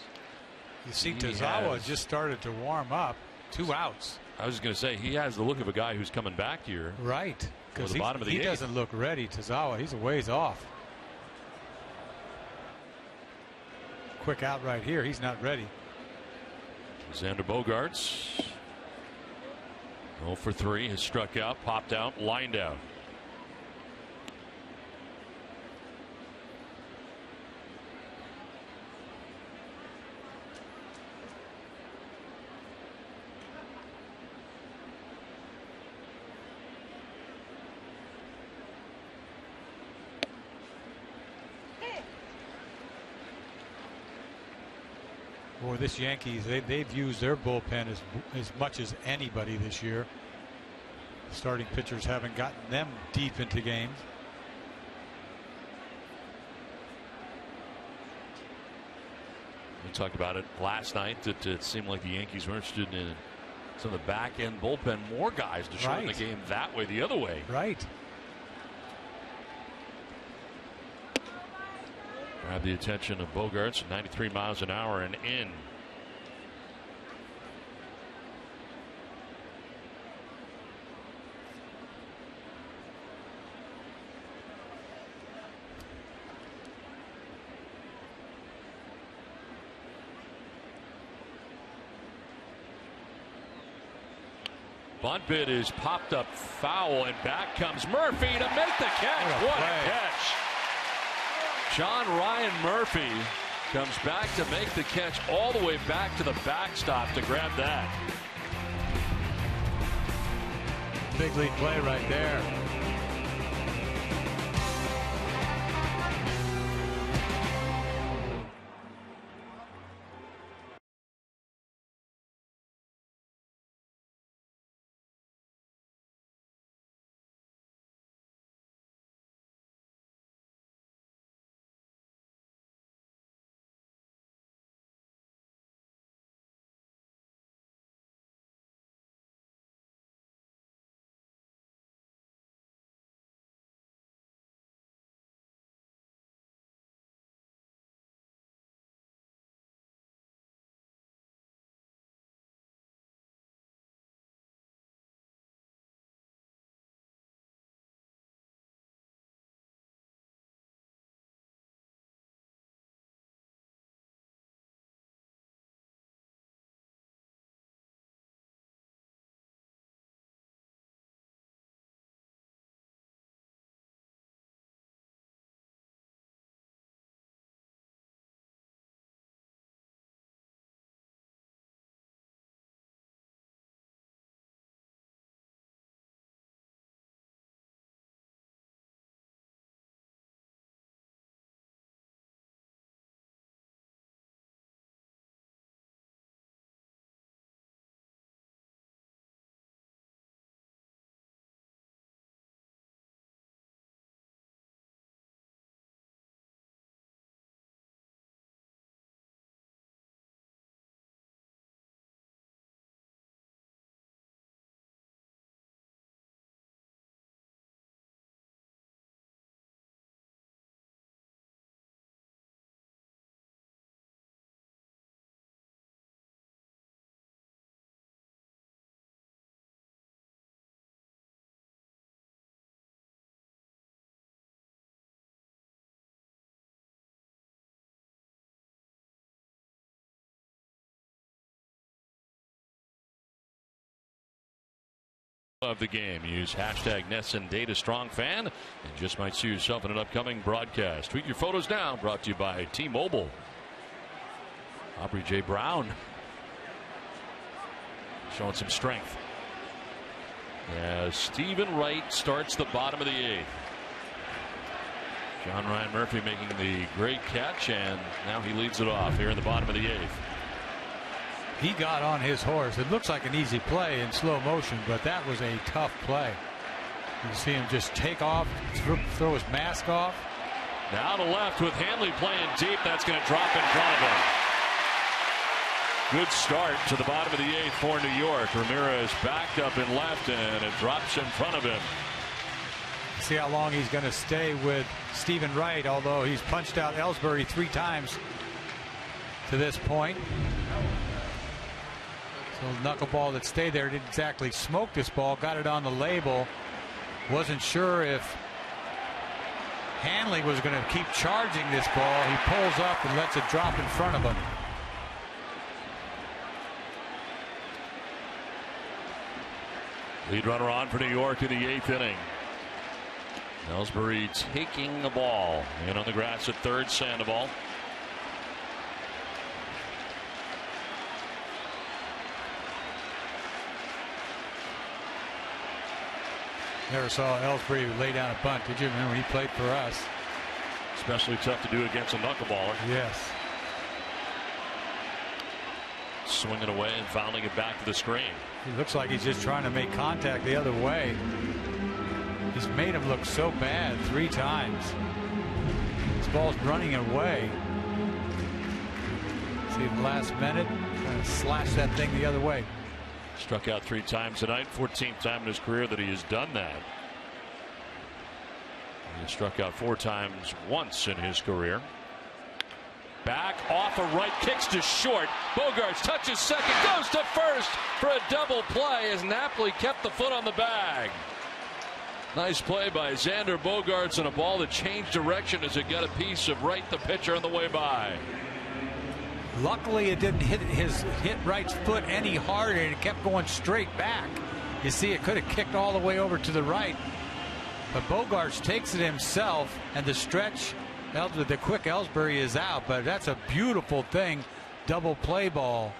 You see, Tazawa just started to warm up. 2 outs. I was going to say, he has the look of a guy who's coming back here. Right. Because he doesn't look ready. Tazawa, he's a ways off. Quick out right here. He's not ready. Xander Bogaerts 0 for 3 has struck out, popped out, lined out. Boy, this Yankees, they've used their bullpen as much as anybody this year. Starting pitchers haven't gotten them deep into games. We talked about it last night that it seemed like the Yankees were interested in some of the back end bullpen, more guys to shorten the game that way, the other way. Right. Grab the attention of Bogaerts at 93 miles an hour and in. Bunt bid is popped up foul, and back comes Murphy to make the catch. What a catch. John Ryan Murphy comes back to make the catch all the way back to the backstop to grab that. Big league play right there. Of the game. Use hashtag NESN Data Strong Fan and just might see yourself in an upcoming broadcast. Tweet your photos now. Brought to you by T-Mobile. Aubrey J. Brown showing some strength as Stephen Wright starts the bottom of the 8th. John Ryan Murphy making the great catch, and now he leads it off here in the bottom of the 8th. He got on his horse. It looks like an easy play in slow motion, but that was a tough play. You see him just take off, throw his mask off. Now to left with Hanley playing deep. That's going to drop in front of him. Good start to the bottom of the 8th for New York. Ramirez backed up in left, and it drops in front of him. See how long he's going to stay with Stephen Wright, although he's punched out Ellsbury 3 times to this point. So knuckleball that stayed there didn't exactly smoke this ball, got it on the label. Wasn't sure if Hanley was going to keep charging this ball. He pulls up and lets it drop in front of him. Lead runner on for New York in the 8th inning. Ellsbury taking the ball. In on the grass at third, Sandoval. Never saw Ellsbury lay down a bunt. Did you remember he played for us? Especially tough to do against a knuckleballer. Yes. swinging away and fouling it back to the screen. He looks like he's just trying to make contact the other way. He's made him look so bad 3 times. This ball's running away. See the last minute, trying to slash that thing the other way. Struck out 3 times tonight, 14th time in his career that he has done that. He struck out 4 times once in his career. Back off a right, kicks to short. Bogaerts touches second, goes to first for a double play as Napoli kept the foot on the bag. Nice play by Xander Bogaerts on a ball that changed direction as it got a piece of Wright, the pitcher, on the way by. Luckily, it didn't hit Wright's foot any harder, and it kept going straight back. You see, it could have kicked all the way over to the right, but Bogaerts takes it himself, and the stretch, the quick Ellsbury is out. But that's a beautiful thing, double play ball.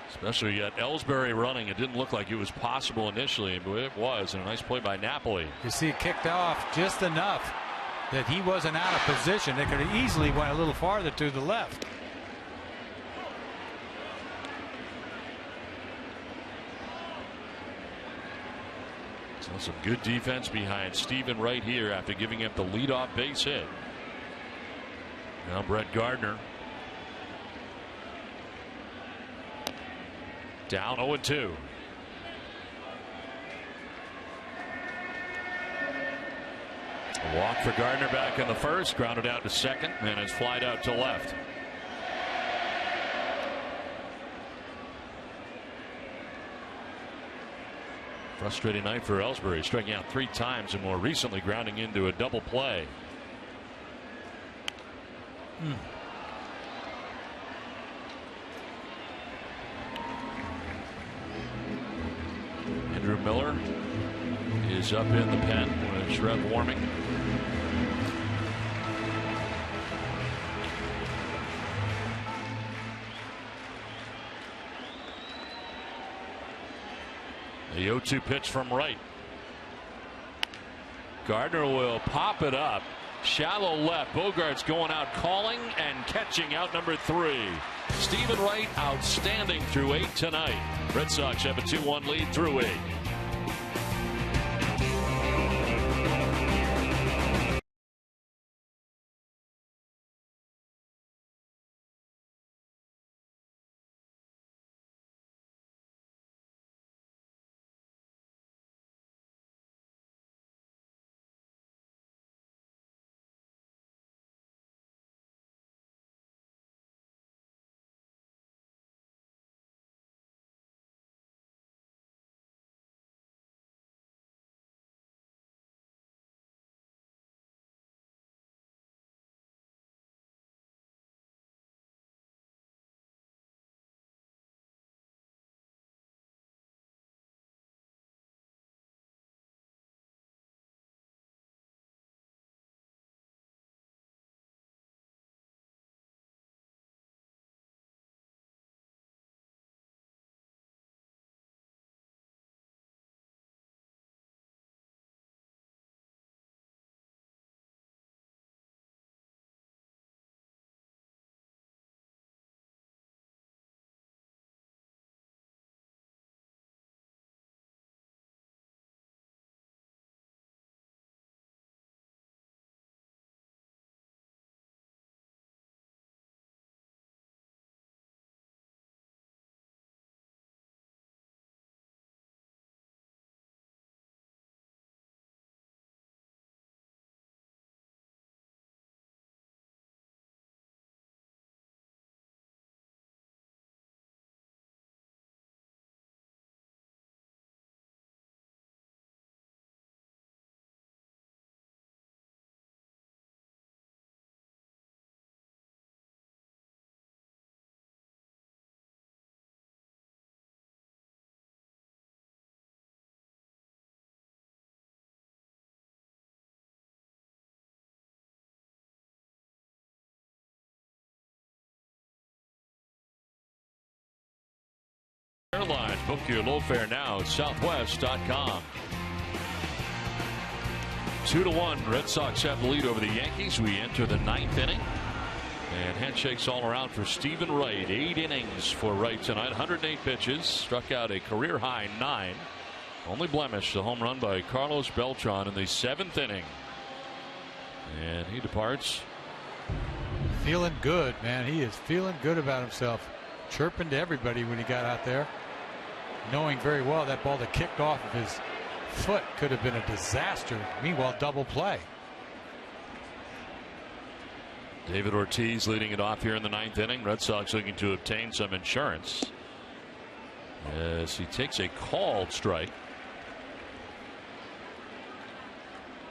Especially you got Ellsbury running. It didn't look like it was possible initially, but it was, and a nice play by Napoli. You see, it kicked off just enough that he wasn't out of position. It could have easily went a little farther to the left. So some good defense behind Stephen Wright here after giving up the leadoff base hit. Now Brett Gardner down 0-2. A walk for Gardner back in the first, grounded out to second, and is flied out to left. Frustrating night for Ellsbury, striking out 3 times and more recently grounding into a double play. Andrew Miller is up in the pen with Shreve warming. The 0-2 pitch from Wright. Gardner will pop it up. Shallow left. Bogaerts going out calling and catching out number 3. Stephen Wright outstanding through 8 tonight. Red Sox have a 2-1 lead through 8. Airlines, book your low fare now at southwest.com. 2-1, Red Sox have the lead over the Yankees. We enter the 9th inning, And handshakes all around for Stephen Wright. 8 innings for Wright tonight. 108 pitches. Struck out a career high 9. Only blemish, the home run by Carlos Beltran in the 7th inning. And he departs. Feeling good, man. He is feeling good about himself. Chirping to everybody when he got out there. Knowing very well that ball that kicked off of his foot could have been a disaster. Meanwhile, double play. David Ortiz leading it off here in the 9th inning. Red Sox looking to obtain some insurance as he takes a called strike.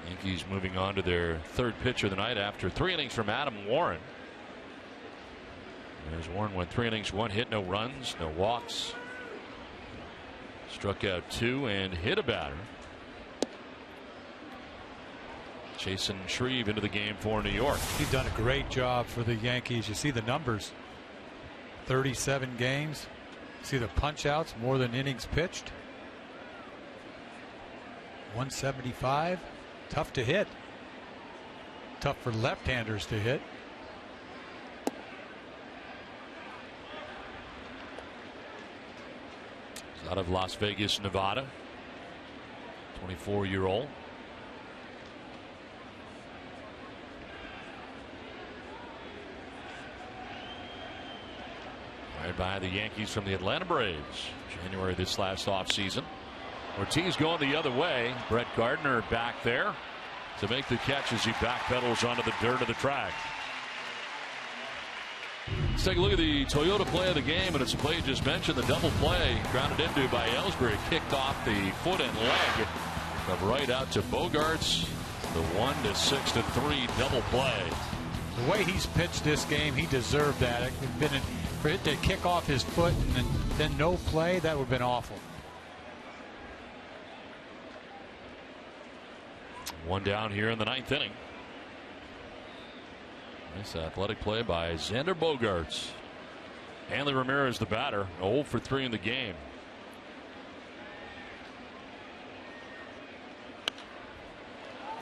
Yankees moving on to their 3rd pitch of the night after 3 innings from Adam Warren. As Warren went 3 innings, 1 hit, no runs, no walks. Struck out 2 and hit a batter. Jason Shreve into the game for New York. He's done a great job for the Yankees. You see the numbers. 37 games. See the punch outs, more than innings pitched. 175. Tough to hit. Tough for left-handers to hit. He's out of Las Vegas, Nevada. 24-year-old. Hired by the Yankees from the Atlanta Braves. January this last offseason. Ortiz going the other way. Brett Gardner back there to make the catch as he backpedals onto the dirt of the track. Let's take a look at the Toyota play of the game, and it's a play you just mentioned, the double play grounded into by Ellsbury, kicked off the foot and leg of right out to Bogaerts. The 1-6-3 double play. The way he's pitched this game, he deserved that. For it to kick off his foot and then no play, that would have been awful. 1 down here in the 9th inning. Nice athletic play by Xander Bogaerts. Hanley Ramirez the batter, 0 for 3 in the game.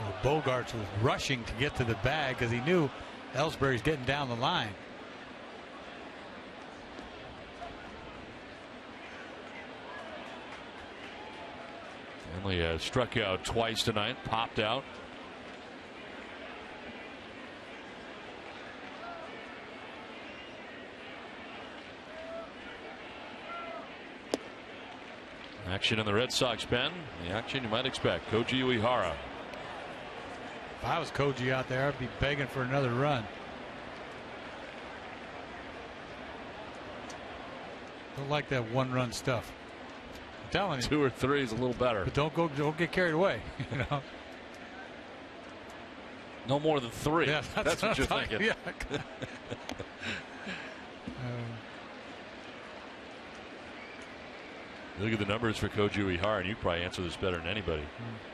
Well, Bogaerts was rushing to get to the bag because he knew Ellsbury's getting down the line. Hanley struck out twice tonight, popped out. Action in the Red Sox pen. The action you might expect. Koji Uehara. If I was Koji out there, I'd be begging for another run. Don't like that 1-run stuff. I'm telling you. 2 or 3 is a little better. But don't get carried away. You know. No more than 3. Yeah, that's what you're thinking. Yeah. Look at the numbers for Koji Uehara, and you probably answer this better than anybody.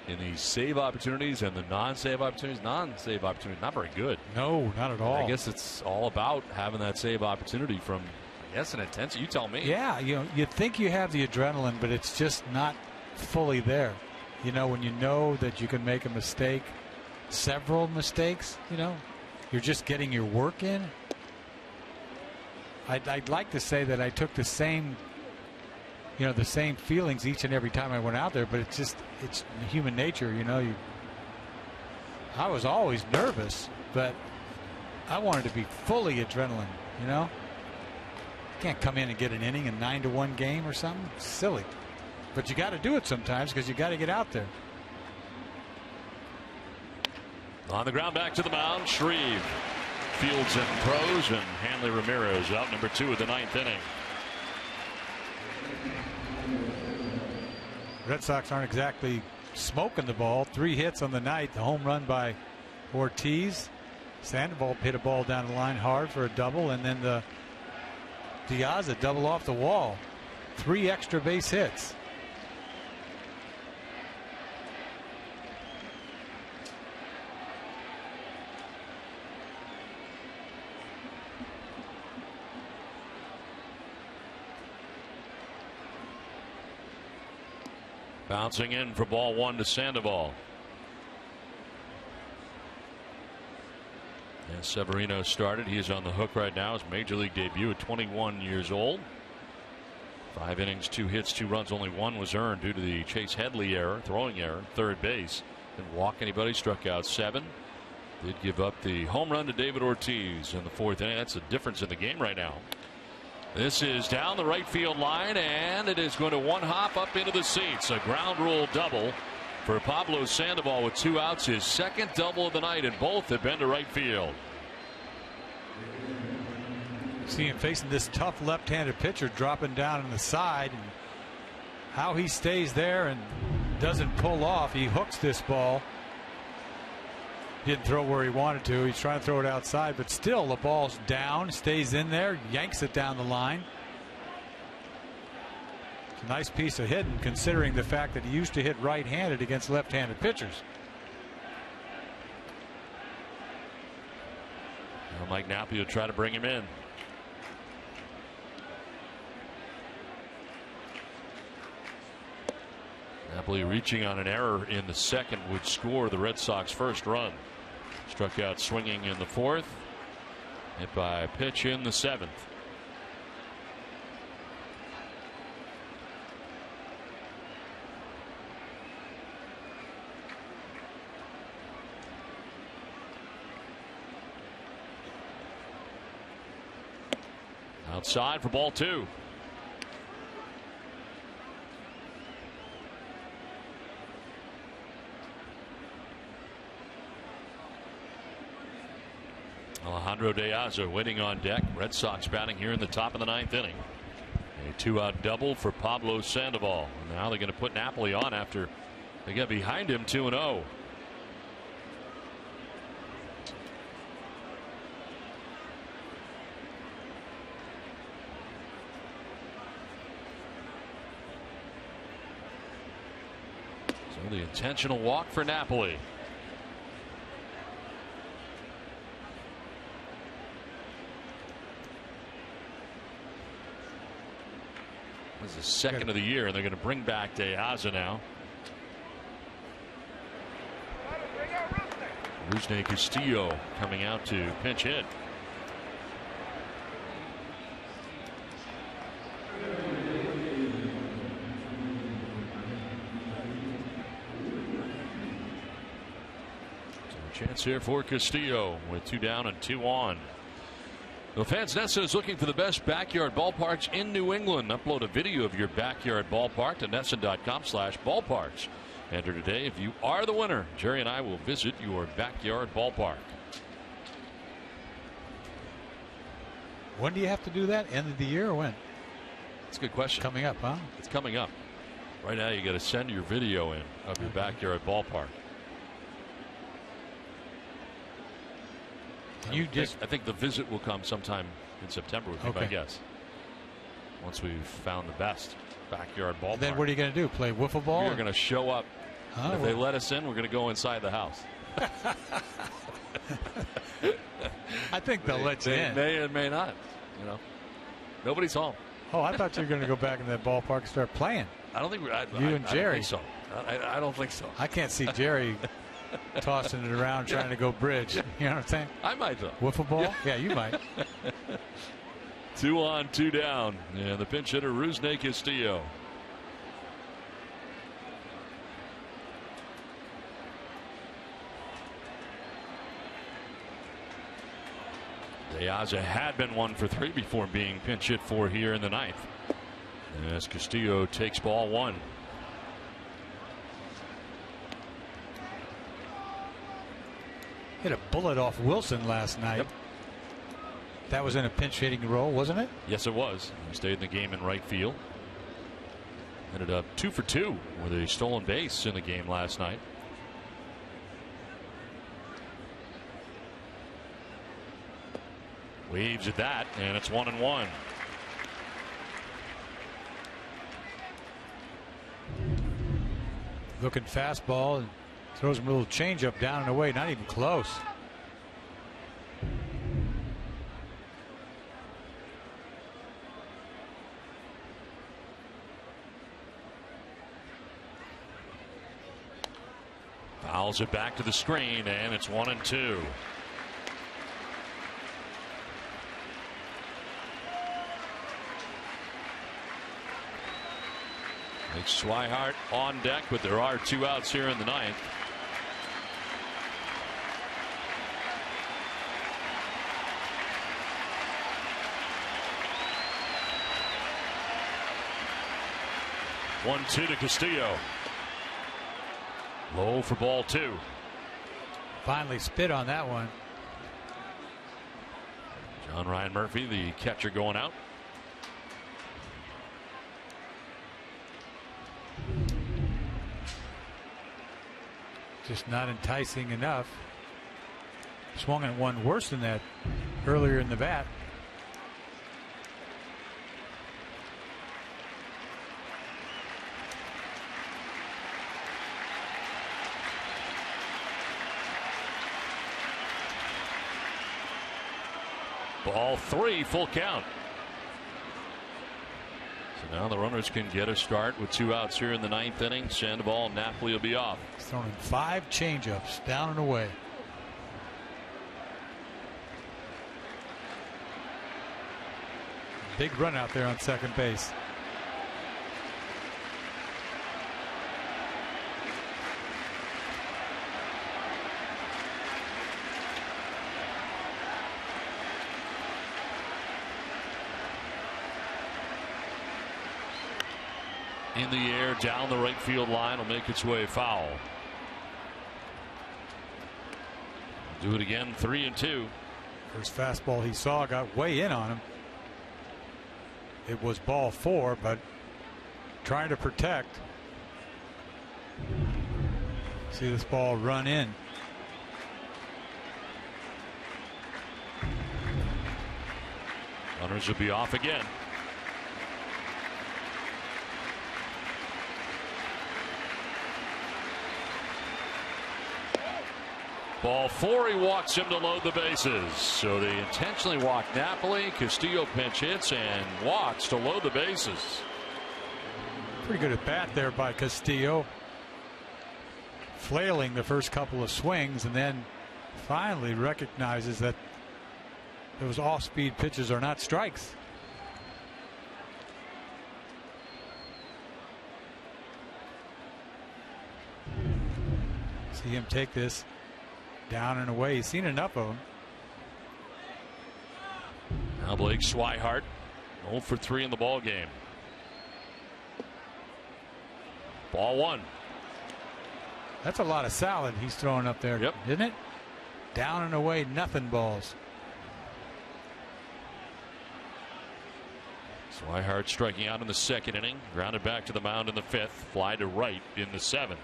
In the save opportunities and the non-save opportunities, not very good. No, not at all. I guess it's all about having that save opportunity from, I guess, an intensity. You tell me. Yeah, you think you have the adrenaline, but it's just not fully there. You know, when you know that you can make a mistake, several mistakes, you're just getting your work in. I'd like to say that I took the same feelings each and every time I went out there, but it's human nature, I was always nervous, but I wanted to be fully adrenaline, Can't come in and get an inning in 9-1 game or something. It's silly. But you got to do it sometimes because you got to get out there. On the ground back to the mound, Shreve fields and throws, and Hanley Ramirez out number 2 of the 9th inning. Red Sox aren't exactly smoking the ball. 3 hits on the night. The home run by Ortiz. Sandoval hit a ball down the line hard for a double, and then the Diaz a double off the wall. 3 extra base hits. Bouncing in for ball 1 to Sandoval. Severino started. He is on the hook right now. His major league debut at 21 years old. 5 innings, 2 hits, 2 runs. Only 1 was earned due to the Chase Headley error, throwing error, third base. Didn't walk anybody, struck out 7. Did give up the home run to David Ortiz in the 4th inning. That's the difference in the game right now. This is down the right field line, and it is going to one hop up into the seats. A ground rule double for Pablo Sandoval with 2 outs. His second double of the night, and both have been to right field. See him facing this tough left-handed pitcher dropping down on the side, and how he stays there and doesn't pull off. He hooks this ball. Didn't throw where he wanted to. He's trying to throw it outside, but still the ball's down, stays in there, yanks it down the line. It's a nice piece of hitting considering the fact that he used to hit right-handed against left-handed pitchers. Well, Mike Napoli will try to bring him in. Napoli reaching on an error in the 2nd would score the Red Sox first run. Struck out swinging in the 4th. Hit by a pitch in the 7th. Outside for ball 2. Alejandro De Aza waiting on deck. Red Sox batting here in the top of the 9th inning. A 2-out double for Pablo Sandoval. And now they're going to put Napoli on after they get behind him 2-0. So the intentional walk for Napoli. This is the 2nd of the year, and they're going to bring back De Aza now. Rusney Castillo coming out to pinch hit. So a chance here for Castillo with 2 down and 2 on. Well, Fans Nessa is looking for the best backyard ballparks in New England. Upload a video of your backyard ballpark to NESN.com/ballparks. Enter today. If you are the winner, Jerry and I will visit your backyard ballpark. When do you have to do that? End of the year or when? That's a good question. Coming up, huh? It's coming up. Right now, you got to send your video in of your backyard ballpark. I think the visit will come sometime in September would be my guess. Once we've found the best backyard ballpark. Then what are you going to do? Play wiffle ball? We're going to show up. If they let us in, we're going to go inside the house. I think they'll let you in. May and may not. Nobody's home. Oh, I thought you were going to go back in that ballpark and start playing. I don't think you and Jerry. I don't think so. I don't think so. I can't see Jerry tossing it around trying to go bridge. You know what I'm saying? I might though. Wiffle ball? Yeah, you might. 2 on, 2 down. And the pinch hitter, Rusney Castillo. De Aza had been 1 for 3 before being pinch hit for here in the 9th. As Castillo takes ball 1. Hit a bullet off Wilson last night. Yep. That was in a pinch hitting role, wasn't it? Yes, it was. He stayed in the game in right field. Ended up 2 for 2 with a stolen base in the game last night. Waves at that, and it's 1-1. Looking fastball and throws him a little changeup down and away, not even close. Fouls it back to the screen, and it's 1-2. Makes Swihart on deck, but there are 2 outs here in the 9th. One, 2 to Castillo. Low for ball 2. Finally spit on that one. John Ryan Murphy, the catcher, going out. Just not enticing enough. Swung at one worse than that earlier in the bat. Ball 3, full count. So now the runners can get a start with 2 outs here in the 9th inning. Sandoval and Napoli will be off. He's thrown in 5 changeups, down and away. Big run out there on second base. In the air, down the right field line, will make its way foul. Do it again, 3-2. First fastball he saw got way in on him. It was ball 4, but trying to protect. See this ball run in. Runners will be off again. Ball 4, he walks him to load the bases. So they intentionally walk Napoli. Castillo pinch hits and walks to load the bases. Pretty good at bat there by Castillo. Flailing the first couple of swings and then finally recognizes that those off-speed pitches are not strikes. See him take this down and away. He's seen enough of them. Now Blake Swihart 0 for 3 in the ball game. Ball 1. That's a lot of salad he's throwing up there, yep. Isn't it? Down and away, nothing balls. Swihart striking out in the 2nd inning. Grounded back to the mound in the 5th. Fly to right in the 7th.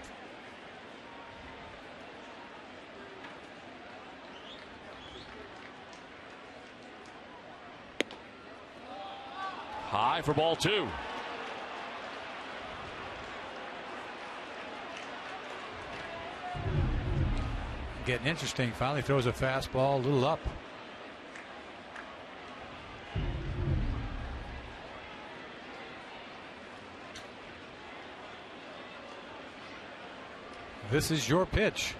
High for ball 2. Getting interesting. Finally throws a fastball a little up. This is your pitch.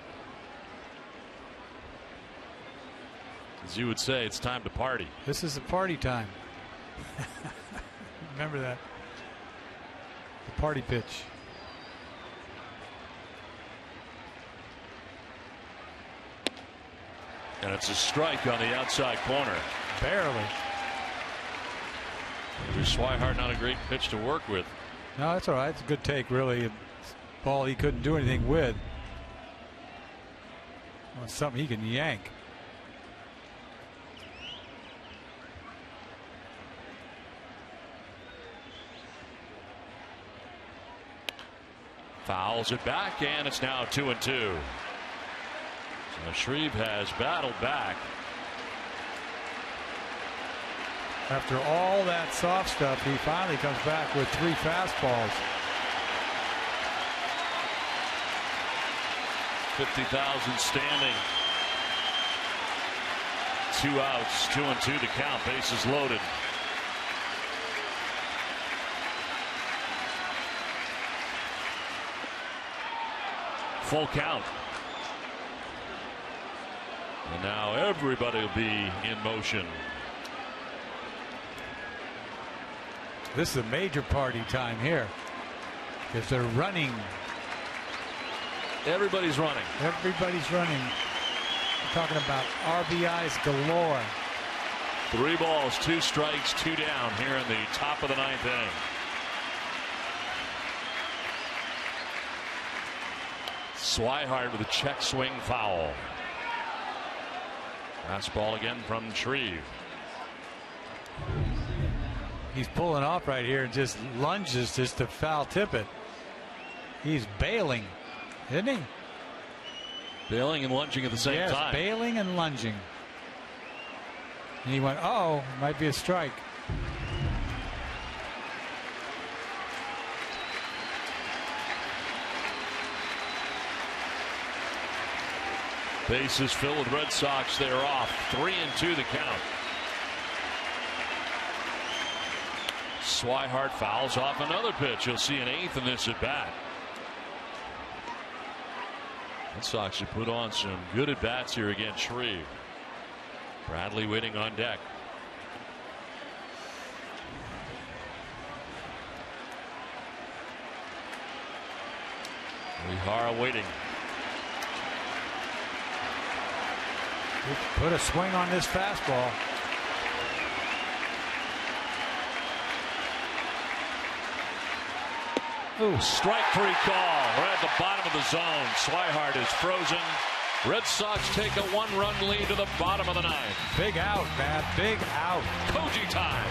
As you would say, it's time to party. This is a party time. Remember that. The party pitch. And it's a strike on the outside corner. Barely. Swihart, not a great pitch to work with. No, that's all right. It's a good take, really. A ball he couldn't do anything with. Well, it's something he can yank. Fouls it back, and it's now 2-2. So Shreve has battled back. After all that soft stuff, he finally comes back with 3 fastballs. 50,000 standing. 2 outs, 2-2 to count. Bases loaded. Full count. And now everybody will be in motion. This is a major party time here. Because they're running. Everybody's running. Everybody's running. We're talking about RBIs galore. 3 balls, 2 strikes, 2 down here in the top of the 9th inning. Swihart with a check swing foul. Fastball again from Shreve. He's pulling off right here and just lunges just to foul tip it. He's bailing, isn't he? Bailing and lunging at the same time. Yes, bailing and lunging. And he went, oh, might be a strike. Bases filled with Red Sox. They're off. 3-2 the count. Swihart fouls off another pitch. You'll see an 8th in this at bat. Red Sox should put on some good at bats here against Shreve. Bradley waiting on deck. Uehara waiting. Put a swing on this fastball. Ooh, strike 3 call. We're at the bottom of the zone. Swihart is frozen. Red Sox take a 1-run lead to the bottom of the 9th. Big out, man. Big out. Koji time.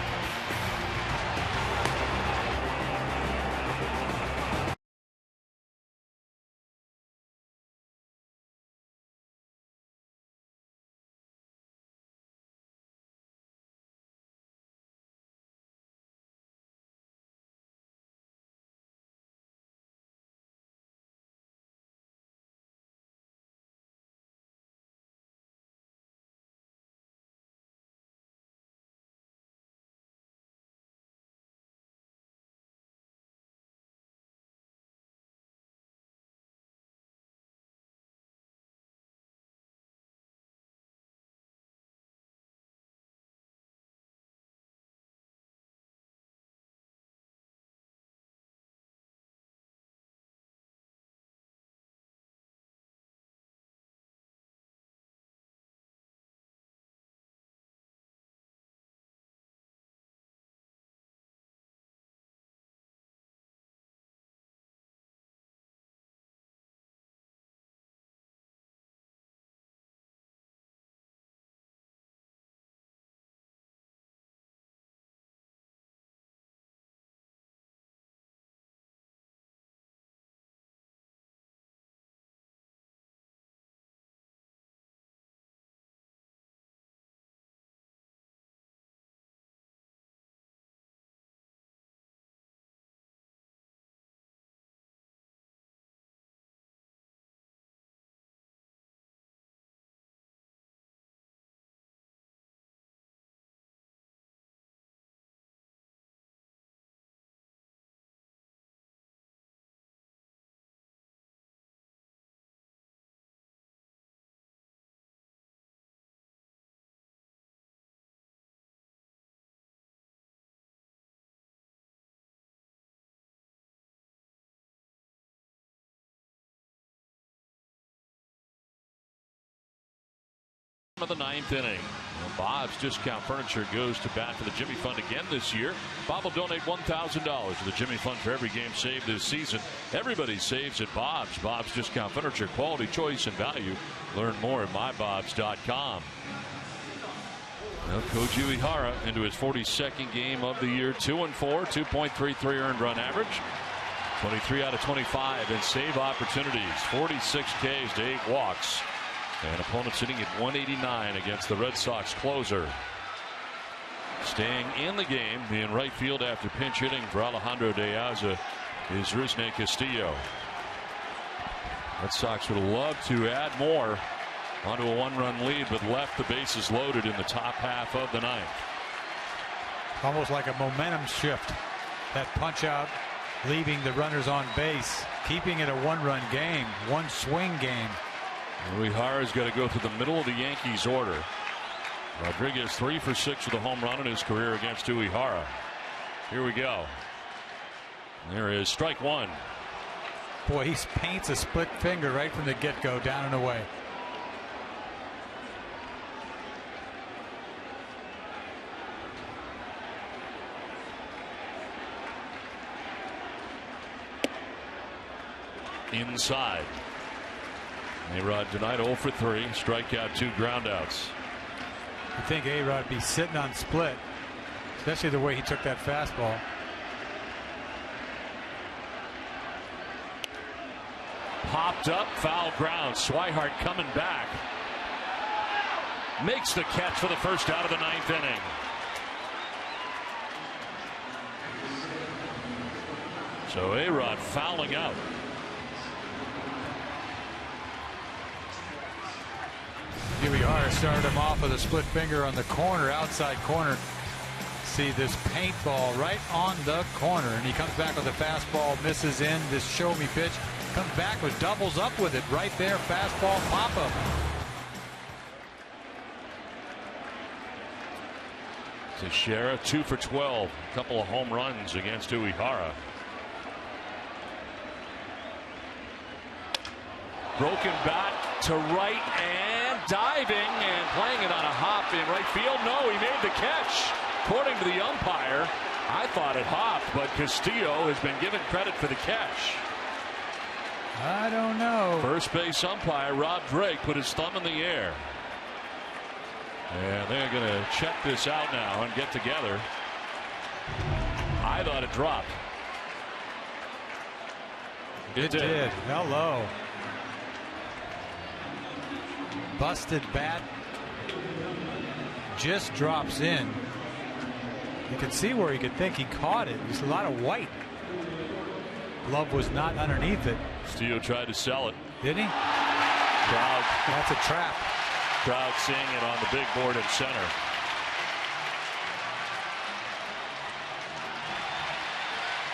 Of the 9th inning. Well, Bob's Discount Furniture goes to bat for the Jimmy Fund again this year. Bob will donate $1,000 to the Jimmy Fund for every game saved this season. Everybody saves at Bob's. Bob's Discount Furniture, quality, choice, and value. Learn more at mybobs.com. Now Koji Uehara into his 42nd game of the year. 2-4, 2.33 earned run average. 23 out of 25 in save opportunities. 46 Ks to 8 walks. And opponents sitting at 189 against the Red Sox closer. Staying in the game in right field after pinch hitting for Alejandro De Aza is Rusney Castillo. Red Sox would love to add more onto a 1-run lead, but left the bases loaded in the top half of the 9th. Almost like a momentum shift. That punch out, leaving the runners on base, keeping it a 1-run game, 1-swing game. Uehara's got to go through the middle of the Yankees order. Rodriguez 3 for 6 with a home run in his career against Uehara. Here we go. There is strike one. Boy, he paints a split finger right from the get-go, down and away. Inside. A-Rod tonight 0 for 3, strikeout, 2 groundouts. You think A-Rod be sitting on split, especially the way he took that fastball. Popped up, foul ground. Swihart coming back. Makes the catch for the first out of the 9th inning. So A-Rod fouling out. Uehara started him off with a split finger on the corner, outside corner. See this paintball right on the corner, and he comes back with a fastball, misses in this show me pitch, comes back with doubles up with it right there, fastball pop up. Teixeira 2 for 12, a couple of home runs against Uehara. Broken bat to right and diving and playing it on a hop in right field. No, he made the catch. According to the umpire, I thought it hopped, but Castillo has been given credit for the catch. I don't know. First base umpire Rob Drake put his thumb in the air. And they're going to check this out now and get together. I thought it dropped. It did. Hello. Busted bat. Just drops in. You could see where he could think he caught it. There's a lot of white. Glove was not underneath it. Castillo tried to sell it. Did he? Crowd. That's a trap. Crowd seeing it on the big board in center.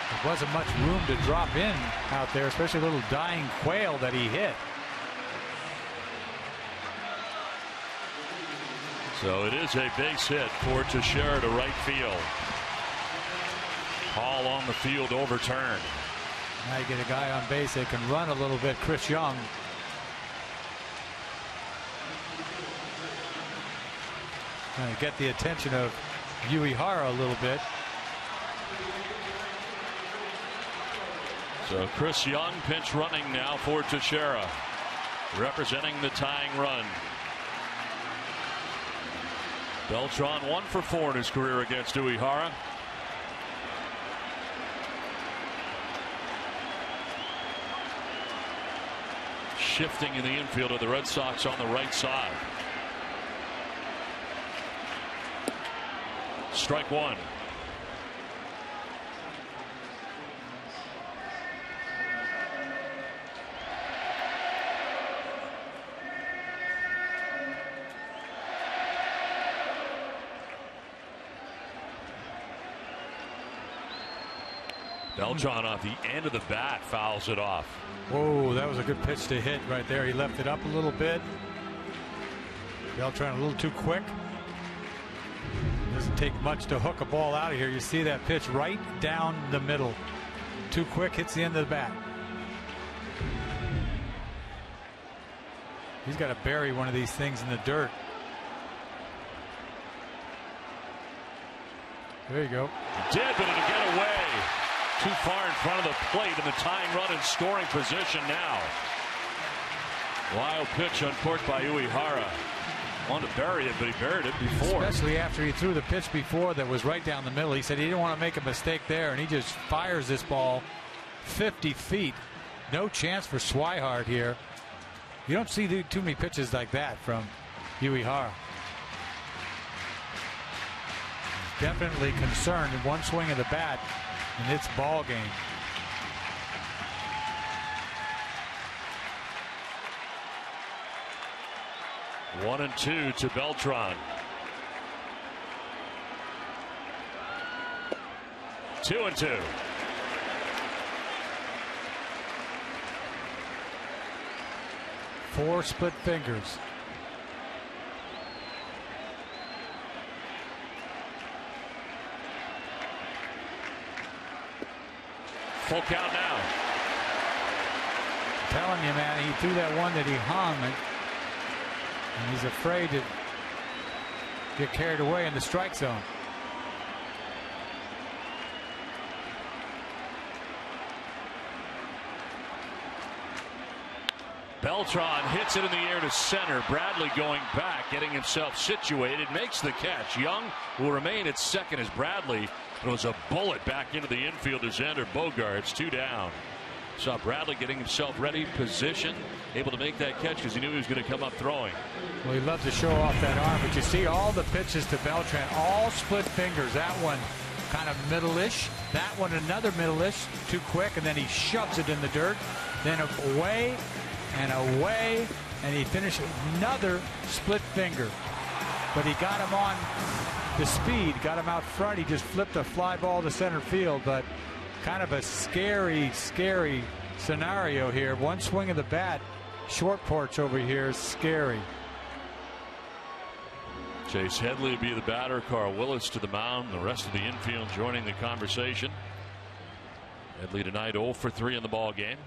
There wasn't much room to drop in out there, especially a little dying quail that he hit. So it is a base hit for Teixeira to right field. Call on the field overturned. Now you get a guy on base that can run a little bit, Chris Young. Trying to get the attention of Uehara a little bit. So Chris Young pinch running now for Teixeira, representing the tying run. Beltran 1 for 4 in his career against Uehara. Shifting in the infield of the Red Sox on the right side. Strike one. Beltran off the end of the bat fouls it off. Whoa, that was a good pitch to hit right there. He left it up a little bit. Beltran a little too quick. Doesn't take much to hook a ball out of here. You see that pitch right down the middle. Too quick, hits the end of the bat. He's got to bury one of these things in the dirt. There you go. He did, but it'll get away. Too far in front of the plate, and the tying run in scoring position now. Wild pitch uncorked by Uehara. Wanted to bury it, but he buried it before. Especially after he threw the pitch before that was right down the middle. He said he didn't want to make a mistake there, and he just fires this ball 50 feet. No chance for Swihart here. You don't see too many pitches like that from Uehara. Definitely concerned in one swing of the bat, and it's ball game. One and two to Beltran. 2-2. Four split fingers. Full count now. I'm telling you, man, he threw that one that he hung, and he's afraid to get carried away in the strike zone. Beltran hits it in the air to center. Bradley going back, getting himself situated, makes the catch. Young will remain at second as Bradley throws a bullet back into the infield to Xander Bogaerts. 2 down. Saw Bradley getting himself ready, positioned, able to make that catch because he knew he was going to come up throwing. Well, he loved to show off that arm, but you see all the pitches to Beltran, all split fingers. That one kind of middle-ish. That one another middle-ish, too quick, and then he shoves it in the dirt. Then away and away, and he finished another split finger. But he got him on the speed, got him out front. He just flipped a fly ball to center field, but kind of a scary, scary scenario here. One swing of the bat, short porch over here is scary. Chase Headley will be the batter. Carl Willis to the mound. The rest of the infield joining the conversation. Headley tonight 0 for 3 in the ball game.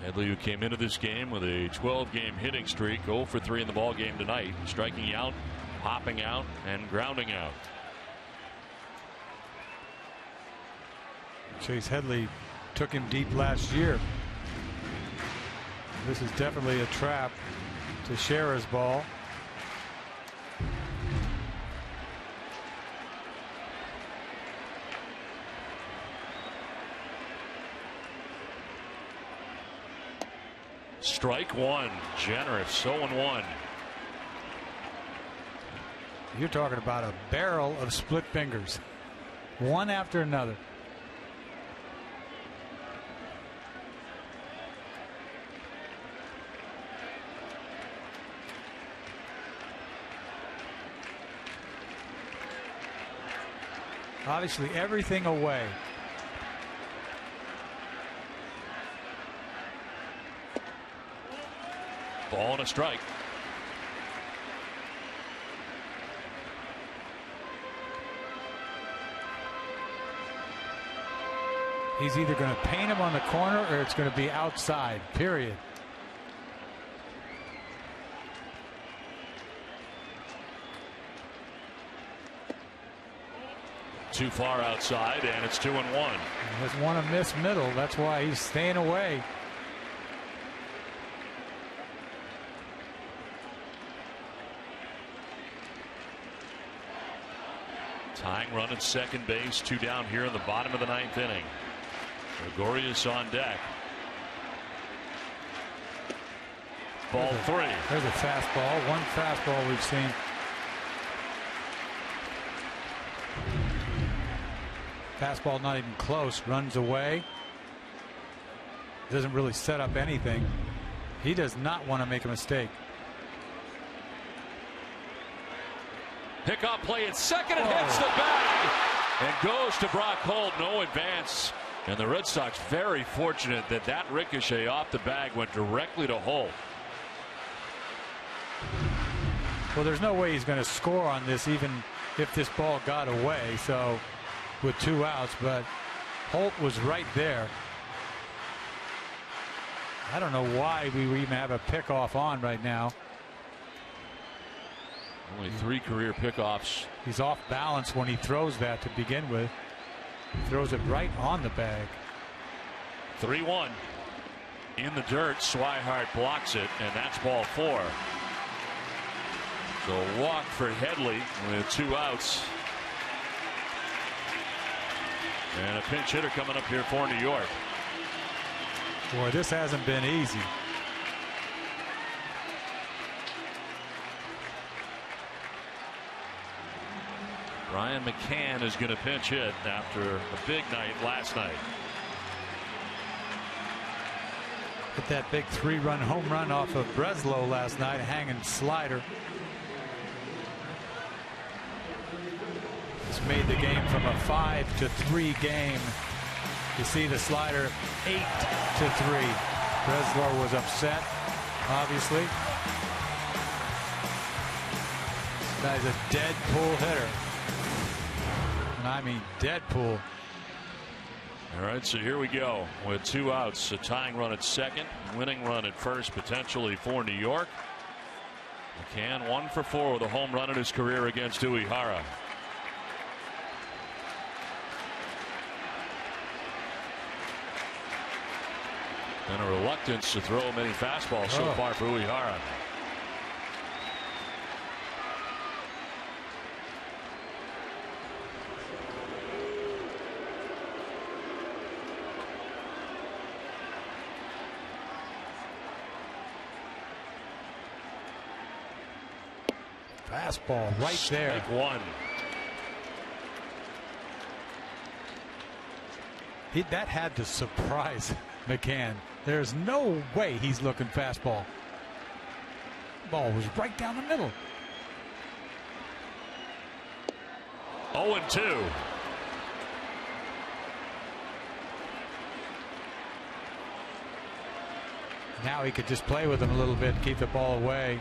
Headley, who came into this game with a 12-game hitting streak, 0 for 3 in the ball game tonight, striking out, popping out, and grounding out. Chase Headley took him deep last year. This is definitely a trap to Shera's ball. Strike one. Generous. 0-1. You're talking about a barrel of split fingers, one after another. Obviously, everything away. Ball and a strike. He's either going to paint him on the corner or it's going to be outside, period. Too far outside, and it's 2-1. He doesn't want to miss middle. That's why he's staying away. Tying run at second base, 2 down here in the bottom of the 9th inning. Gregorius on deck. Ball 3. There's a fastball. One fastball we've seen. Fastball not even close. Runs away. Doesn't really set up anything. He does not want to make a mistake. Pickoff play at second and hits the bag and goes to Brock Holt. No advance. And the Red Sox very fortunate that that ricochet off the bag went directly to Holt. Well, there's no way he's going to score on this even if this ball got away. So with 2 outs, but Holt was right there. I don't know why we even have a pickoff on right now. Only 3 career pickoffs. He's off balance when he throws that to begin with. He throws it right on the bag. 3-1 in the dirt. Swihart blocks it, and that's ball 4. So a walk for Headley with 2 outs. And a pinch hitter coming up here for New York. Boy, this hasn't been easy. Brian McCann is going to pinch hit after a big night last night. Hit that big 3-run home run off of Breslow last night, hanging slider. This made the game from a 5-3 game. You see the slider 8-3. Breslow was upset, obviously. Guy's a dead pull hitter. And I mean dead pull. All right, so here we go with 2 outs. A tying run at second, winning run at first, potentially for New York. McCann 1 for 4 with a home run in his career against Uehara. And a reluctance to throw many fastballs so far for Uehara. Fastball right there. Strike one. That had to surprise McCann. There's no way he's looking fastball. Ball was right down the middle. 0-2. Now he could just play with him a little bit and keep the ball away.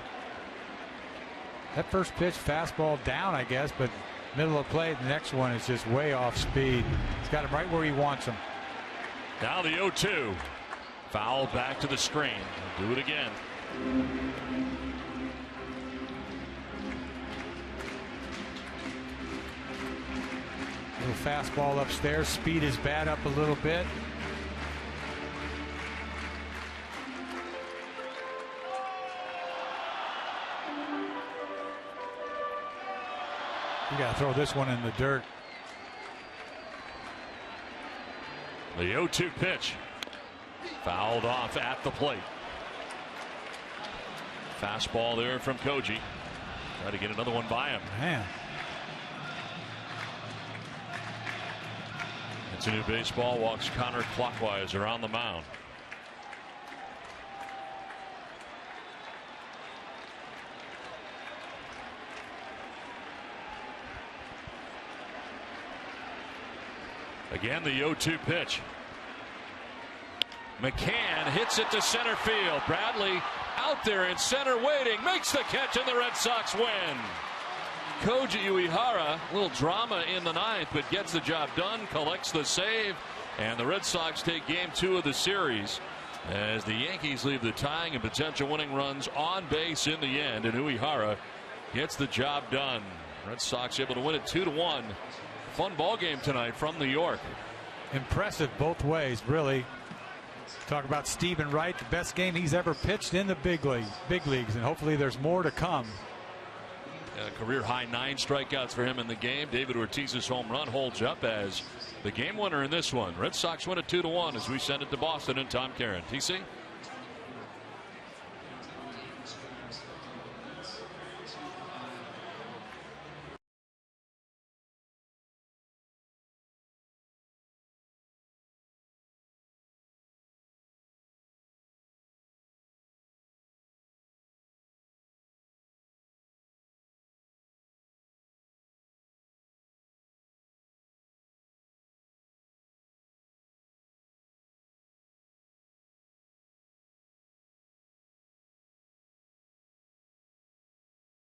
That first pitch, fastball down, I guess, but middle of play. The next one is just way off speed. He's got him right where he wants him. Now the 0-2. Foul back to the screen. He'll do it again. Little fastball upstairs. Speed his bat up a little bit. You got to throw this one in the dirt. The 0-2 pitch. Fouled off at the plate. Fastball there from Koji. Try to get another one by him. Man. It's a new baseball. Walks counterclockwise around the mound. Again, the 0-2 pitch. McCann hits it to center field. Bradley out there in center waiting. Makes the catch and the Red Sox win. Koji Uehara, a little drama in the ninth, but gets the job done, collects the save, and the Red Sox take game 2 of the series as the Yankees leave the tying and potential winning runs on base in the end, and Uehara gets the job done. Red Sox able to win it 2-1. Fun ball game tonight from New York. Impressive both ways, really. Talk about Stephen Wright, the best game he's ever pitched in the big leagues, and hopefully there's more to come. Career high 9 strikeouts for him in the game. David Ortiz's home run holds up as the game winner in this one. Red Sox win it 2-1 as we send it to Boston and Tom Caron. TC?